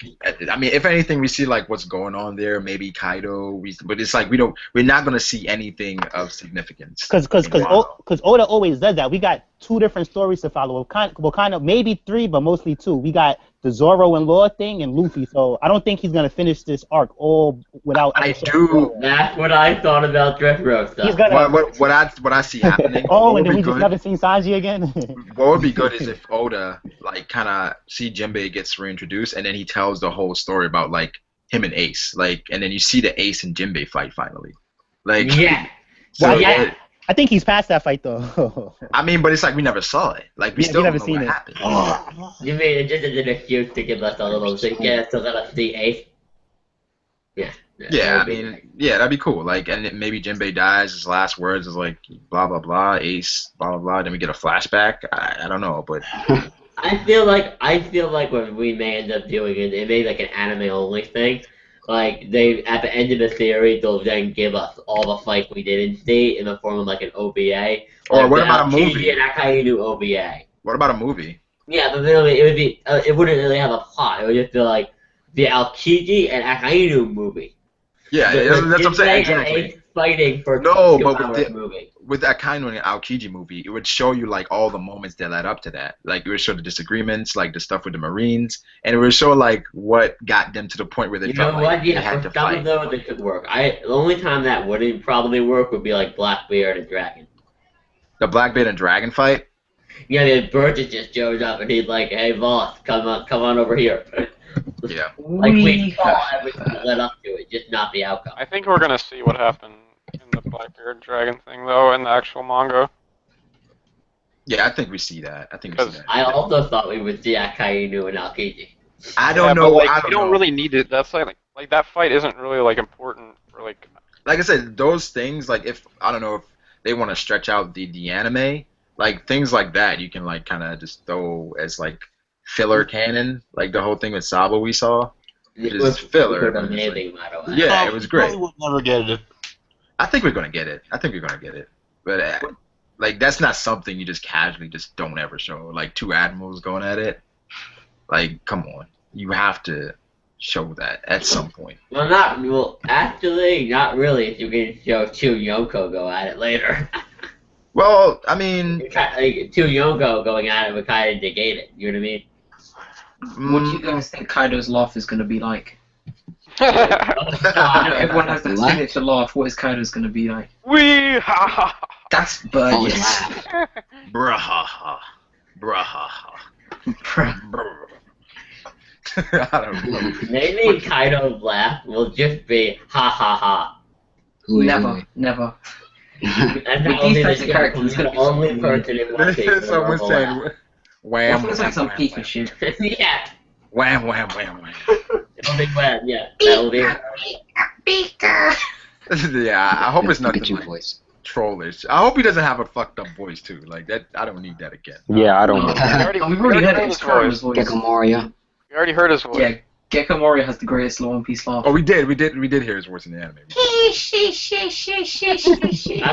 Speaker 3: I mean, if anything, we see like what's going on there. Maybe Kaido. But it's like we're not gonna see anything of significance.
Speaker 4: Cause
Speaker 3: in Wano.
Speaker 4: Oda always does that. We got 2 different stories to follow. Well, kind of maybe 3, but mostly 2. We got the Zoro and Law thing and Luffy. So I don't think he's gonna finish this arc all without.
Speaker 3: I
Speaker 4: ever showing
Speaker 3: do-
Speaker 4: Zoro.
Speaker 7: That's what I thought about Drift Road
Speaker 4: He's
Speaker 7: stuff.
Speaker 4: gonna.
Speaker 3: What I see happening.
Speaker 4: Oh,
Speaker 3: what
Speaker 4: and then
Speaker 3: would
Speaker 4: we
Speaker 3: be
Speaker 4: just
Speaker 3: good-
Speaker 4: never seen Sanji again.
Speaker 3: What would be good is if Oda like kind of see Jinbei gets reintroduced, and then he tells the whole story about like him and Ace, like, and then you see the Ace and Jinbei fight finally. Like,
Speaker 7: Yeah.
Speaker 3: so
Speaker 4: Well, yeah.
Speaker 3: it-
Speaker 4: I think he's past that fight though.
Speaker 3: I mean, but it's like we never saw it. Like we
Speaker 4: Yeah,
Speaker 3: still
Speaker 4: we never
Speaker 3: don't know
Speaker 4: seen
Speaker 3: what
Speaker 4: it.
Speaker 3: happened.
Speaker 7: You mean it just as an excuse to give us a little, to get us to let us see Ace? Yeah.
Speaker 3: Yeah, I mean, yeah, that'd be cool. Like, and maybe Jinbei dies. His last words is like, blah blah blah, Ace, blah blah blah. Then we get a flashback. I don't know, but
Speaker 7: I feel like what we may end up doing is it may be like an anime only thing. Like they at the end of the series, they'll then give us all the fights we didn't see in the form of like an OVA.
Speaker 3: Or
Speaker 7: Like
Speaker 3: what
Speaker 7: the
Speaker 3: about a
Speaker 7: Aokiji
Speaker 3: movie?
Speaker 7: and Akainu OVA.
Speaker 3: What about a movie?
Speaker 7: Yeah, but literally, it would be. It wouldn't really have a plot. It would just be like the Aokiji and Akainu movie.
Speaker 3: Yeah,
Speaker 7: With
Speaker 3: that's what I'm saying.
Speaker 7: Jinbei and
Speaker 3: Exactly.
Speaker 7: Ace fighting for
Speaker 3: No,
Speaker 7: 2
Speaker 3: but
Speaker 7: hours movie.
Speaker 3: with that kind of Aokiji movie, it would show you like all the moments that led up to that. Like it would show the disagreements, like the stuff with the Marines, and it would show like what got them to the point where they
Speaker 7: You
Speaker 3: felt
Speaker 7: know
Speaker 3: like
Speaker 7: what?
Speaker 3: they
Speaker 7: Yeah,
Speaker 3: had
Speaker 7: for
Speaker 3: to
Speaker 7: some
Speaker 3: fight.
Speaker 7: of those it could work. The only time that wouldn't probably work would be like Blackbeard and Dragon.
Speaker 3: The Blackbeard and Dragon fight.
Speaker 7: Yeah, the Burgess just shows up and he's like, "Hey, boss, come on over here."
Speaker 3: Yeah.
Speaker 7: Like we saw everything that led up to it, just not the outcome.
Speaker 2: I think we're gonna see what happened in the Blackbeard Dragon thing though in the actual manga.
Speaker 3: Yeah, I think we see that. I think we see that.
Speaker 7: I also thought we would see Akainu and Aokiji.
Speaker 3: I don't
Speaker 2: Yeah,
Speaker 3: know.
Speaker 2: but, like,
Speaker 3: I
Speaker 2: you don't
Speaker 3: know.
Speaker 2: really need it. That's like that fight isn't really like important for like.
Speaker 3: Like I said, those things, like if I don't know if they want to stretch out the anime, like things like that, you can like kind of just throw as like filler canon, like the whole thing with Sabo we saw.
Speaker 7: It
Speaker 3: Just
Speaker 7: was
Speaker 3: filler,
Speaker 7: but
Speaker 3: but it's
Speaker 7: amazing, by the way.
Speaker 3: Yeah, it was great.
Speaker 1: Probably would never get it.
Speaker 3: I think we're gonna get it. But like that's not something you just casually just don't ever show. Like two admirals going at it. Like, come on, you have to show that at some point.
Speaker 7: Actually, not really. If you can show two Yonko go at it later.
Speaker 3: Well, I mean,
Speaker 7: Two Yonko going at it would kind of negate it. You know what I mean?
Speaker 6: What do you guys think Kaido's laugh is going to be like?
Speaker 2: Ah.
Speaker 6: Everyone has their
Speaker 8: What?
Speaker 6: signature laugh. What is Kaido's going to be like?
Speaker 2: Wee ha ha.
Speaker 6: That's
Speaker 8: Oh,
Speaker 6: Burgess.
Speaker 8: laugh.
Speaker 3: bruh, bruh. I don't know.
Speaker 7: Maybe Kaido's laugh will just be ha ha ha.
Speaker 8: Who is
Speaker 6: Never,
Speaker 8: it?
Speaker 6: never.
Speaker 7: And
Speaker 6: With
Speaker 7: that will
Speaker 6: these
Speaker 7: be
Speaker 6: types of characters, it's
Speaker 7: the
Speaker 6: gonna be
Speaker 7: only
Speaker 6: so
Speaker 7: person in One Piece.
Speaker 3: Someone saying wham,
Speaker 6: That feels like some
Speaker 3: wham,
Speaker 6: Pika
Speaker 3: wham,
Speaker 6: shit.
Speaker 7: Yeah,
Speaker 3: wham, wham, wham, wham.
Speaker 7: it'll be wet. Yeah, that'll be.
Speaker 3: Yeah, I hope it's nothing
Speaker 8: Pikachu
Speaker 3: like
Speaker 8: voice.
Speaker 3: trollish. I hope he doesn't have a fucked up voice too. Like that, I don't need that again.
Speaker 5: Yeah, I don't.
Speaker 6: No,
Speaker 2: We
Speaker 6: we've already heard it.
Speaker 2: his
Speaker 6: It's Kuroma's
Speaker 2: voice.
Speaker 6: voice.
Speaker 8: Gecko Moria.
Speaker 2: We already heard his voice.
Speaker 6: Yeah, Gecko Moria has the greatest One Piece laugh.
Speaker 3: Oh, we did hear his voice in the anime.
Speaker 7: I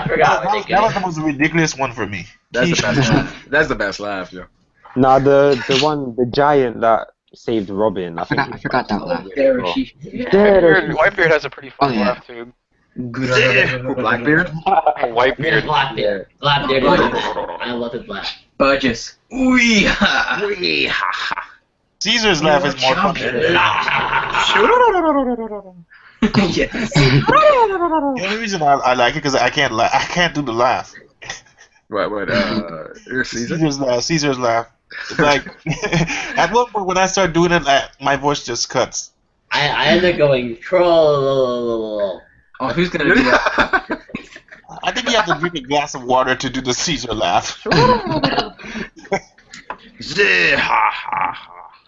Speaker 7: forgot what they
Speaker 1: That was
Speaker 7: did.
Speaker 1: the most ridiculous one for me.
Speaker 3: That's the best laugh. That's the best laugh, yo.
Speaker 5: Nah, the giant that saved Robin. I
Speaker 8: forgot that laugh.
Speaker 6: There she.
Speaker 2: Whitebeard has a pretty fun
Speaker 8: Oh, yeah.
Speaker 2: laugh too.
Speaker 3: Who, Blackbeard?
Speaker 2: Oh,
Speaker 7: Yeah,
Speaker 2: Whitebeard.
Speaker 7: Blackbeard. Blackbeard. I love his laugh.
Speaker 6: Burgess. Ooh-yah.
Speaker 1: Caesar's laugh is more fun.
Speaker 6: Yes.
Speaker 1: The only reason I like it because I can't do the laugh.
Speaker 3: What, Caesar?
Speaker 1: Caesar's laugh. It's like at one point when I start doing it, my voice just cuts.
Speaker 7: I end up going troll.
Speaker 6: Oh, who's gonna do that?
Speaker 1: I think you have to drink a glass of water to do the Caesar laugh.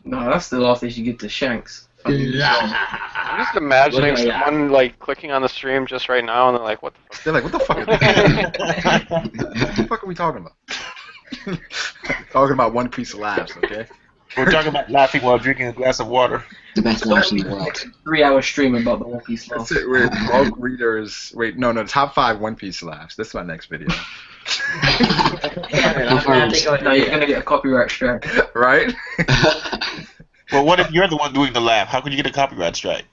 Speaker 6: No, that's the laugh they should give to Shanks.
Speaker 2: I'm just imagining
Speaker 7: Look, yeah.
Speaker 2: someone like clicking on the stream just right now and they're like, what the fuck?
Speaker 3: They're like, what the fuck? What the fuck are we talking about? Talking about One Piece laughs, okay?
Speaker 1: We're talking about laughing while drinking a glass of water.
Speaker 8: The best laughs in the world.
Speaker 6: 3-hour stream about the One Piece laugh.
Speaker 3: That's it. We're bulk readers. Wait, no, top 5 One Piece laughs. This is my next video.
Speaker 6: No, you're gonna get a copyright strike.
Speaker 3: Right?
Speaker 1: Well, what if you're the one doing the laugh? How could you get a copyright strike?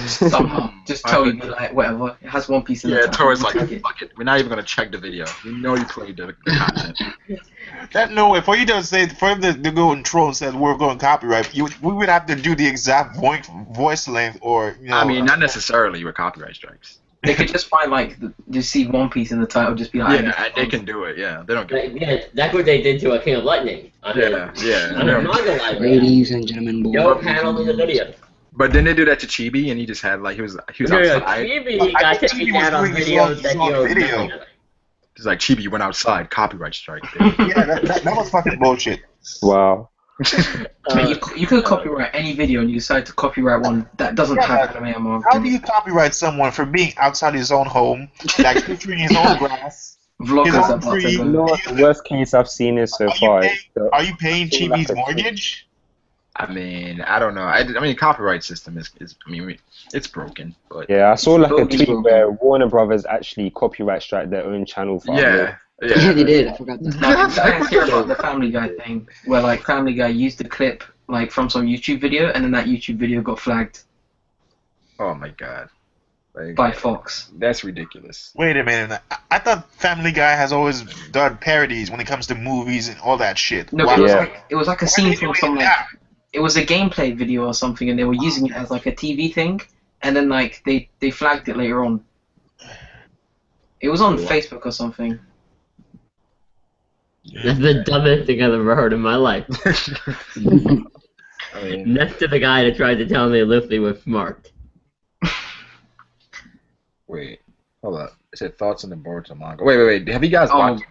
Speaker 6: Somehow. Just tell you, like, whatever. It has One Piece in the
Speaker 3: Yeah,
Speaker 6: title.
Speaker 3: Tor's
Speaker 6: We'll
Speaker 3: like,
Speaker 6: take it.
Speaker 3: fuck it. We're not even gonna check the video. We know you played the content.
Speaker 1: That no way. For you to say, for him to go and troll and say we're going copyright, we would have to do the exact voice length, or you know.
Speaker 3: I mean, not necessarily with copyright strikes.
Speaker 6: They could just find, like, just see One Piece in the title, just be like,
Speaker 3: Yeah, they can do it. Yeah, they don't get.
Speaker 7: Yeah, that's what they did to a King of Lightning. On
Speaker 3: Yeah,
Speaker 7: his,
Speaker 3: yeah.
Speaker 7: on his manga library.
Speaker 8: Ladies and gentlemen, boys.
Speaker 7: No panel in the video.
Speaker 3: But then they do that to Chibi, and he just had like he was
Speaker 7: No,
Speaker 3: outside.
Speaker 7: Chibi
Speaker 1: I
Speaker 7: got
Speaker 1: think
Speaker 7: taken
Speaker 1: Chibi was
Speaker 7: down on
Speaker 1: doing his
Speaker 7: videos
Speaker 1: own
Speaker 7: that
Speaker 1: song
Speaker 7: he
Speaker 1: video.
Speaker 7: was
Speaker 3: He's like Chibi went outside, copyright strike. Baby.
Speaker 1: Yeah, that was fucking bullshit.
Speaker 5: Wow.
Speaker 6: You could copyright any video, and you decide to copyright one that doesn't have anime or manga.
Speaker 1: How do you copyright someone for being outside his own home, like picturing his own grass, his
Speaker 6: Vloggers
Speaker 1: own
Speaker 6: about to
Speaker 1: tree?
Speaker 5: You know what the worst case I've seen is so far?
Speaker 1: Are you paying
Speaker 5: it's all like
Speaker 1: Chibi's
Speaker 5: a
Speaker 1: mortgage?
Speaker 3: I mean, I don't know. I mean, copyright system is I mean, it's broken, but
Speaker 5: Yeah, I saw like a
Speaker 6: Totally
Speaker 5: tweet
Speaker 6: broken.
Speaker 5: where Warner Brothers actually copyright strike their own channel for upload.
Speaker 8: Yeah, they did. I forgot that.
Speaker 6: Like, did you guys hear about the Family Guy thing, where like Family Guy used a clip like from some YouTube video, and then that YouTube video got flagged
Speaker 3: Oh my god, like,
Speaker 6: by Fox.
Speaker 3: that's ridiculous.
Speaker 1: Wait a minute. I thought Family Guy has always done parodies when it comes to movies and all that shit.
Speaker 6: No,
Speaker 1: Why-
Speaker 6: but
Speaker 5: Yeah.
Speaker 6: it was like a
Speaker 1: why are
Speaker 6: scene
Speaker 1: they
Speaker 6: from
Speaker 1: doing
Speaker 6: some like
Speaker 1: that?
Speaker 6: it was a gameplay video or something, and they were using it as like a TV thing, and then like they flagged it later on. It was on Facebook or something.
Speaker 7: That's the dumbest thing I've ever heard in my life.
Speaker 3: I mean,
Speaker 7: Next to the guy that tried to tell me Luffy was smart.
Speaker 3: wait, hold up. It said thoughts on the Boruto manga. Wait. Have you guys watched?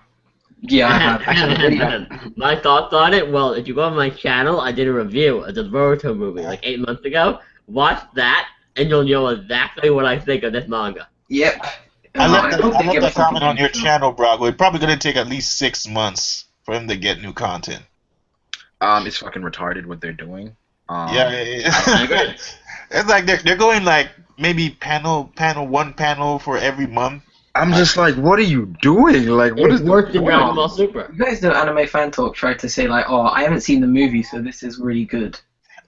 Speaker 6: Yeah, I have.
Speaker 7: My thoughts on it? Well, if you go on my channel, I did a review of the Boruto movie like 8 months ago. Watch that, and you'll know exactly what I think of this manga.
Speaker 6: Yep.
Speaker 1: I left
Speaker 6: hope they give
Speaker 1: that
Speaker 6: us something
Speaker 1: comment on your
Speaker 6: new.
Speaker 1: channel, bro. It's probably gonna take at least 6 months for him to get new content.
Speaker 3: It's fucking retarded what they're doing.
Speaker 1: Yeah.
Speaker 7: I agree.
Speaker 1: It's like they're going like maybe panel one panel for every month.
Speaker 3: I'm just like, what are you doing? Like, what
Speaker 7: It's
Speaker 3: is
Speaker 7: worse than
Speaker 3: going
Speaker 7: Dragon
Speaker 3: on?
Speaker 7: Ball Super.
Speaker 6: You guys know Anime Fan Talk tried to say like, oh, I haven't seen the movie, so this is really good.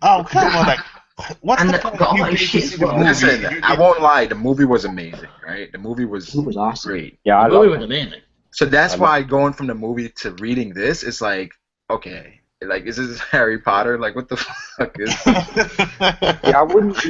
Speaker 1: Oh come on, like what's
Speaker 6: And
Speaker 1: the
Speaker 6: the-
Speaker 1: point
Speaker 6: the
Speaker 1: of you
Speaker 6: online
Speaker 1: paying to
Speaker 6: shit
Speaker 1: see
Speaker 6: as
Speaker 1: the
Speaker 6: well.
Speaker 1: movie?
Speaker 3: Listen, I won't lie. The movie was amazing, right? The movie was
Speaker 8: It was awesome.
Speaker 3: great.
Speaker 5: Yeah, I
Speaker 7: The movie
Speaker 5: love
Speaker 7: was amazing.
Speaker 3: So that's
Speaker 5: I love-
Speaker 3: why going from the movie to reading this, it's like, okay, like, is this Harry Potter? Like, what the fuck is?
Speaker 5: Yeah, I wouldn't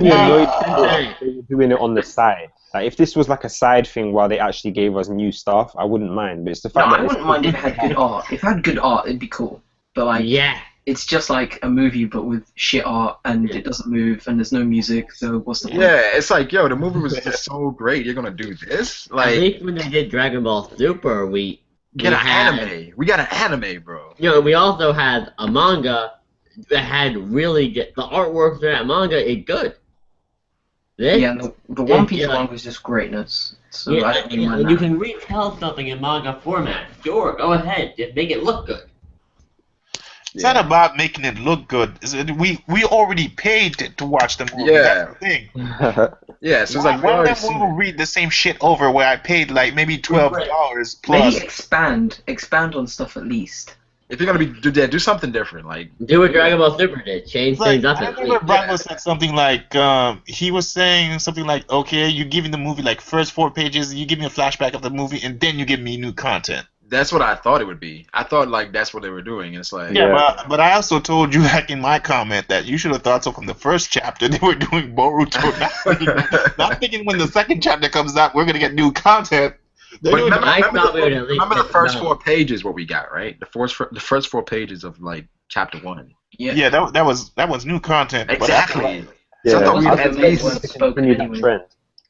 Speaker 5: be annoyed if they were doing it on the side. Like if this was like a side thing while they actually gave us new stuff, I wouldn't mind. But it's the
Speaker 6: No,
Speaker 5: fact
Speaker 6: I
Speaker 5: that
Speaker 6: wouldn't mind if it had good art. If it had good art, it'd be cool. But like,
Speaker 7: Yeah.
Speaker 6: it's just like a movie, but with shit art, and it doesn't move, and there's no music. So what's the point?
Speaker 3: Yeah, it's like, yo, the movie was just so great. You're gonna do this?
Speaker 7: At
Speaker 3: Like,
Speaker 7: least when they did Dragon Ball Super, we
Speaker 3: get an
Speaker 7: had-
Speaker 3: anime. We got an anime, bro.
Speaker 7: You know, we also had a manga that had really good. The artwork for that manga is good. This,
Speaker 6: Yeah, and the One Piece
Speaker 7: Yeah.
Speaker 6: one was just greatness. So
Speaker 7: yeah,
Speaker 6: I don't really mind
Speaker 7: and you
Speaker 6: that.
Speaker 7: can retell something in manga format. Sure, go ahead, just make it look good.
Speaker 1: It's not about making it look good. We already paid to watch the movie.
Speaker 3: Yeah.
Speaker 1: That's the thing.
Speaker 3: Yeah, so it's
Speaker 1: Why
Speaker 3: like, we already
Speaker 1: would
Speaker 3: seen
Speaker 1: I want
Speaker 3: it.
Speaker 1: to read the same shit over where I paid like maybe $12 plus?
Speaker 6: Maybe expand on stuff at least.
Speaker 3: If you're gonna do something different, like,
Speaker 7: Do what Dragon Ball Super did, change
Speaker 1: Like,
Speaker 7: things up.
Speaker 1: I
Speaker 7: at
Speaker 1: remember
Speaker 7: least.
Speaker 1: Bravo said something like, he was saying something like, okay, you give me the movie like first 4 pages, you give me a flashback of the movie, and then you give me new content.
Speaker 3: that's what I thought it would be. I thought like that's what they were doing. It's like,
Speaker 1: Yeah, but I also told you back in my comment that you should have thought so from the first chapter they were doing Boruto. Not thinking when the second chapter comes out we're gonna get new content. They're
Speaker 3: But
Speaker 1: doing-
Speaker 3: remember,
Speaker 7: I thought we would at least
Speaker 3: remember the
Speaker 7: get
Speaker 3: first
Speaker 7: to
Speaker 3: 4 pages what we got, right? The first 4 pages of like chapter 1.
Speaker 6: Yeah.
Speaker 1: yeah, that was new content. but after
Speaker 3: Exactly.
Speaker 5: Yeah,
Speaker 3: So I thought we'd
Speaker 6: I
Speaker 3: at
Speaker 6: think they
Speaker 3: least
Speaker 6: weren't spoken
Speaker 5: continue that
Speaker 6: anyway.
Speaker 5: trend.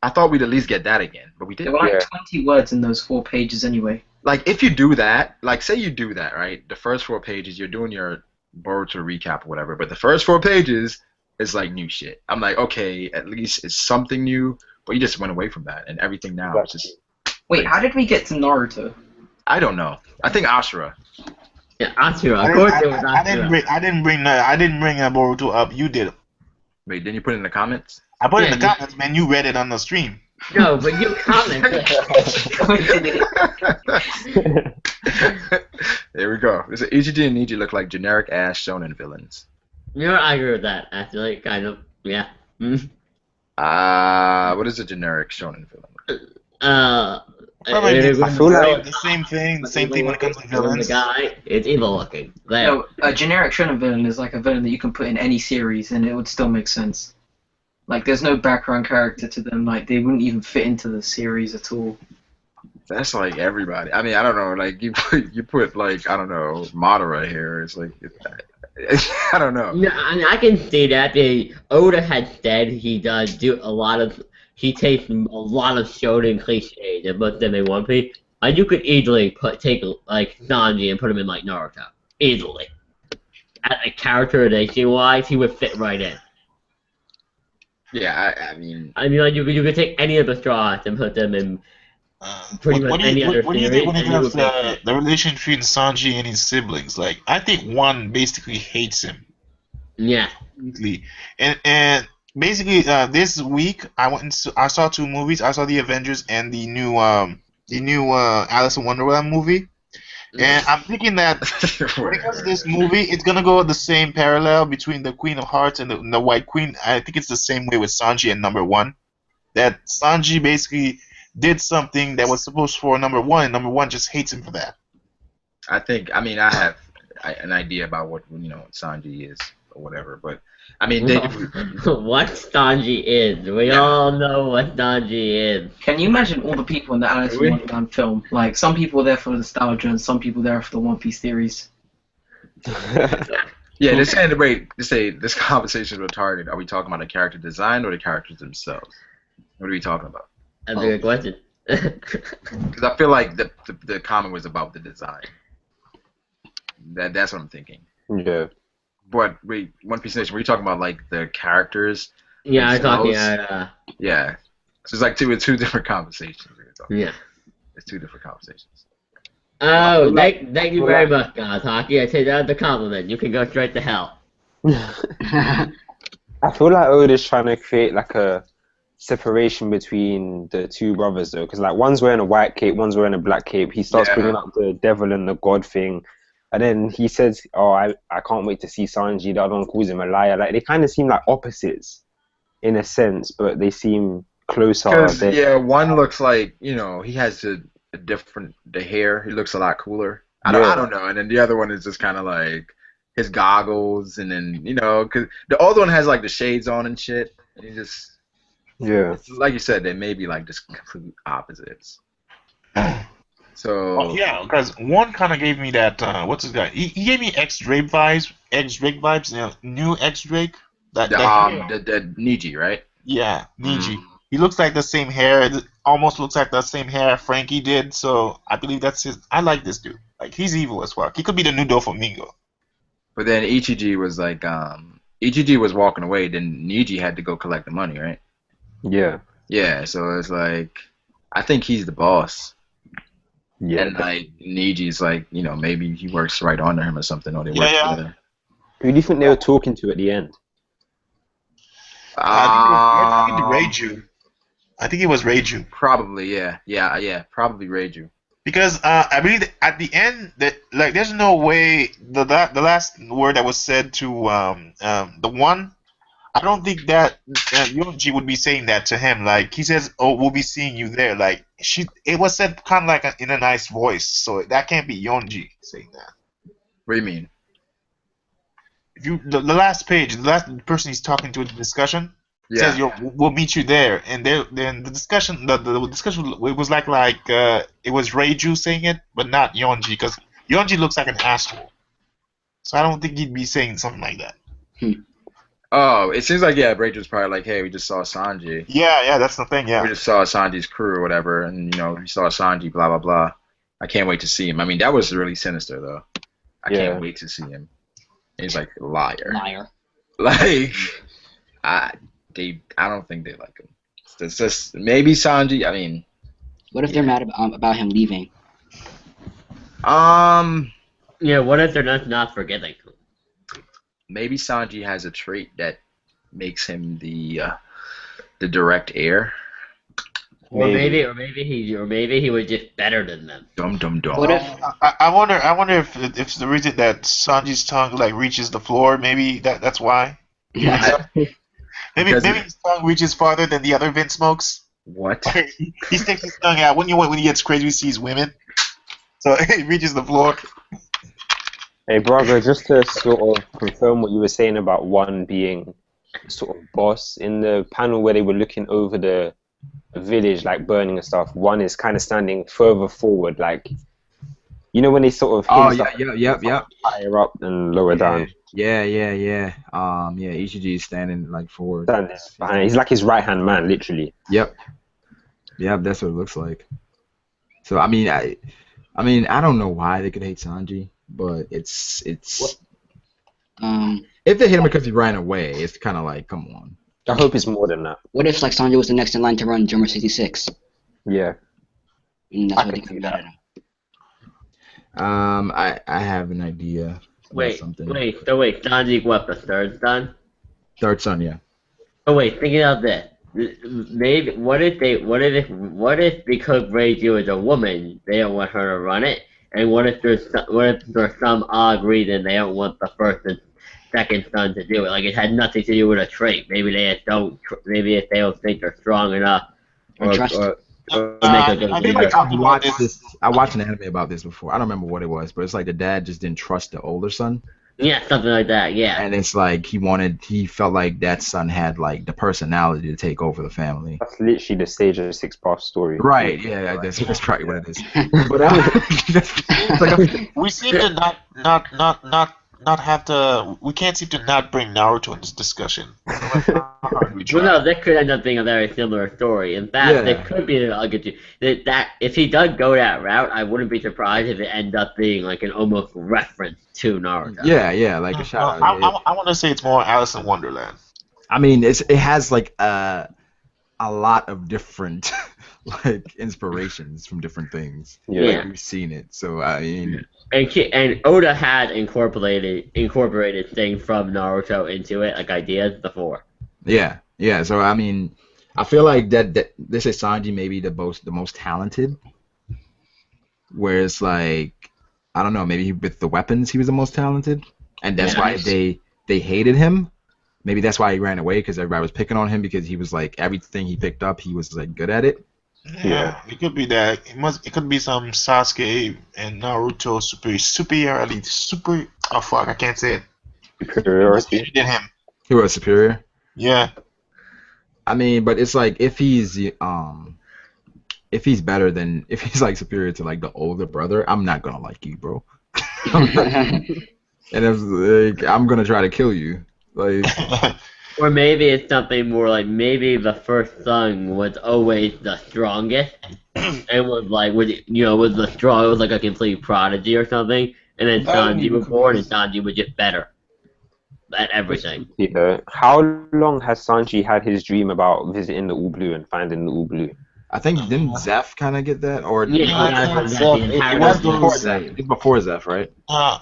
Speaker 3: I thought we'd at least get that again, but we
Speaker 6: There
Speaker 3: didn't.
Speaker 6: were like
Speaker 5: Yeah.
Speaker 6: 20 words in those 4 pages anyway.
Speaker 3: Like if you do that, like say you do that, right? The first 4 pages you're doing your Boruto recap or whatever, but the first 4 pages is like new shit. I'm like, okay, at least it's something new, but you just went away from that, and everything now is just,
Speaker 6: Wait, how did we get to Naruto?
Speaker 3: I don't know. I think Ashura.
Speaker 7: Yeah, Asura.
Speaker 1: I
Speaker 7: Of course it
Speaker 1: didn't,
Speaker 7: was
Speaker 1: I didn't
Speaker 7: Asura.
Speaker 1: bring I didn't bring Boruto up. You did.
Speaker 3: Wait, didn't you put it in the comments?
Speaker 1: I put it in the
Speaker 7: Yeah,
Speaker 1: comments, man. You read it on the stream.
Speaker 7: No, but you commented.
Speaker 3: There we go. Is it Ichiji and Niji look like generic ass shonen villains?
Speaker 7: You know, I agree with that, actually, kind of. Yeah. Mm.
Speaker 3: What is a generic shonen villain?
Speaker 1: Probably
Speaker 7: it-
Speaker 5: I feel like-
Speaker 1: the same thing. The same thing when it comes to
Speaker 7: The
Speaker 1: villains.
Speaker 7: guy, it's evil looking. There.
Speaker 6: No, a generic shonen villain is like a villain that you can put in any series and it would still make sense. Like, there's no background character to them. Like, they wouldn't even fit into the series at all.
Speaker 3: That's like everybody. I mean, I don't know. Like you put like I don't know Madara here. It's like I don't know.
Speaker 7: No, I can see that. Oda had said he does do a lot of. He takes a lot of shonen cliches and puts them in One Piece. And you could easily take like Sanji and put him in like Naruto. Easily. a characterization wise, he would fit right in.
Speaker 3: Yeah, I mean,
Speaker 7: Like you could take any of the straws and put them in pretty much any other
Speaker 1: what do you think
Speaker 7: series,
Speaker 1: when it
Speaker 7: and it
Speaker 1: comes
Speaker 7: would
Speaker 1: to
Speaker 7: make sense.
Speaker 1: the relation between Sanji and his siblings? Like, I think one basically hates him
Speaker 7: Yeah.
Speaker 1: completely, and basically this week I saw two movies. I saw the Avengers and the new Alice in Wonderland movie. And I'm thinking that when it comes to this movie, it's gonna go the same parallel between the Queen of Hearts and the White Queen. I think it's the same way with Sanji and Number One. That Sanji basically did something that was supposed for Number One, and Number One just hates him for that.
Speaker 3: I think, I mean, I have an idea about what Sanji is or whatever, but I mean,
Speaker 7: What Sanji is. We all know what Sanji is.
Speaker 6: Can you imagine all the people in the Alice in Wonderland film? Like, some people were there for nostalgia and some people there for the One Piece theories.
Speaker 3: yeah, they're saying, wait, they say this conversation is retarded. Are we talking about the character design or the characters themselves? What are we talking about?
Speaker 7: That's a good question.
Speaker 3: Because I feel like the comment was about the design. That's what I'm thinking.
Speaker 5: Yeah.
Speaker 3: But wait, One Piece Nation, were you talking about like the characters?
Speaker 7: Yeah, I'm talking
Speaker 3: themselves? Yeah. So it's like two different conversations.
Speaker 7: Yeah.
Speaker 3: It's two different conversations.
Speaker 7: Oh, thank you very much, guys. Hockey. I take that as a compliment. You can go straight to hell.
Speaker 5: I feel like Oda's trying to create like a separation between the two brothers though, because like one's wearing a white cape, one's wearing a black cape. He starts bringing up the devil and the god thing, and then he says, "Oh, I can't wait to see Sanji." The other one calls him a liar. Like they kind of seem like opposites in a sense, but they seem closer.
Speaker 3: Because one looks like he has the hair. He looks a lot cooler. I don't know, and then the other one is just kind of like his goggles, and then because the other one has like the shades on and shit, and he just. Yeah. Like you said, they may be like just complete opposites. So.
Speaker 1: Yeah, because one kind of gave me that. What's this guy? He gave me X-Drake vibes. X-Drake vibes. New X-Drake.
Speaker 3: The Niji, right?
Speaker 1: Yeah, Niji. He looks like the same hair. It almost looks like the same hair Frankie did. So I believe that's his. I like this dude. Like he's evil as fuck. He could be the new Doflamingo.
Speaker 3: But then Ichiji was like, Ichiji was walking away. Then Niji had to go collect the money, right?
Speaker 5: Yeah.
Speaker 3: Yeah, so it's like, I think he's the boss.
Speaker 5: Yeah.
Speaker 3: And like Niji's like, maybe he works right under him or something, or they work together.
Speaker 5: Who do you think they were talking to at the end?
Speaker 1: I think Reiju. I think it was Reiju.
Speaker 3: Probably, yeah, probably Reiju.
Speaker 1: Because I believe at the end that like there's no way the last word that was said to the one. I don't think that Yonji would be saying that to him. Like he says, "Oh, we'll be seeing you there." Like it was said kind of like in a nice voice, so that can't be Yonji saying that.
Speaker 3: What do you mean?
Speaker 1: If the last page, the last person he's talking to in the discussion says, "We'll meet you there," and then the discussion, the discussion, it was like it was Reiju saying it, but not Yonji, because Yonji looks like an asshole. So I don't think he'd be saying something like that.
Speaker 3: Oh, it seems like Rachel's probably like, hey, we just saw Sanji.
Speaker 1: Yeah, that's the thing. Yeah,
Speaker 3: we just saw Sanji's crew or whatever, and we saw Sanji, blah blah blah. I can't wait to see him. I mean, that was really sinister though. I can't wait to see him. And he's like liar. Like, I don't think they like him. It's just maybe Sanji. I mean,
Speaker 8: what if they're mad about him leaving?
Speaker 7: Yeah, what if they're not forgetting?
Speaker 3: Maybe Sanji has a trait that makes him the direct heir.
Speaker 7: Or maybe he was just better than them.
Speaker 3: Dum.
Speaker 8: What if?
Speaker 1: I wonder if the reason that Sanji's tongue like reaches the floor, maybe that's why.
Speaker 8: Yeah.
Speaker 1: Maybe his tongue reaches farther than the other Vince smokes.
Speaker 3: What?
Speaker 1: He sticks his tongue out when he gets crazy. He sees women, so it reaches the floor.
Speaker 5: Hey, brother, just to sort of confirm what you were saying about one being sort of boss, in the panel where they were looking over the village, like burning and stuff, one is kind of standing further forward, like, when they sort of
Speaker 9: yep.
Speaker 5: higher up and lower down.
Speaker 9: Yeah. Ichiji is standing like forward.
Speaker 5: Standing behind. He's like his right-hand man, literally.
Speaker 9: Yep, that's what it looks like. So I mean, I don't know why they could hate Sanji. But it's If they hit him because he ran away, it's kind of like, come on.
Speaker 5: I hope it's more than that.
Speaker 8: What if like Sanji was the next in line to run Drummer 66?
Speaker 5: Yeah.
Speaker 8: And that's
Speaker 2: I
Speaker 8: what they
Speaker 2: could
Speaker 8: could
Speaker 2: see
Speaker 8: be
Speaker 2: that.
Speaker 9: I have an idea about
Speaker 7: Wait,
Speaker 9: something.
Speaker 7: wait, so wait, Sanji, what, the third son?
Speaker 9: Third son, yeah.
Speaker 7: Oh wait, think about this. Maybe what if because Reiju is a woman, they don't want her to run it, and what if there's some odd reason they don't want the first and second son to do it? Like it had nothing to do with a trait. Maybe they just don't. Maybe if they don't think they're strong enough,
Speaker 8: Or trust.
Speaker 7: or make a good
Speaker 1: I think
Speaker 7: leader.
Speaker 1: we talked about this.
Speaker 9: I watched an anime about this before. I don't remember what it was, but it's like the dad just didn't trust the older son,
Speaker 7: Yeah, something like that. Yeah.
Speaker 9: and it's like he felt like that son had like the personality to take over the family.
Speaker 5: That's literally the Stage of Six Path story.
Speaker 9: Right? Yeah, that's probably what it is. But it's like
Speaker 1: We seem to not have to. We can't seem to not bring Naruto in this discussion. No matter how hard we
Speaker 7: Well,
Speaker 1: try.
Speaker 7: no, that could end up being a very similar story. In fact,
Speaker 9: Yeah.
Speaker 7: there could be that if he does go that route, I wouldn't be surprised if it ends up being like an almost reference to Naruto.
Speaker 9: yeah, like a shout out.
Speaker 1: I want to say it's more Alice in Wonderland.
Speaker 9: I mean, it has like a lot of different like inspirations from different things.
Speaker 5: Yeah.
Speaker 7: Yeah.
Speaker 9: Like, we've seen it, so I mean,
Speaker 7: And Oda had incorporated things from Naruto into it, like ideas before.
Speaker 9: yeah. So I mean, I feel like that they say Sanji may be the most talented, whereas like I don't know, maybe with the weapons he was the most talented, and that's why they hated him. Maybe that's why he ran away, because everybody was picking on him because he was like everything he picked up he was like good at it.
Speaker 1: Yeah, it could be that. It could be some Sasuke and Naruto superiority. Oh fuck, I can't say it.
Speaker 5: Superiority.
Speaker 1: Hated him.
Speaker 9: He was superior.
Speaker 1: Yeah.
Speaker 9: I mean, but it's like if he's like superior to like the older brother, I'm not gonna like you, bro. And it's like I'm gonna try to kill you. Like
Speaker 7: Or maybe it's something more like maybe the first son was always the strongest and was like a complete prodigy or something, and then Sanji was born and Sanji was just better at everything.
Speaker 5: Yeah. How long has Sanji had his dream about visiting the All Blue and finding the All Blue?
Speaker 9: I think didn't Zeph kind of get that, or
Speaker 7: Yeah,
Speaker 1: it was
Speaker 9: before Zeph? It's before Zeph, right?
Speaker 1: No,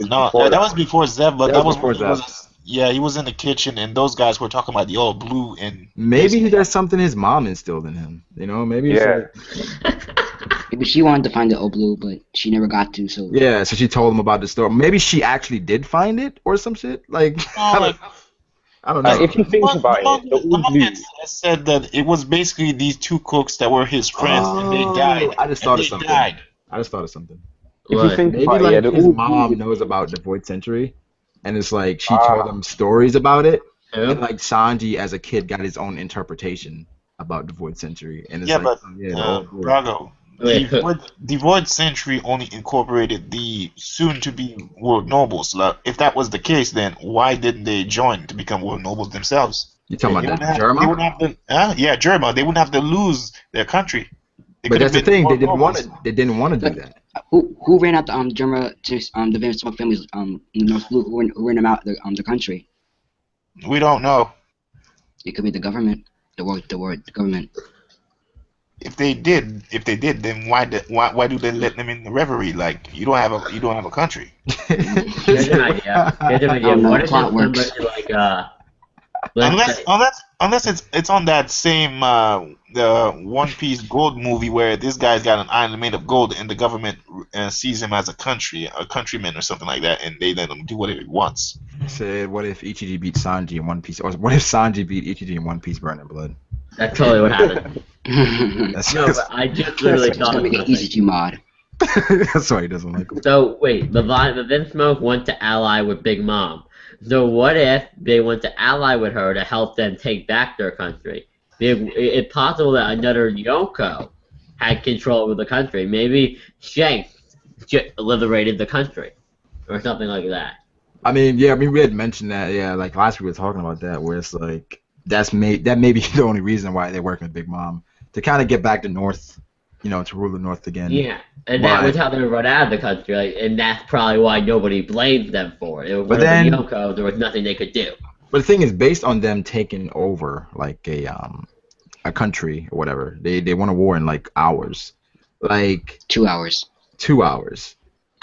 Speaker 1: that was before Zev, but
Speaker 9: That
Speaker 1: that
Speaker 9: was
Speaker 1: was
Speaker 9: before Zev.
Speaker 1: yeah, he was in the kitchen, and those guys were talking about the all blue and
Speaker 9: Maybe that's something his mom instilled in him. You know, maybe. It's
Speaker 5: Yeah.
Speaker 9: like,
Speaker 8: Maybe she wanted to find the Blue, but she never got to. So
Speaker 9: yeah, so she told him about the story. Maybe she actually did find it or some shit. Like I don't know.
Speaker 5: If you think about it, the All Blue.
Speaker 1: said that it was basically these two cooks that were his friends, and they died.
Speaker 9: I just thought of
Speaker 1: They
Speaker 9: something.
Speaker 1: died.
Speaker 9: I just thought of something.
Speaker 5: If you think
Speaker 9: Maybe
Speaker 5: about
Speaker 9: like
Speaker 5: it, yeah, the
Speaker 9: his
Speaker 5: All
Speaker 9: mom
Speaker 5: Blue.
Speaker 9: knows about the Void Century, and it's like she told him stories about it,
Speaker 7: Yeah.
Speaker 9: and like Sanji as a kid got his own interpretation about the Void Century, and it's
Speaker 1: Yeah,
Speaker 9: like,
Speaker 1: but
Speaker 9: yeah, the old boy.
Speaker 1: Brago,
Speaker 7: Wait,
Speaker 1: the Void Century only incorporated the soon-to-be world nobles. Like, if that was the case, then why didn't they join to become world nobles themselves?
Speaker 9: You talking
Speaker 1: They
Speaker 9: about
Speaker 1: wouldn't
Speaker 9: that
Speaker 1: have, they
Speaker 9: Jerma?
Speaker 1: wouldn't have to, yeah, Jerma. They wouldn't have to lose their country. They
Speaker 9: But
Speaker 1: could have
Speaker 9: that's the
Speaker 1: been
Speaker 9: thing. They
Speaker 1: world
Speaker 9: didn't want
Speaker 1: nobles.
Speaker 9: to. They didn't want to do that.
Speaker 8: who ran out the Germa to the Van Smoke families in the North Blue? Who ran them out the country?
Speaker 1: We don't know.
Speaker 8: It could be the government. The government.
Speaker 1: If they did, then why do they let them in the reverie? Like you don't have a country.
Speaker 7: Here's an idea.
Speaker 8: know,
Speaker 7: What if
Speaker 8: plot
Speaker 7: somebody
Speaker 8: works.
Speaker 7: like let's say-
Speaker 1: Unless it's on that same the One Piece Gold movie where this guy's got an island made of gold and the government sees him as a countryman or something like that, and they let him do whatever he wants.
Speaker 9: Said, what if Ichiji beat Sanji in One Piece, or what if Sanji beat Ichiji in One Piece Burning Blood?
Speaker 7: That's totally what happened.
Speaker 9: That's,
Speaker 7: No, but I just literally
Speaker 8: It's
Speaker 7: thought
Speaker 8: gonna
Speaker 7: of
Speaker 8: make an
Speaker 7: something.
Speaker 8: easy mod.
Speaker 9: that's why he doesn't like him.
Speaker 7: So wait, the Vin Smoke went to ally with Big Mom. So what if they went to ally with her to help them take back their country? It's possible that another Yonko had control over the country. Maybe Shanks liberated the country, or something like that.
Speaker 9: I mean, yeah, we had mentioned that. Yeah, like last week we were talking about that, where it's like that may be the only reason why they're working with Big Mom to kind of get back to North, to rule the North again.
Speaker 7: Yeah, and that was how they were run out of the country, and that's probably why nobody blamed them for it. It was
Speaker 9: But
Speaker 7: one of the
Speaker 9: then-
Speaker 7: Yoko. There was nothing they could do.
Speaker 9: But the thing is, based on them taking over like a country or whatever, they won a war in like hours, like
Speaker 8: 2 hours.
Speaker 9: 2 hours.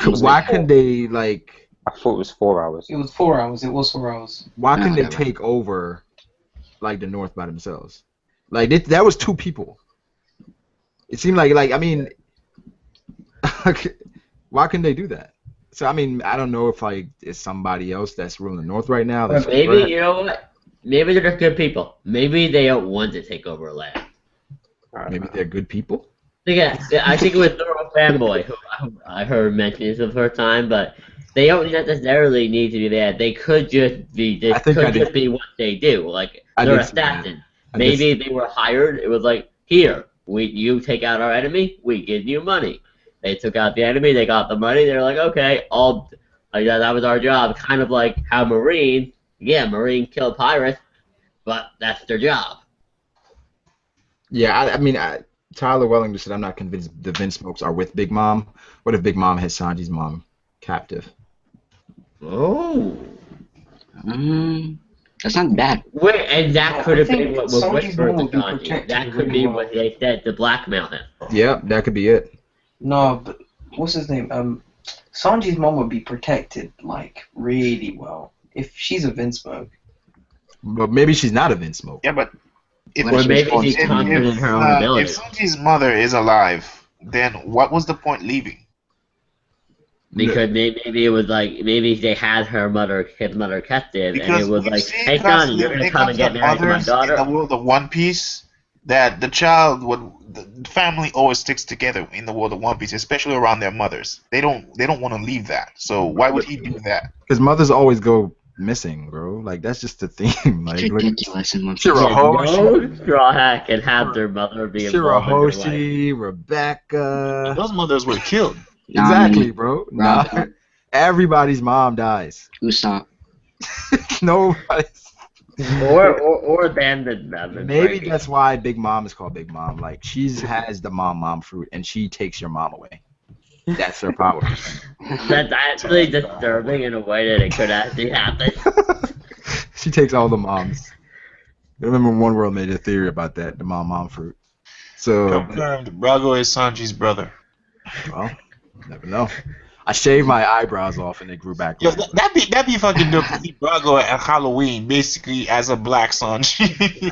Speaker 5: Was it
Speaker 9: Why
Speaker 5: four?
Speaker 9: couldn't they like?
Speaker 5: I thought it was 4 hours.
Speaker 6: It was 4 hours. It was 4 hours.
Speaker 9: Why couldn't they
Speaker 8: whatever.
Speaker 9: take over like the North by themselves? Like that was 2 people. It seemed like I mean, why couldn't they do that? So I mean, I don't know if like it's somebody else that's ruling the North right now.
Speaker 7: Or
Speaker 9: That's
Speaker 7: maybe, you know what? Maybe they're good people. Maybe they don't want to take over land.
Speaker 9: maybe they're good people.
Speaker 7: Yeah, I think it was Thorough Fanboy who I heard mention this the first time, but they don't necessarily need to be that. They could just be. They
Speaker 9: I think
Speaker 7: could
Speaker 9: I
Speaker 7: just
Speaker 9: did-
Speaker 7: be what they do. Like
Speaker 9: I
Speaker 7: they're
Speaker 9: did see that.
Speaker 7: assassins.
Speaker 9: I did
Speaker 7: Maybe they were hired. It was like, here, you take out our enemy, we give you money. They took out the enemy, they got the money. They're like, okay, that was our job. Kind of like how Marine killed pirates, but that's their job.
Speaker 9: Yeah, I mean, Tyler Wellington said, I'm not convinced the Vince Smokes are with Big Mom. What if Big Mom has Sanji's mom captive?
Speaker 7: Oh.
Speaker 8: That's not bad.
Speaker 7: Wait, and that could have
Speaker 6: I
Speaker 7: been
Speaker 6: think
Speaker 7: what was
Speaker 6: Sanji's
Speaker 7: whispered
Speaker 6: mom
Speaker 7: to
Speaker 6: would be
Speaker 7: Sanji.
Speaker 6: protected
Speaker 7: That could
Speaker 6: really
Speaker 7: be
Speaker 6: well.
Speaker 7: what they said to blackmail him.
Speaker 9: Yeah, that could be it.
Speaker 6: No, but what's his name? Sanji's mom would be protected like really well if she's a Vince Smoke.
Speaker 9: But maybe she's not a Vince Smoke.
Speaker 1: Yeah, but if
Speaker 8: Or
Speaker 7: Or maybe
Speaker 8: If-
Speaker 7: she's confident in her own
Speaker 1: if
Speaker 7: ability.
Speaker 1: Sanji's mother is alive, then what was the point leaving?
Speaker 7: Because maybe it was like, maybe they had his mother captive, and
Speaker 1: Because
Speaker 7: it was
Speaker 1: we've
Speaker 7: like,
Speaker 1: seen
Speaker 7: hey Sanji, you're gonna come and get married to my
Speaker 1: mothers in the
Speaker 7: daughter?
Speaker 1: world of One Piece that the family always sticks together in the world of One Piece, especially around their mothers. They don't want to leave that. So why would he do that?
Speaker 9: Because mothers always go missing, bro. Like, that's just the theme. Like,
Speaker 8: It's
Speaker 9: look,
Speaker 8: ridiculous in one piece.
Speaker 9: Shirahoshi,
Speaker 7: No straw hat can have their mother be involved in their life.
Speaker 9: Shirahoshi, Rebecca.
Speaker 1: Those mothers were killed.
Speaker 9: Exactly, bro. Nah,
Speaker 8: Robin.
Speaker 9: everybody's mom dies.
Speaker 8: Usopp.
Speaker 9: Nobody.
Speaker 7: Or abandoned them. and
Speaker 9: Maybe
Speaker 7: breaking.
Speaker 9: that's why Big Mom is called Big Mom. Like, she has the mom fruit, and she takes your mom away. That's her power.
Speaker 7: That's actually disturbing in a way that it could actually happen.
Speaker 9: She takes all the moms. I remember One World made a theory about that, the mom fruit. So,
Speaker 1: Confirmed. Brago is Sanji's brother.
Speaker 9: well, never know. I shaved my eyebrows off and they grew back.
Speaker 1: Yo,
Speaker 9: long.
Speaker 1: that'd be fucking dope to see Brago at Halloween, basically as a black Sanji.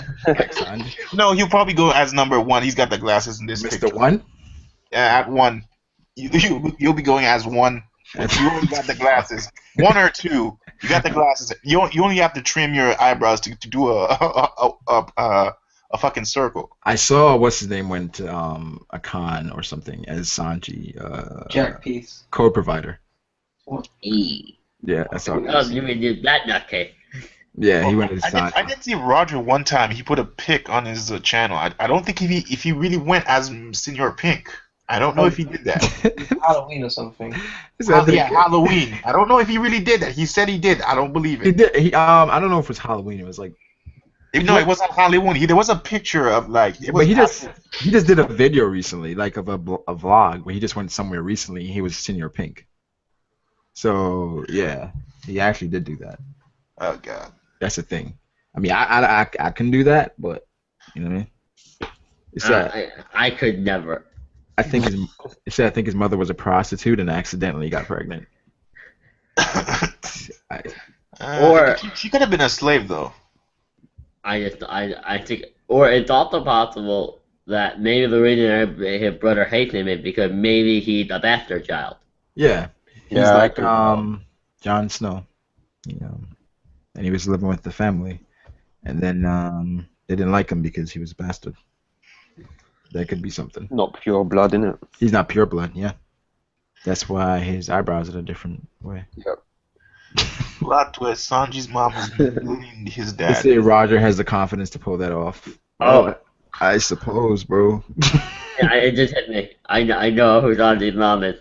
Speaker 9: Son.
Speaker 1: No, he'll probably go as number 1. He's got the glasses in this
Speaker 9: Mr.
Speaker 1: picture.
Speaker 9: One?
Speaker 1: At 1. You'll be going as 1. You only got the glasses. 1 or 2. You got the glasses. You only have to trim your eyebrows to do a fucking circle.
Speaker 9: I saw what's his name went to a con or something as Sanji,
Speaker 6: Jack Peace.
Speaker 9: code provider.
Speaker 8: Hey.
Speaker 9: Yeah, I saw.
Speaker 7: Oh, you mean that nutcase?
Speaker 9: Yeah, he went as
Speaker 1: I
Speaker 9: Sanji.
Speaker 1: did see Roger one time. He put a pic on his channel. I don't think if he really went as Senor Pink. I don't know if he did that.
Speaker 6: Halloween or something.
Speaker 1: Yeah, Halloween. I don't know if he really did that. He said he did. I don't believe
Speaker 9: He
Speaker 1: it.
Speaker 9: did. I don't know if it was Halloween. It was like,
Speaker 1: No, it wasn't Halloween. There was a picture of like. It was
Speaker 9: but he just did a video recently, like of a vlog where he just went somewhere recently. He was Senor Pink. So yeah, he actually did do that.
Speaker 1: Oh god.
Speaker 9: That's the thing. I mean, I can do that, but you know what I mean. It's that
Speaker 7: I could never.
Speaker 9: I think his mother was a prostitute and accidentally got pregnant.
Speaker 7: Or-
Speaker 1: she could have been a slave though.
Speaker 7: I think, or it's also possible that maybe the reason his brother hates him is because maybe he's a bastard child.
Speaker 9: Yeah, he's
Speaker 5: Yeah,
Speaker 9: like
Speaker 5: I could-
Speaker 9: Jon Snow, you know, and he was living with the family, and then they didn't like him because he was a bastard. That could be something.
Speaker 5: Not pure blood, innit?
Speaker 9: He's not pure blood, yeah. That's why his eyebrows are a different way.
Speaker 1: Plot twist: Sanji's mom was bullying his
Speaker 9: They
Speaker 1: dad.
Speaker 9: say Roger has the confidence to pull that off.
Speaker 7: Oh.
Speaker 9: I suppose, bro.
Speaker 7: Yeah, it just hit me. I know who Sanji's mom is.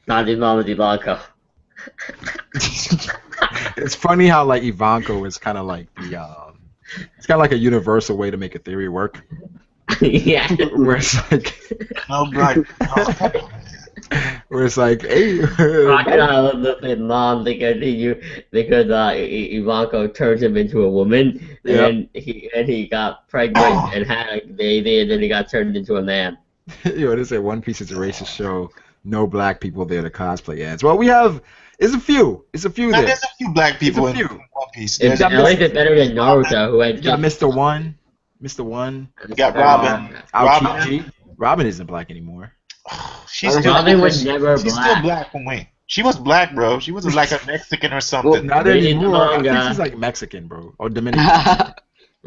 Speaker 7: Sanji's mom is Ivanko.
Speaker 9: It's funny how like Ivanko is kind of like the it's kind of like a universal way to make a theory work.
Speaker 7: Yeah.
Speaker 9: where it's like,
Speaker 1: No black.
Speaker 9: where it's like, hey,
Speaker 7: Crocodile looked at mom because Ivanko turned him into a woman,
Speaker 9: Yep.
Speaker 7: and he got pregnant and had a baby, and then he got turned into a man.
Speaker 9: Yo, they say One Piece is a racist show. No black people there to cosplay as. Well, we have. It's a few. It's a few
Speaker 1: Now,
Speaker 9: there.
Speaker 1: there's a few black people
Speaker 9: There's a
Speaker 1: in
Speaker 9: few.
Speaker 1: One Piece.
Speaker 7: It's,
Speaker 1: There's,
Speaker 7: at least it's better than Naruto, who had
Speaker 9: You got
Speaker 7: just
Speaker 9: Mr. One. Mr. One.
Speaker 1: you got Robin. Robin.
Speaker 9: Aokiji. Robin isn't black anymore.
Speaker 1: She's still,
Speaker 7: Robin was never
Speaker 1: she's
Speaker 7: black.
Speaker 1: still black from when? She was black, bro. She was like a Mexican or something.
Speaker 9: Not
Speaker 7: Read the
Speaker 9: anymore. I think
Speaker 7: manga.
Speaker 9: she's like Mexican, bro, or Dominican.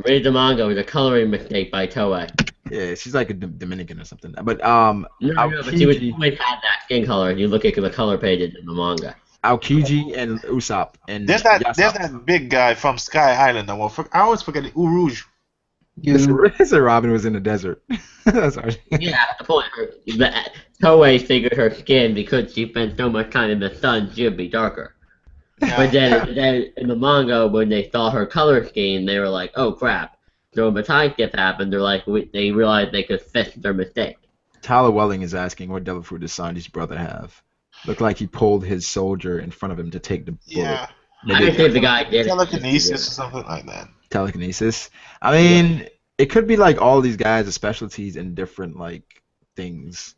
Speaker 7: Read the manga, it was a coloring mistake by Toei.
Speaker 9: Yeah, she's like a Dominican or something. But
Speaker 7: No, but she
Speaker 9: Aokiji,
Speaker 7: always had that skin color. If you look at the color pages in the manga.
Speaker 9: Aokiji and Usopp and
Speaker 1: There's that
Speaker 9: Yasop.
Speaker 1: big guy from Sky Island. I always forget it. Urouge.
Speaker 9: It's Robin was in the desert. That's hard.
Speaker 7: Yeah, the point. Toei figured her skin because she spent so much time in the sun, she'd be darker. But then in the manga, when they saw her color scheme, they were like, "Oh crap!" So when the time skip happened, they realized they could fix their mistake.
Speaker 9: Tyler Welling is asking, what devil fruit does Sanji's brother have? Looked like he pulled his soldier in front of him to take the bullet.
Speaker 1: Yeah.
Speaker 7: I didn't think the guy did it.
Speaker 1: Telekinesis or something like that.
Speaker 9: Telekinesis. I mean, it could be like all these guys' are specialties in different like things.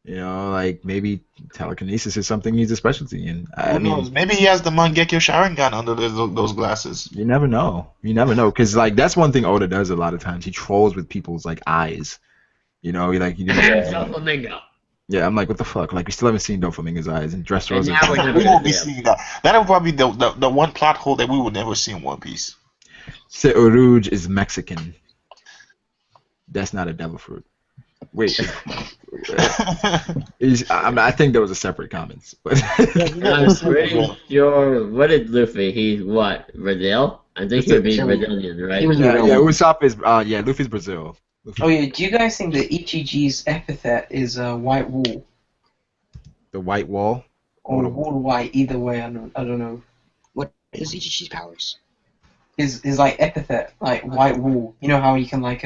Speaker 9: You know, like maybe telekinesis is something he's a specialty in.
Speaker 1: Who knows? Maybe he has the Mangekyo Sharingan under those glasses.
Speaker 9: You never know. You never know, because like that's one thing Oda does a lot of times. He trolls with people's like eyes. You know, he like
Speaker 7: Doflamingo.
Speaker 9: yeah. I'm like, what the fuck? Like we still haven't seen Doflamingo's eyes and Dressrosa.
Speaker 7: And now we're never
Speaker 1: We won't be
Speaker 7: gonna see
Speaker 1: seeing that. That'll probably be the one plot hole that we will never see in One Piece.
Speaker 9: Seoruge is Mexican. That's not a devil fruit. Wait. I think there was a separate comments, but
Speaker 7: I'm pretty sure. What is Luffy? He's what? Brazil? I think he'd be Brazilian, right?
Speaker 8: He was
Speaker 9: yeah,
Speaker 8: Brazilian.
Speaker 9: Usopp is Luffy's Brazil.
Speaker 6: Oh yeah, do you guys think that Ichiji's epithet is white wool
Speaker 9: The White Wall.
Speaker 6: or wool white? Either way, I don't know.
Speaker 8: What is Ichiji's powers?
Speaker 6: His like epithet, like white wool. You know how he can like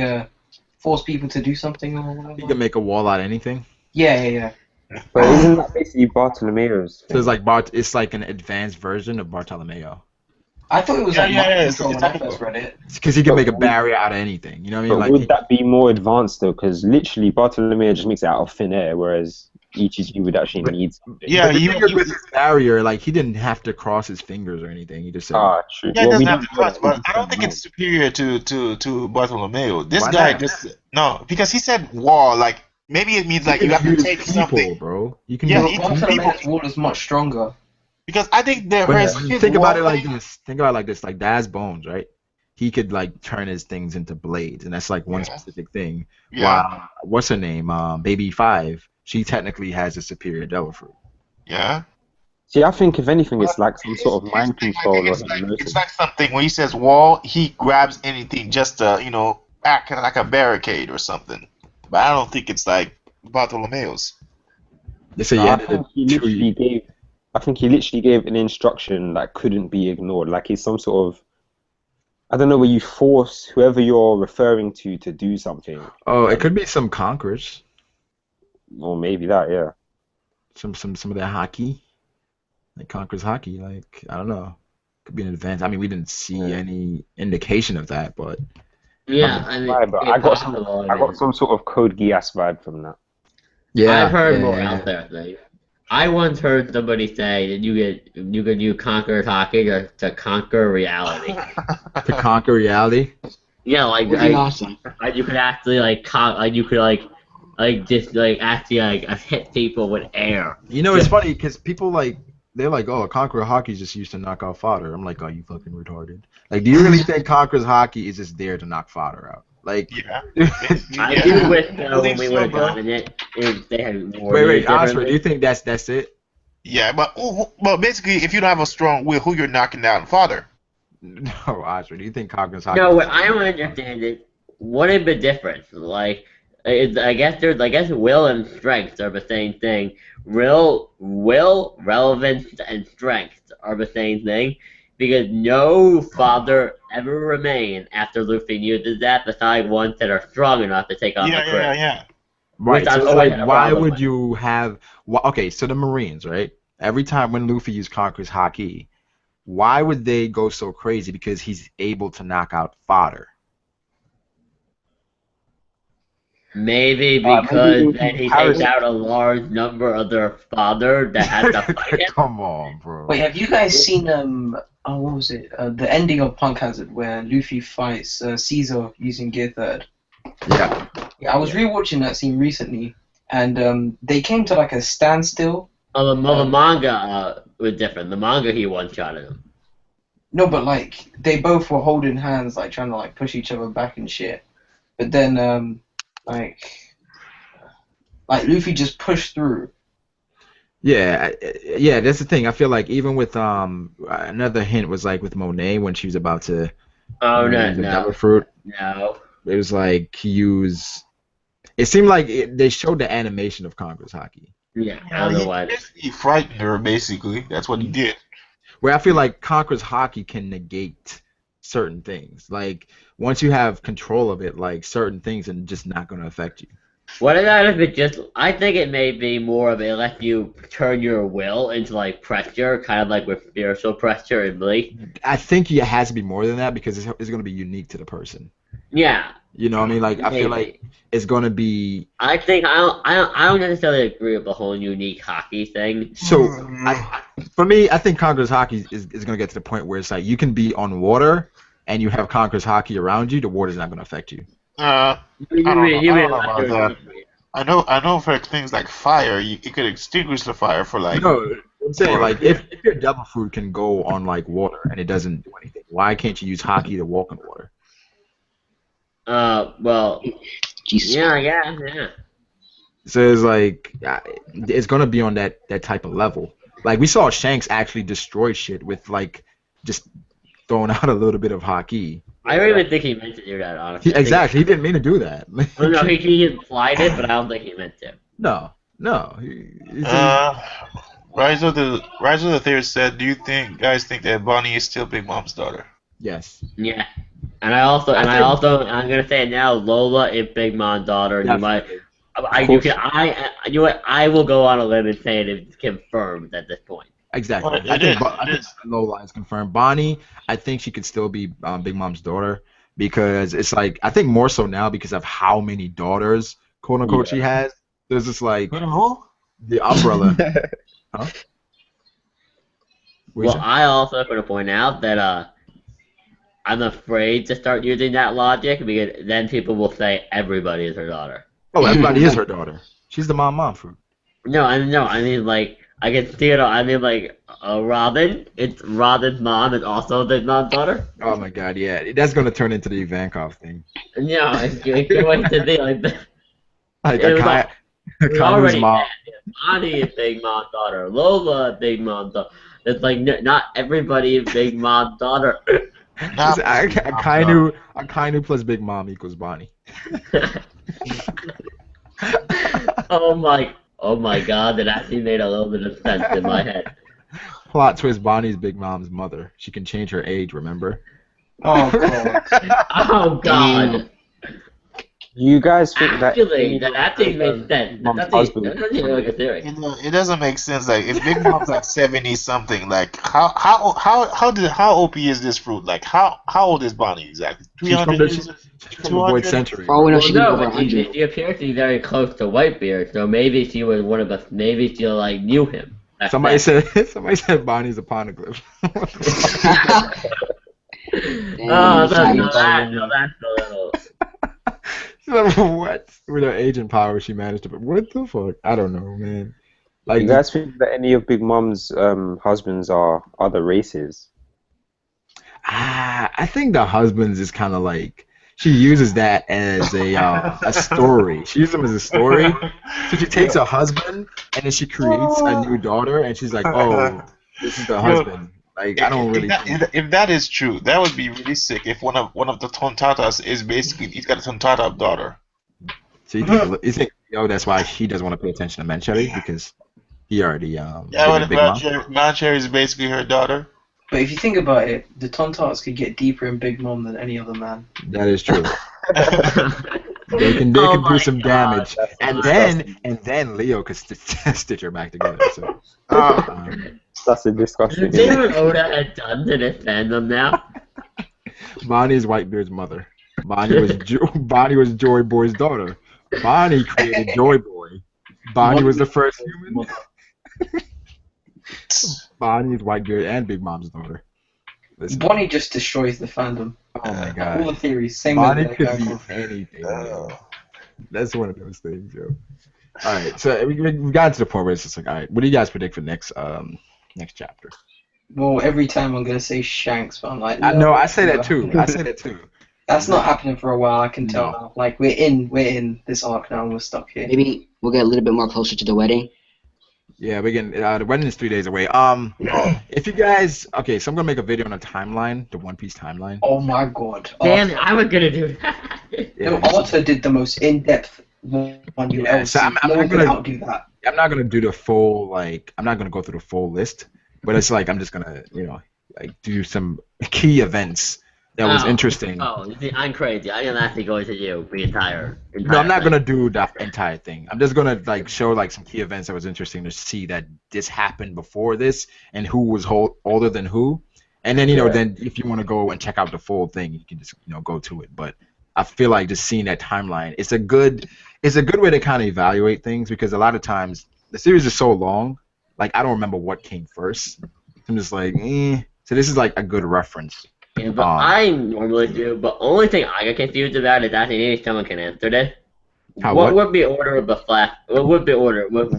Speaker 6: force people to do something or whatever.
Speaker 9: He can make a wall out of anything.
Speaker 6: Yeah.
Speaker 5: But isn't that basically Bartolomeo's
Speaker 9: So
Speaker 5: thing?
Speaker 9: it's like it's like an advanced version of Bartolomeo.
Speaker 6: I thought it was
Speaker 1: Yeah,
Speaker 6: like
Speaker 1: yeah,
Speaker 6: mind
Speaker 1: yeah,
Speaker 6: control
Speaker 1: it's
Speaker 6: when I
Speaker 1: like-
Speaker 6: first read it.
Speaker 9: Because he can make a barrier out of anything. You know what I
Speaker 5: But
Speaker 9: mean? Like
Speaker 5: would that be more advanced though? Because literally Bartolomeo just makes it out of thin air, whereas Ichiji would actually need something.
Speaker 1: Yeah,
Speaker 9: but the
Speaker 1: you,
Speaker 9: thing is with his barrier, like he didn't have to cross his fingers or anything. He just said,
Speaker 5: True.
Speaker 1: yeah, it
Speaker 5: Well, we
Speaker 1: doesn't have
Speaker 5: don't
Speaker 1: to
Speaker 5: know
Speaker 1: cross,
Speaker 5: that
Speaker 1: but
Speaker 5: he's
Speaker 1: I don't think
Speaker 5: done
Speaker 1: it's superior to Bartolomeo. This
Speaker 9: Why
Speaker 1: guy
Speaker 9: not?
Speaker 1: just no, because he said wall. Like maybe it means like you have to
Speaker 9: use
Speaker 1: take
Speaker 9: people,
Speaker 1: something.
Speaker 9: bro. You can
Speaker 1: Yeah,
Speaker 9: use
Speaker 1: he-
Speaker 9: people.
Speaker 6: Bartolomeo's wall is much stronger.
Speaker 1: Because I think the
Speaker 9: But
Speaker 1: his
Speaker 9: think about
Speaker 1: wall
Speaker 9: it like
Speaker 1: thing-
Speaker 9: this. Think about it like this. Like Daz Bones, right? He could like turn his things into blades, and that's like one
Speaker 1: Yeah.
Speaker 9: specific thing.
Speaker 1: Yeah.
Speaker 9: While what's her name? Baby Five. She technically has a superior devil fruit.
Speaker 1: Yeah.
Speaker 5: See, I think if anything, it's like some
Speaker 1: His-
Speaker 5: sort of
Speaker 1: his
Speaker 5: mind
Speaker 1: thing, I
Speaker 5: control
Speaker 1: think
Speaker 5: or
Speaker 1: it's like,
Speaker 5: hypnosis.
Speaker 1: it's like something when he says wall, he grabs anything just to, act like a barricade or something. But I don't think it's like Bartolomeo's.
Speaker 9: They say
Speaker 5: No,
Speaker 9: you
Speaker 5: I
Speaker 9: ended
Speaker 5: think he
Speaker 9: it
Speaker 5: literally gave. I think he literally gave an instruction that couldn't be ignored. Like he's some sort of. I don't know where you force whoever you're referring to do something,
Speaker 9: Oh, it could be some conquerors.
Speaker 5: or maybe that. Yeah.
Speaker 9: Some of that hockey. Like conquers hockey. Like I don't know. Could be an advance. I mean, we didn't see any indication of that, but
Speaker 7: Yeah, I mean,
Speaker 5: Right, but
Speaker 7: it's
Speaker 5: I got
Speaker 7: possible,
Speaker 5: I got some sort of Code Geass vibe from that.
Speaker 7: I've heard more out there. Like, I once heard somebody say that you can use conquer hockey to conquer reality.
Speaker 9: To conquer reality.
Speaker 7: Yeah, like
Speaker 8: Would be awesome.
Speaker 7: you could actually you could just actually hit people with air.
Speaker 9: You know, it's funny because people they're like, oh, Conqueror hockey is just used to knock out fodder. I'm like, oh, you fucking retarded. Like, do you really think Conqueror's hockey is just there to knock fodder out? Like,
Speaker 1: Yeah.
Speaker 7: I do wish when
Speaker 1: Believe
Speaker 7: we
Speaker 1: so,
Speaker 7: would have
Speaker 1: bro.
Speaker 7: gotten it if they had worded
Speaker 9: wait,
Speaker 7: it
Speaker 9: Oscar,
Speaker 7: differently.
Speaker 9: do you think that's it?
Speaker 1: Yeah, but basically, if you don't have a strong will, who you're knocking down? Father.
Speaker 9: No, Oscar, do you think Conqueror's hockey?
Speaker 7: No, what I don't understand is what is the difference? Like, I guess will and strength are the same thing. Will, relevance, and strength are the same thing. because no father ever remained after Luffy uses that besides ones that are strong enough to take on the crew.
Speaker 1: Yeah.
Speaker 7: Which
Speaker 9: Right. So
Speaker 7: I've
Speaker 9: it's
Speaker 7: always
Speaker 9: like,
Speaker 7: had a
Speaker 9: why
Speaker 7: problem
Speaker 9: would
Speaker 7: with.
Speaker 9: you have? Okay, so the Marines, right? Every time when Luffy used Conqueror's Haki, why would they go so crazy? Because he's able to knock out fodder.
Speaker 7: Maybe
Speaker 5: Maybe
Speaker 7: because
Speaker 5: in
Speaker 7: then he takes
Speaker 5: comparison.
Speaker 7: out a large number of their father that has to fight him.
Speaker 9: Come on, bro.
Speaker 6: Wait, have you guys seen oh, what was it? The ending of Punk Hazard where Luffy fights Caesar using Gear Third.
Speaker 9: Yeah.
Speaker 6: Yeah, I was rewatching that scene recently, and they came to like a standstill.
Speaker 7: Oh, the manga was different. The manga he one-shotted him.
Speaker 6: No, but like they both were holding hands, like trying to like push each other back and shit. But then like Luffy just pushed through.
Speaker 9: Yeah, yeah, that's the thing. I feel like even with another hint was like with Monet when she was about to
Speaker 7: Oh,
Speaker 9: use the devil
Speaker 7: no.
Speaker 9: fruit.
Speaker 7: No.
Speaker 9: It was like he used. It seemed like they showed the animation of Conqueror's Haki,
Speaker 7: Yeah, I don't know why.
Speaker 1: He frightened her, basically. That's what he did.
Speaker 9: where I feel like Conqueror's Haki can negate certain things. Like once you have control of it, like certain things are just not going to affect you.
Speaker 7: What about if it just... I think it may be more of it lets you turn your will into, like, pressure, kind of like with spiritual pressure and Bleach.
Speaker 9: I think it has to be more than that because it's going to be unique to the person.
Speaker 7: Yeah.
Speaker 9: You know what I mean? Like I feel
Speaker 7: Maybe.
Speaker 9: like it's going to be.
Speaker 7: I think I don't necessarily agree with the whole unique hockey thing.
Speaker 9: So for me, I think Conqueror's Haki is going to get to the point where it's like you can be on water and you have Conqueror's Haki around you. The water's not going to affect you.
Speaker 1: I don't know about that. I know for things like fire, you could extinguish the fire for like.
Speaker 9: No, I'm saying like if your devil fruit can go on like water and it doesn't do anything, why can't you use Haki to walk on water?
Speaker 7: Well,
Speaker 8: Jesus.
Speaker 7: yeah.
Speaker 9: So it's like it's gonna be on that type of level. Like we saw Shanks actually destroy shit with like just throwing out a little bit of Haki.
Speaker 7: I don't even think he meant to do that, honestly.
Speaker 9: Exactly, he didn't mean to do that.
Speaker 7: Well, no, he implied it, but I don't think he meant to.
Speaker 9: No.
Speaker 1: Rise of the Theorist said, "Do you guys think that Bonnie is still Big Mom's daughter?"
Speaker 9: Yes.
Speaker 7: Yeah. And I'm gonna say it now. Lola is Big Mom's daughter. And I will go on a limb and say it is confirmed at this point.
Speaker 9: Exactly.
Speaker 1: Well,
Speaker 9: I think Lola is confirmed. Bonnie, I think she could still be Big Mom's daughter because it's like I think more so now because of how many daughters, quote unquote, she has. There's just like the umbrella. Huh?
Speaker 7: Well, I also want to point out that I'm afraid to start using that logic because then people will say everybody is her daughter.
Speaker 9: Oh, everybody is her daughter. She's the mom fruit.
Speaker 7: No, I mean like I can see it. I mean like Robin. It's Robin's mom is also the mom's daughter.
Speaker 9: Oh my God, yeah, that's gonna turn into the Ivankov thing.
Speaker 7: No, it's going to be like that.
Speaker 9: Like
Speaker 7: We
Speaker 9: Akanu's
Speaker 7: already
Speaker 9: mom.
Speaker 7: had Bonnie is Big Mom's daughter. Lola is Big Mom's daughter. It's like not everybody is Big Mom's daughter.
Speaker 9: Akainu plus Big Mom equals Bonnie.
Speaker 7: Oh my God! That actually made a little bit of sense in my head.
Speaker 9: Plot twist: Bonnie's Big Mom's mother. She can change her age. Remember?
Speaker 6: Oh god.
Speaker 7: Oh God!
Speaker 5: You guys think
Speaker 7: Actually, that actually makes sense.
Speaker 5: Mom's
Speaker 7: That's
Speaker 5: husband.
Speaker 7: even like a theory.
Speaker 1: It doesn't make sense. Like if Big Mom's like 70 something, like how OP is this fruit? Like how old is Bonnie exactly?
Speaker 9: She's from
Speaker 1: 300
Speaker 9: the,
Speaker 1: years?
Speaker 9: she's from the Void Century.
Speaker 8: For all we know, she could be
Speaker 7: No,
Speaker 8: over
Speaker 7: but
Speaker 8: 100.
Speaker 7: she appears to be very close to Whitebeard, so maybe she was one of us. Maybe she like knew him. That's
Speaker 9: Somebody
Speaker 7: that.
Speaker 9: said Bonnie's a poneglyph.
Speaker 7: Oh, that's a little.
Speaker 9: What? With her agent power, she managed to. What the fuck? I don't know, man. Like,
Speaker 5: you guys think that any of Big Mom's husbands are other races?
Speaker 9: I think the husbands is kind of like she uses that as a story. She uses them as a story. So she takes a husband and then she creates a new daughter, and she's like, "Oh, this is the husband." Like, I don't really.
Speaker 1: If that is true, that would be really sick. If one of the Tontatas is basically he's got a Tontata daughter.
Speaker 9: So you think that's why he doesn't want to pay attention to Mancherry because he already
Speaker 1: Yeah,
Speaker 9: Big Mom?
Speaker 1: Mancherry is basically her daughter.
Speaker 6: But if you think about it, the Tontarts could get deeper in Big Mom than any other man.
Speaker 9: That is true. They can
Speaker 7: Oh
Speaker 9: do
Speaker 7: my
Speaker 9: some
Speaker 7: God,
Speaker 9: damage,
Speaker 5: that's
Speaker 9: and
Speaker 5: disgusting.
Speaker 9: then Leo could stitch her back together. So
Speaker 5: That's a disgusting.
Speaker 7: You see what Oda had done to this fandom now?
Speaker 9: Bonnie's Whitebeard's mother. Bonnie was Joy Boy's daughter. Bonnie created Joy Boy. Bonnie was the first human. Bonnie is Whitebeard and Big Mom's daughter. Listen,
Speaker 6: Bonnie just destroys the fandom.
Speaker 9: oh my
Speaker 6: All
Speaker 9: god.
Speaker 6: the theories. Same
Speaker 9: Bonnie
Speaker 6: with
Speaker 9: could
Speaker 6: that
Speaker 9: be
Speaker 6: guy.
Speaker 9: anything. Yo. That's one of those things, yo. All right, so we got to the point where it's just like, all right, what do you guys predict for next chapter?
Speaker 6: Well, every time I'm gonna say Shanks, but I'm like,
Speaker 9: I
Speaker 6: no,
Speaker 9: know, I say
Speaker 6: no.
Speaker 9: that too. I say that too.
Speaker 6: That's not happening for a while. I can tell
Speaker 9: No.
Speaker 6: now. Like we're in this arc now, and we're stuck here.
Speaker 8: Maybe we'll get a little bit more closer to the wedding.
Speaker 9: Yeah, we can. The wedding is 3 days away. If you guys, okay, so I'm gonna make a video on a timeline, the One Piece timeline.
Speaker 6: Oh my god.
Speaker 7: Damn it, I was gonna do that.
Speaker 6: No, Arthur did the most in-depth one you
Speaker 9: Yeah,
Speaker 6: ever
Speaker 9: so
Speaker 6: seen.
Speaker 9: I'm
Speaker 6: No
Speaker 9: not
Speaker 6: one could
Speaker 9: gonna-
Speaker 6: outdo that.
Speaker 9: I'm not gonna do the full I'm not gonna go through the full list, but it's like I'm just gonna do some key events that was interesting.
Speaker 7: Oh, you see, I'm crazy. I am actually going to do the entire
Speaker 9: No, I'm not
Speaker 7: thing.
Speaker 9: gonna do the entire thing. I'm just gonna show some key events that was interesting to see that this happened before this and who was older than who, and then then if you want to go and check out the full thing, you can just go to it. But I feel like just seeing that timeline, it's a good way to kind of evaluate things, because a lot of times the series is so long, I don't remember what came first. I'm just like, So this is a good reference.
Speaker 7: Yeah, but I normally do, but only thing I get confused about is actually maybe someone can answer this. What would be order of the Flash? What would be order? Was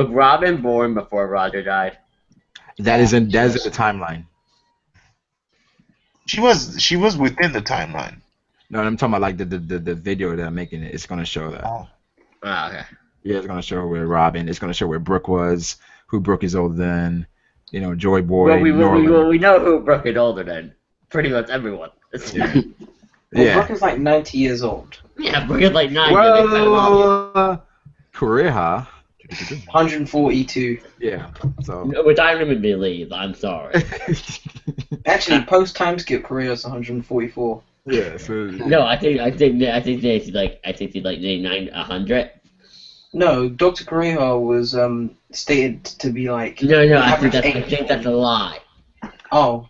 Speaker 7: Robin born before Roger died?
Speaker 9: That is in the timeline.
Speaker 1: She was within the timeline.
Speaker 9: No, I'm talking about the video that I'm making. It's gonna show that.
Speaker 1: Oh.
Speaker 7: Ah, okay.
Speaker 9: Yeah, it's gonna show where Robin. It's gonna show where Brooke was, who Brooke is older than. Joy Boy.
Speaker 7: Well, we know who Brooke is older than. Pretty much everyone.
Speaker 9: Yeah.
Speaker 6: Well,
Speaker 9: Yeah.
Speaker 6: Brooke is like 90 years old.
Speaker 7: Yeah, Brooke is like 9.
Speaker 9: Well, Kuriha.
Speaker 6: 142.
Speaker 9: Yeah. So.
Speaker 7: Which I don't even believe. I'm sorry.
Speaker 6: Actually, post time skip Korea is 144.
Speaker 9: Yeah. So.
Speaker 7: No, I think she's like 100.
Speaker 6: No, Dr. Korea was stated to be like.
Speaker 7: No,
Speaker 6: the
Speaker 7: I think
Speaker 6: average
Speaker 7: that's a lie.
Speaker 6: Oh,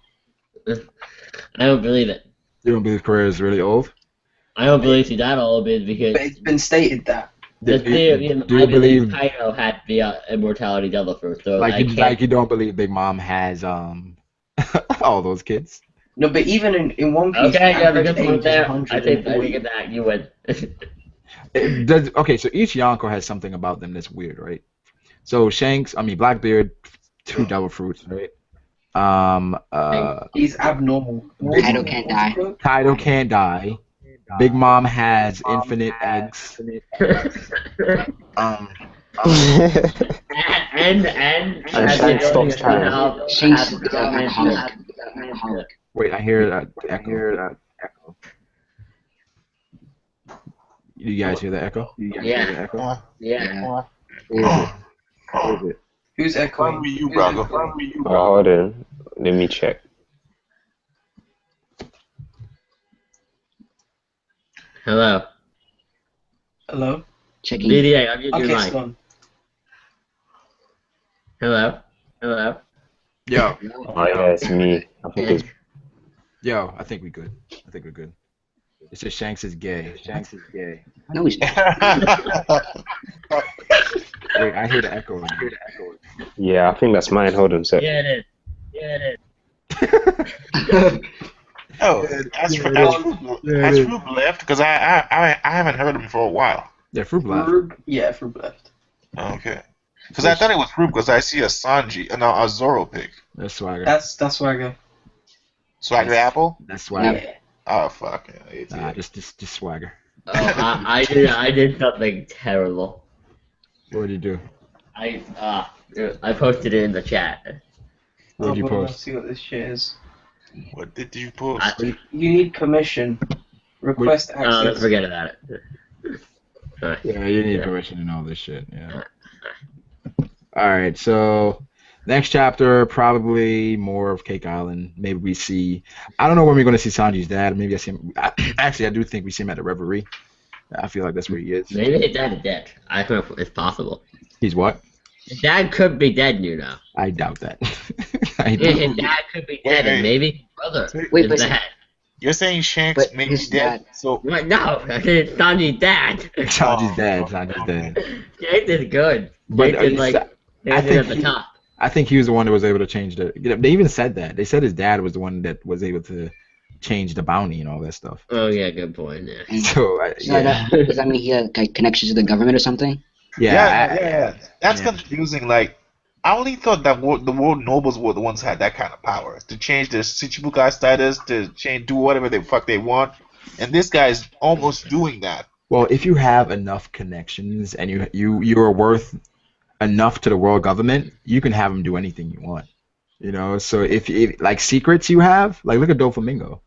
Speaker 7: I don't believe it.
Speaker 9: You don't believe Kuriha is really old?
Speaker 7: I don't believe she's that old because
Speaker 6: but it's been stated that.
Speaker 7: I
Speaker 9: you
Speaker 7: believe
Speaker 9: believe
Speaker 7: Kaido had the immortality devil fruit. So
Speaker 9: you don't believe Big Mom has all those kids?
Speaker 6: No, but even in One Piece,
Speaker 7: Okay,
Speaker 6: the
Speaker 7: yeah,
Speaker 6: average
Speaker 7: because
Speaker 6: age is
Speaker 7: there. I
Speaker 6: 140.
Speaker 7: think that you would.
Speaker 9: Okay, so each Yonko has something about them that's weird, right? So Blackbeard, 2 devil fruits, right?
Speaker 6: He's abnormal.
Speaker 8: Kaido can't die.
Speaker 9: Kaido can't die. Big Mom has infinite eggs.
Speaker 5: And
Speaker 7: has the
Speaker 5: Shanks
Speaker 7: ability
Speaker 5: stops
Speaker 7: to
Speaker 5: time.
Speaker 7: have-
Speaker 8: Shanks
Speaker 7: have-
Speaker 8: is an alcoholic.
Speaker 9: Wait, I hear that echo. You guys hear the echo?
Speaker 7: Yeah. Yeah.
Speaker 9: Who is it?
Speaker 6: Who's echoing?
Speaker 1: Probably you,
Speaker 6: Who's
Speaker 1: brother.
Speaker 6: echoing?
Speaker 1: Probably you,
Speaker 5: Oh,
Speaker 1: brother.
Speaker 5: hold on. Let me check.
Speaker 7: Hello.
Speaker 6: Hello?
Speaker 8: Checking.
Speaker 7: BDA, I'm using
Speaker 6: Okay,
Speaker 7: your mic.
Speaker 6: Sloan.
Speaker 7: Hello. Hello.
Speaker 9: Yo,
Speaker 5: Oh, yeah, it's me. I think it's
Speaker 9: I think we're good. It says Shanks is gay.
Speaker 8: No, he's not.
Speaker 9: Wait, I hear the echo.
Speaker 5: yeah. I think that's mine. Hold on a sec.
Speaker 7: Yeah, it is.
Speaker 1: Oh, has Fruit left? Because I haven't heard him for a while.
Speaker 9: Yeah, Fruit left.
Speaker 6: Yeah, Fruit left.
Speaker 1: Okay. Because I thought it was Fruit because I see a Sanji, no, a Zoro pick.
Speaker 9: That's Swagger.
Speaker 6: That's where I go.
Speaker 1: Swagger Apple?
Speaker 9: That's Swagger.
Speaker 6: Yeah.
Speaker 1: Oh, fuck. Yeah,
Speaker 9: Nah, just Swagger.
Speaker 7: Oh, I did something terrible.
Speaker 9: What did you do?
Speaker 7: I posted it in the chat.
Speaker 9: What did you
Speaker 6: hold on,
Speaker 9: post?
Speaker 6: Let's see what this shit is.
Speaker 1: What did you post?
Speaker 6: You need permission. Request
Speaker 7: Let's
Speaker 6: access.
Speaker 7: forget about it.
Speaker 9: Yeah, you need permission and all this shit. Yeah. All right, so Next chapter, probably more of Cake Island. Maybe we see. I don't know when we're going to see Sanji's dad. Maybe I see him. Actually, I do think we see him at the Reverie. I feel like that's where he is.
Speaker 7: Maybe his dad is dead. I don't know if it's possible.
Speaker 9: He's what?
Speaker 7: His dad could be dead, you know.
Speaker 9: I doubt that. I
Speaker 7: Yeah,
Speaker 9: doubt.
Speaker 7: his dad could be dead, and maybe his brother
Speaker 8: Wait,
Speaker 7: is
Speaker 8: but
Speaker 7: dead.
Speaker 1: You're saying Shanks
Speaker 8: But
Speaker 1: may be
Speaker 8: his
Speaker 1: dead?
Speaker 8: dad-
Speaker 1: So
Speaker 7: What? No, I said it's Sanji's dad.
Speaker 9: Sanji's dead. Sanji's dead.
Speaker 7: Shanks is good.
Speaker 9: But
Speaker 7: Shanks is like
Speaker 9: I
Speaker 7: Shanks is
Speaker 9: think
Speaker 7: at the top.
Speaker 9: I think he was the one that was able to change the. They even said that. They said his dad was the one that was able to change the bounty and all that stuff.
Speaker 7: Oh yeah, good point. Yeah.
Speaker 8: And
Speaker 9: So yeah,
Speaker 8: does that mean he had like connections to the government or something?
Speaker 9: yeah.
Speaker 1: That's
Speaker 9: Yeah.
Speaker 1: confusing. Like, I only thought that the world nobles were the ones who had that kind of power to change their Shichibukai status, to do whatever the fuck they want, and this guy's almost doing that.
Speaker 9: Well, if you have enough connections and you are worth enough to the world government, you can have them do anything you want. You know, so if like secrets you have, like look at Doflamingo.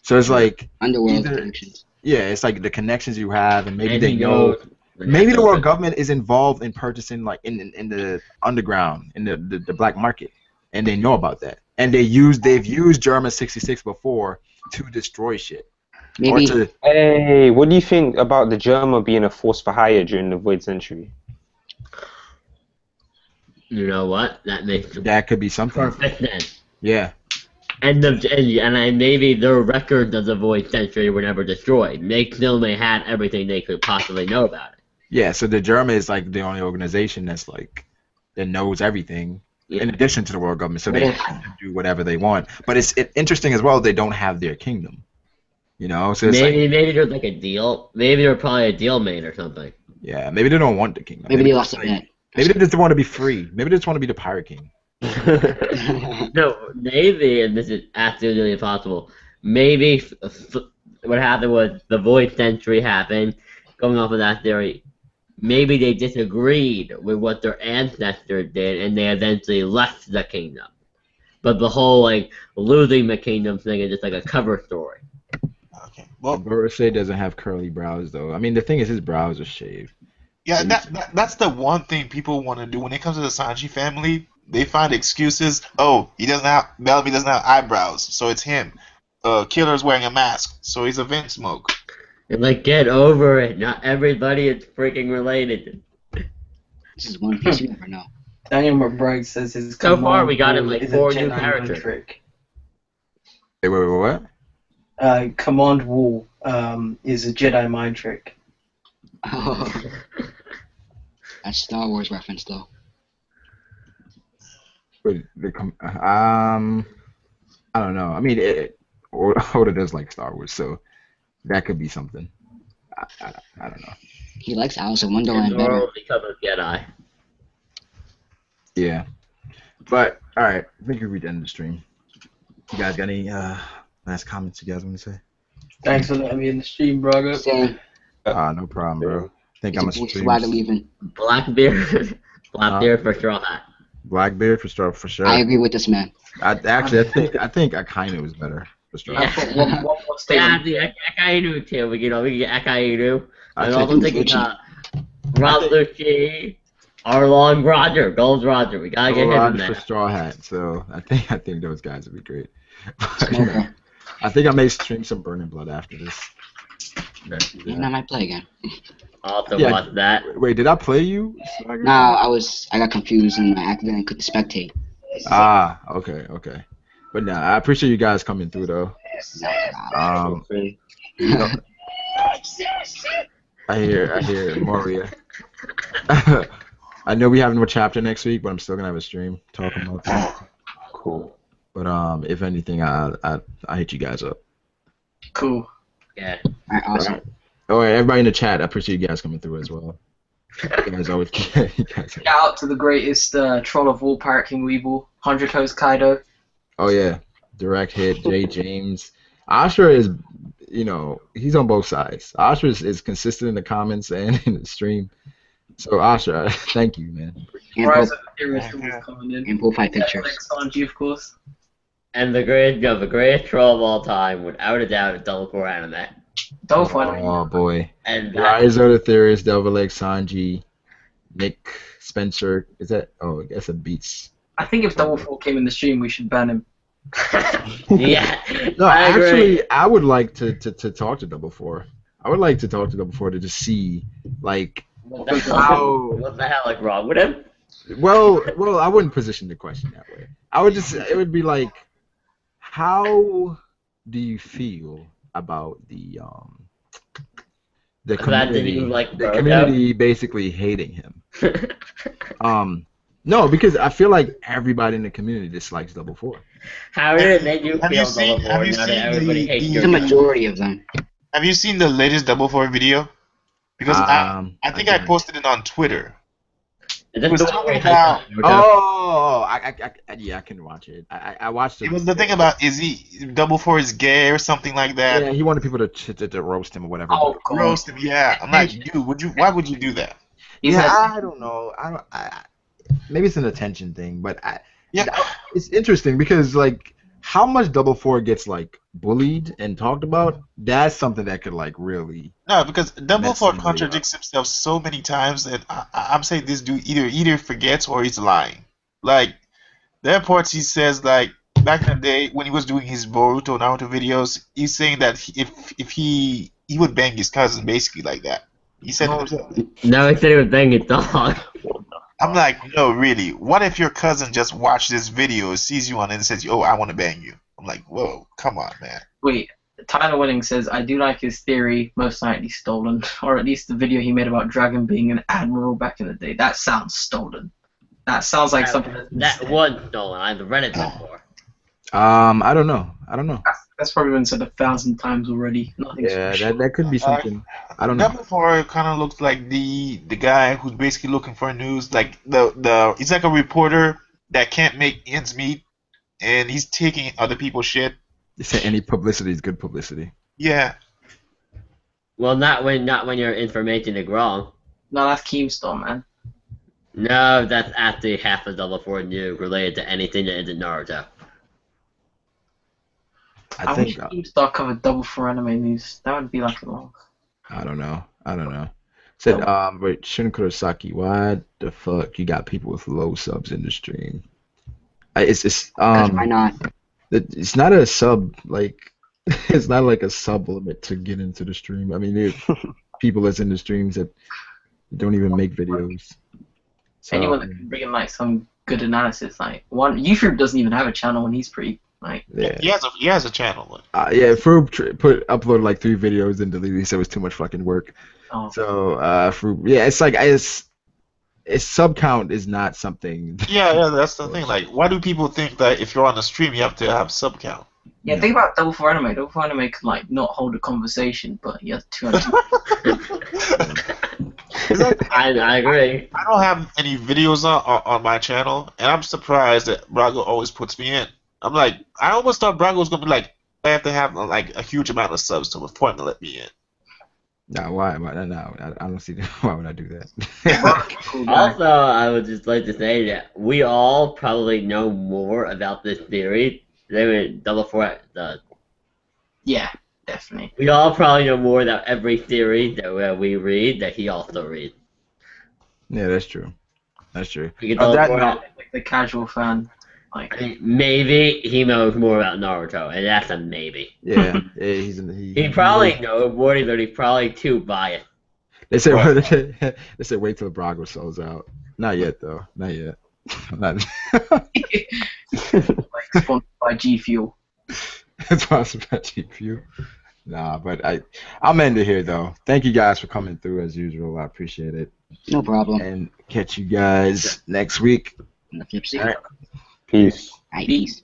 Speaker 9: So it's like
Speaker 8: Underworld
Speaker 9: either-
Speaker 8: connections.
Speaker 9: yeah, it's like the connections you have, and maybe
Speaker 7: And
Speaker 9: they
Speaker 7: he
Speaker 9: know.
Speaker 7: knows when
Speaker 9: Maybe
Speaker 7: that's
Speaker 9: the world
Speaker 7: open.
Speaker 9: government is involved in purchasing, like in the underground, in the black market, and they know about that. And they've used German 66 before to destroy shit.
Speaker 8: Maybe
Speaker 9: Or to,
Speaker 5: Hey, what do you think about the Germa being a force for hire during the Void Century?
Speaker 7: You know what? That makes
Speaker 9: that could be something.
Speaker 7: perfect sense.
Speaker 9: Yeah.
Speaker 7: And maybe their records of the Void Century were never destroyed. They still may have everything they could possibly know about it.
Speaker 9: Yeah, so the Germa is like the only organization that's like that knows everything in addition to the world government, so they have to do whatever they want. But it's interesting as well. They don't have their kingdom, you know. So it's
Speaker 7: Maybe
Speaker 9: like,
Speaker 7: maybe there's like a deal. Maybe they're probably a deal made or something.
Speaker 9: yeah, maybe they don't want the kingdom.
Speaker 8: maybe they
Speaker 9: just,
Speaker 8: lost a
Speaker 9: like,
Speaker 8: bet.
Speaker 9: maybe they just want to be free. Maybe they just want to be the pirate king.
Speaker 7: No, maybe, and this is absolutely impossible. Maybe what happened was the Void Century happened. Going off of that theory, maybe they disagreed with what their ancestors did, and they eventually left the kingdom. But the whole like losing the kingdom thing is just like a cover story.
Speaker 1: Okay. Well,
Speaker 9: Borosei doesn't have curly brows though. I mean, the thing is, his brows are shaved.
Speaker 1: yeah, that's the one thing people want to do when it comes to the Sanji family. They find excuses. Oh, Bellamy doesn't have eyebrows, so it's him. Killer's wearing a mask, so he's a vent smoke.
Speaker 7: And like, get over it. Not everybody is freaking related.
Speaker 8: This is One Piece. You never know.
Speaker 6: Daniel McBride says his
Speaker 7: So far, we got him
Speaker 6: Command
Speaker 7: like
Speaker 6: Wall
Speaker 7: 4
Speaker 6: is a
Speaker 7: new
Speaker 6: Jedi mind
Speaker 7: characters.
Speaker 6: trick.
Speaker 9: Wait, what?
Speaker 6: Command Wall is a Jedi mind trick.
Speaker 8: Oh, that's Star Wars reference though.
Speaker 9: Wait, I don't know. I mean, Oda does like Star Wars, so that could be something. I don't know.
Speaker 8: He likes Alice in
Speaker 7: And
Speaker 8: Wonderland better.
Speaker 7: Zoro become a Jedi.
Speaker 9: Yeah. But, alright, I think we reached the end of the stream. You guys got any last comments you guys want to say?
Speaker 6: Thanks for letting me in the stream, Braga.
Speaker 8: Saying
Speaker 9: No problem, bro. I think I'm a
Speaker 8: it's a
Speaker 9: stream.
Speaker 8: swagger leaving.
Speaker 7: Blackbeard. Blackbeard for Straw Hat.
Speaker 9: Blackbeard for sure.
Speaker 8: I agree with this man.
Speaker 9: I think Akainu is better for sure.
Speaker 7: Yeah.
Speaker 6: One more
Speaker 7: Yeah,
Speaker 6: statement.
Speaker 7: the Akainu too. We can get Akainu.
Speaker 9: I
Speaker 7: I'm
Speaker 9: think
Speaker 7: also thinking Rob Lucci, Arlong Roger, Gold Roger. We gotta get him in
Speaker 9: Rod
Speaker 7: there.
Speaker 9: for Straw Hat, so I think those guys would be great.
Speaker 8: Smoker.
Speaker 9: I think I may stream some Burning Blood after this.
Speaker 8: Even I might play again.
Speaker 7: Also
Speaker 9: Yeah.
Speaker 7: watch that.
Speaker 9: Wait, did I play you?
Speaker 8: No, I got confused and I accidentally clicked spectate.
Speaker 9: Okay. But nah, I appreciate you guys coming through though. I hear Moria. I know we have no chapter next week, but I'm still gonna have a stream talking about that.
Speaker 5: Cool.
Speaker 9: But if anything, I hit you guys up.
Speaker 6: Cool.
Speaker 7: Yeah.
Speaker 8: Alright, awesome.
Speaker 9: Oh, yeah, everybody in the chat, I appreciate you guys coming through as well. You guys always you guys.
Speaker 6: Shout out to the greatest troll of all, Parrot King Weeble, 100 Toes Kaido.
Speaker 9: Oh yeah, direct hit. Jay James. Asher is, he's on both sides. Asher is consistent in the comments and in the stream. So Asher, thank you, man.
Speaker 8: And
Speaker 6: Rise
Speaker 8: po-
Speaker 6: of the Furious was coming in.
Speaker 8: and profile pictures.
Speaker 6: Next Sanji, of course.
Speaker 7: And the greatest troll of all time, without a doubt, is Double Core Anime.
Speaker 6: Don't find
Speaker 9: Oh boy.
Speaker 7: And that,
Speaker 9: Rise of the Theorist, Delver Lake, Sanji, Nick, Spencer. Is that? Oh, that's a Beats.
Speaker 6: I think if Double Four came in the stream, we should ban him.
Speaker 7: Yeah.
Speaker 9: No,
Speaker 7: I agree.
Speaker 9: actually, I would like to talk to Double Four. I would like to talk to Double Four to just see, like,
Speaker 7: What the
Speaker 9: how.
Speaker 7: what the hell like wrong with him?
Speaker 9: Well, I wouldn't position the question that way. I would just, it would be like, how do you feel about the
Speaker 7: That
Speaker 9: community,
Speaker 7: you like
Speaker 9: the
Speaker 7: Naruto?
Speaker 9: community basically hating him? No, because I feel like everybody in the community dislikes Double Four.
Speaker 7: How did it make you
Speaker 1: Have you
Speaker 7: feel,
Speaker 1: seen-
Speaker 7: Double
Speaker 1: have
Speaker 7: Four,
Speaker 1: you
Speaker 7: now that
Speaker 1: seen
Speaker 7: everybody hates
Speaker 1: the-
Speaker 7: your
Speaker 8: The
Speaker 7: guy?
Speaker 8: majority of them.
Speaker 1: Have you seen the latest Double Four video? Because I think I posted it on Twitter.
Speaker 7: Is that
Speaker 1: was
Speaker 7: the one
Speaker 1: talking
Speaker 7: where he
Speaker 1: about-
Speaker 7: hyped up Naruto?
Speaker 9: Oh, yeah, I can watch it. I watched it.
Speaker 1: It was the thing about is he Double Four is gay or something like that.
Speaker 9: Yeah, he wanted people to roast him or whatever.
Speaker 6: Oh, God.
Speaker 1: Roast him, yeah. I'm like, dude, why would you do that?
Speaker 6: He's
Speaker 9: Yeah,
Speaker 6: had-
Speaker 9: I don't know. Maybe it's an attention thing, but
Speaker 1: Yeah.
Speaker 9: it's interesting because like how much Double Four gets like bullied and talked about. That's something that could like really.
Speaker 1: No, because Double
Speaker 9: Mess
Speaker 1: Four
Speaker 9: somebody
Speaker 1: contradicts himself so many times that I'm saying this dude either forgets or he's lying. Like there are parts he says like back in the day when he was doing his Boruto Naruto videos, he's saying that if he would bang his cousin basically like that. He said it himself.
Speaker 7: No, he said he was banging a dog.
Speaker 1: I'm like, no, really. What if your cousin just watched this video, sees you on it, and says, "Oh, I want to bang you"? I'm like, whoa, come on, man.
Speaker 6: Wait, Tyler Winning says, I do like his theory, most likely stolen, or at least the video he made about Dragon being an admiral back in the day. That sounds stolen. That sounds like something
Speaker 7: That was stolen. I've read it before.
Speaker 9: I don't know.
Speaker 6: that's probably been said 1,000 times already. Nothing's
Speaker 9: Yeah,
Speaker 6: for sure.
Speaker 9: that could be something. I don't know.
Speaker 1: Double Four kind of looks like the guy who's basically looking for news. Like he's like a reporter that can't make ends meet, and he's taking other people's shit.
Speaker 9: They say any publicity is good publicity.
Speaker 1: Yeah.
Speaker 7: Well, not when your information is wrong.
Speaker 6: No, that's Keemstar, man.
Speaker 7: No, that's actually half of Double Four knew related to anything that isn't Naruto.
Speaker 9: I
Speaker 6: wish
Speaker 9: think
Speaker 6: Keemstar covered Double Four anime news. That would be like a long.
Speaker 9: I don't know. Said wait, Shun Kurosaki, why the fuck you got people with low subs in the stream? It's
Speaker 8: Why not?
Speaker 9: it's not a sub like it's not like a sub limit to get into the stream. I mean, there's people that's in the streams that don't even make videos. So,
Speaker 6: Anyone that can bring in like some good analysis, like YouTube doesn't even have a channel, and he's pretty like.
Speaker 9: yeah.
Speaker 1: He has a channel.
Speaker 9: Yeah, Froob uploaded like 3 videos and deleted. He said it was too much fucking work.
Speaker 6: Oh.
Speaker 9: So Froob, yeah, it's like its sub count is not something.
Speaker 1: Yeah, that's the thing. Like, why do people think that if you're on a stream you have to have sub count?
Speaker 6: Yeah, think about Double Four Anime. Double Four Anime can like not hold a conversation, but he has 200.
Speaker 7: I agree.
Speaker 1: I don't have any videos on my channel, and I'm surprised that Brago always puts me in. I'm like, I almost thought Brago was gonna be like, I have to have like a huge amount of subs to for him to let me in.
Speaker 9: No, why? No, I don't see. Why would I do that?
Speaker 7: Also, I would just like to say that we all probably know more about this theory than Double Four does.
Speaker 6: Yeah, definitely.
Speaker 7: We all probably know more about every theory that we read that he also reads.
Speaker 9: Yeah, that's true. That's true.
Speaker 7: You can
Speaker 9: On that
Speaker 7: more
Speaker 9: note,
Speaker 6: Like the casual fan, like.
Speaker 7: I mean, maybe he knows more about Naruto, and that's a maybe.
Speaker 9: yeah, he's in
Speaker 7: He probably knows more, but he's probably too biased.
Speaker 9: They said they said wait till Brago sells out. Not yet though. Not yet. Not.
Speaker 6: Like sponsored by G Fuel.
Speaker 9: It's possible that you. Nah, but I'm end it here though. Thank you guys for coming through as usual. I appreciate it.
Speaker 8: No problem.
Speaker 9: And catch you guys next week.
Speaker 8: On the flip side.
Speaker 9: All right.
Speaker 5: Peace.
Speaker 8: All right, peace.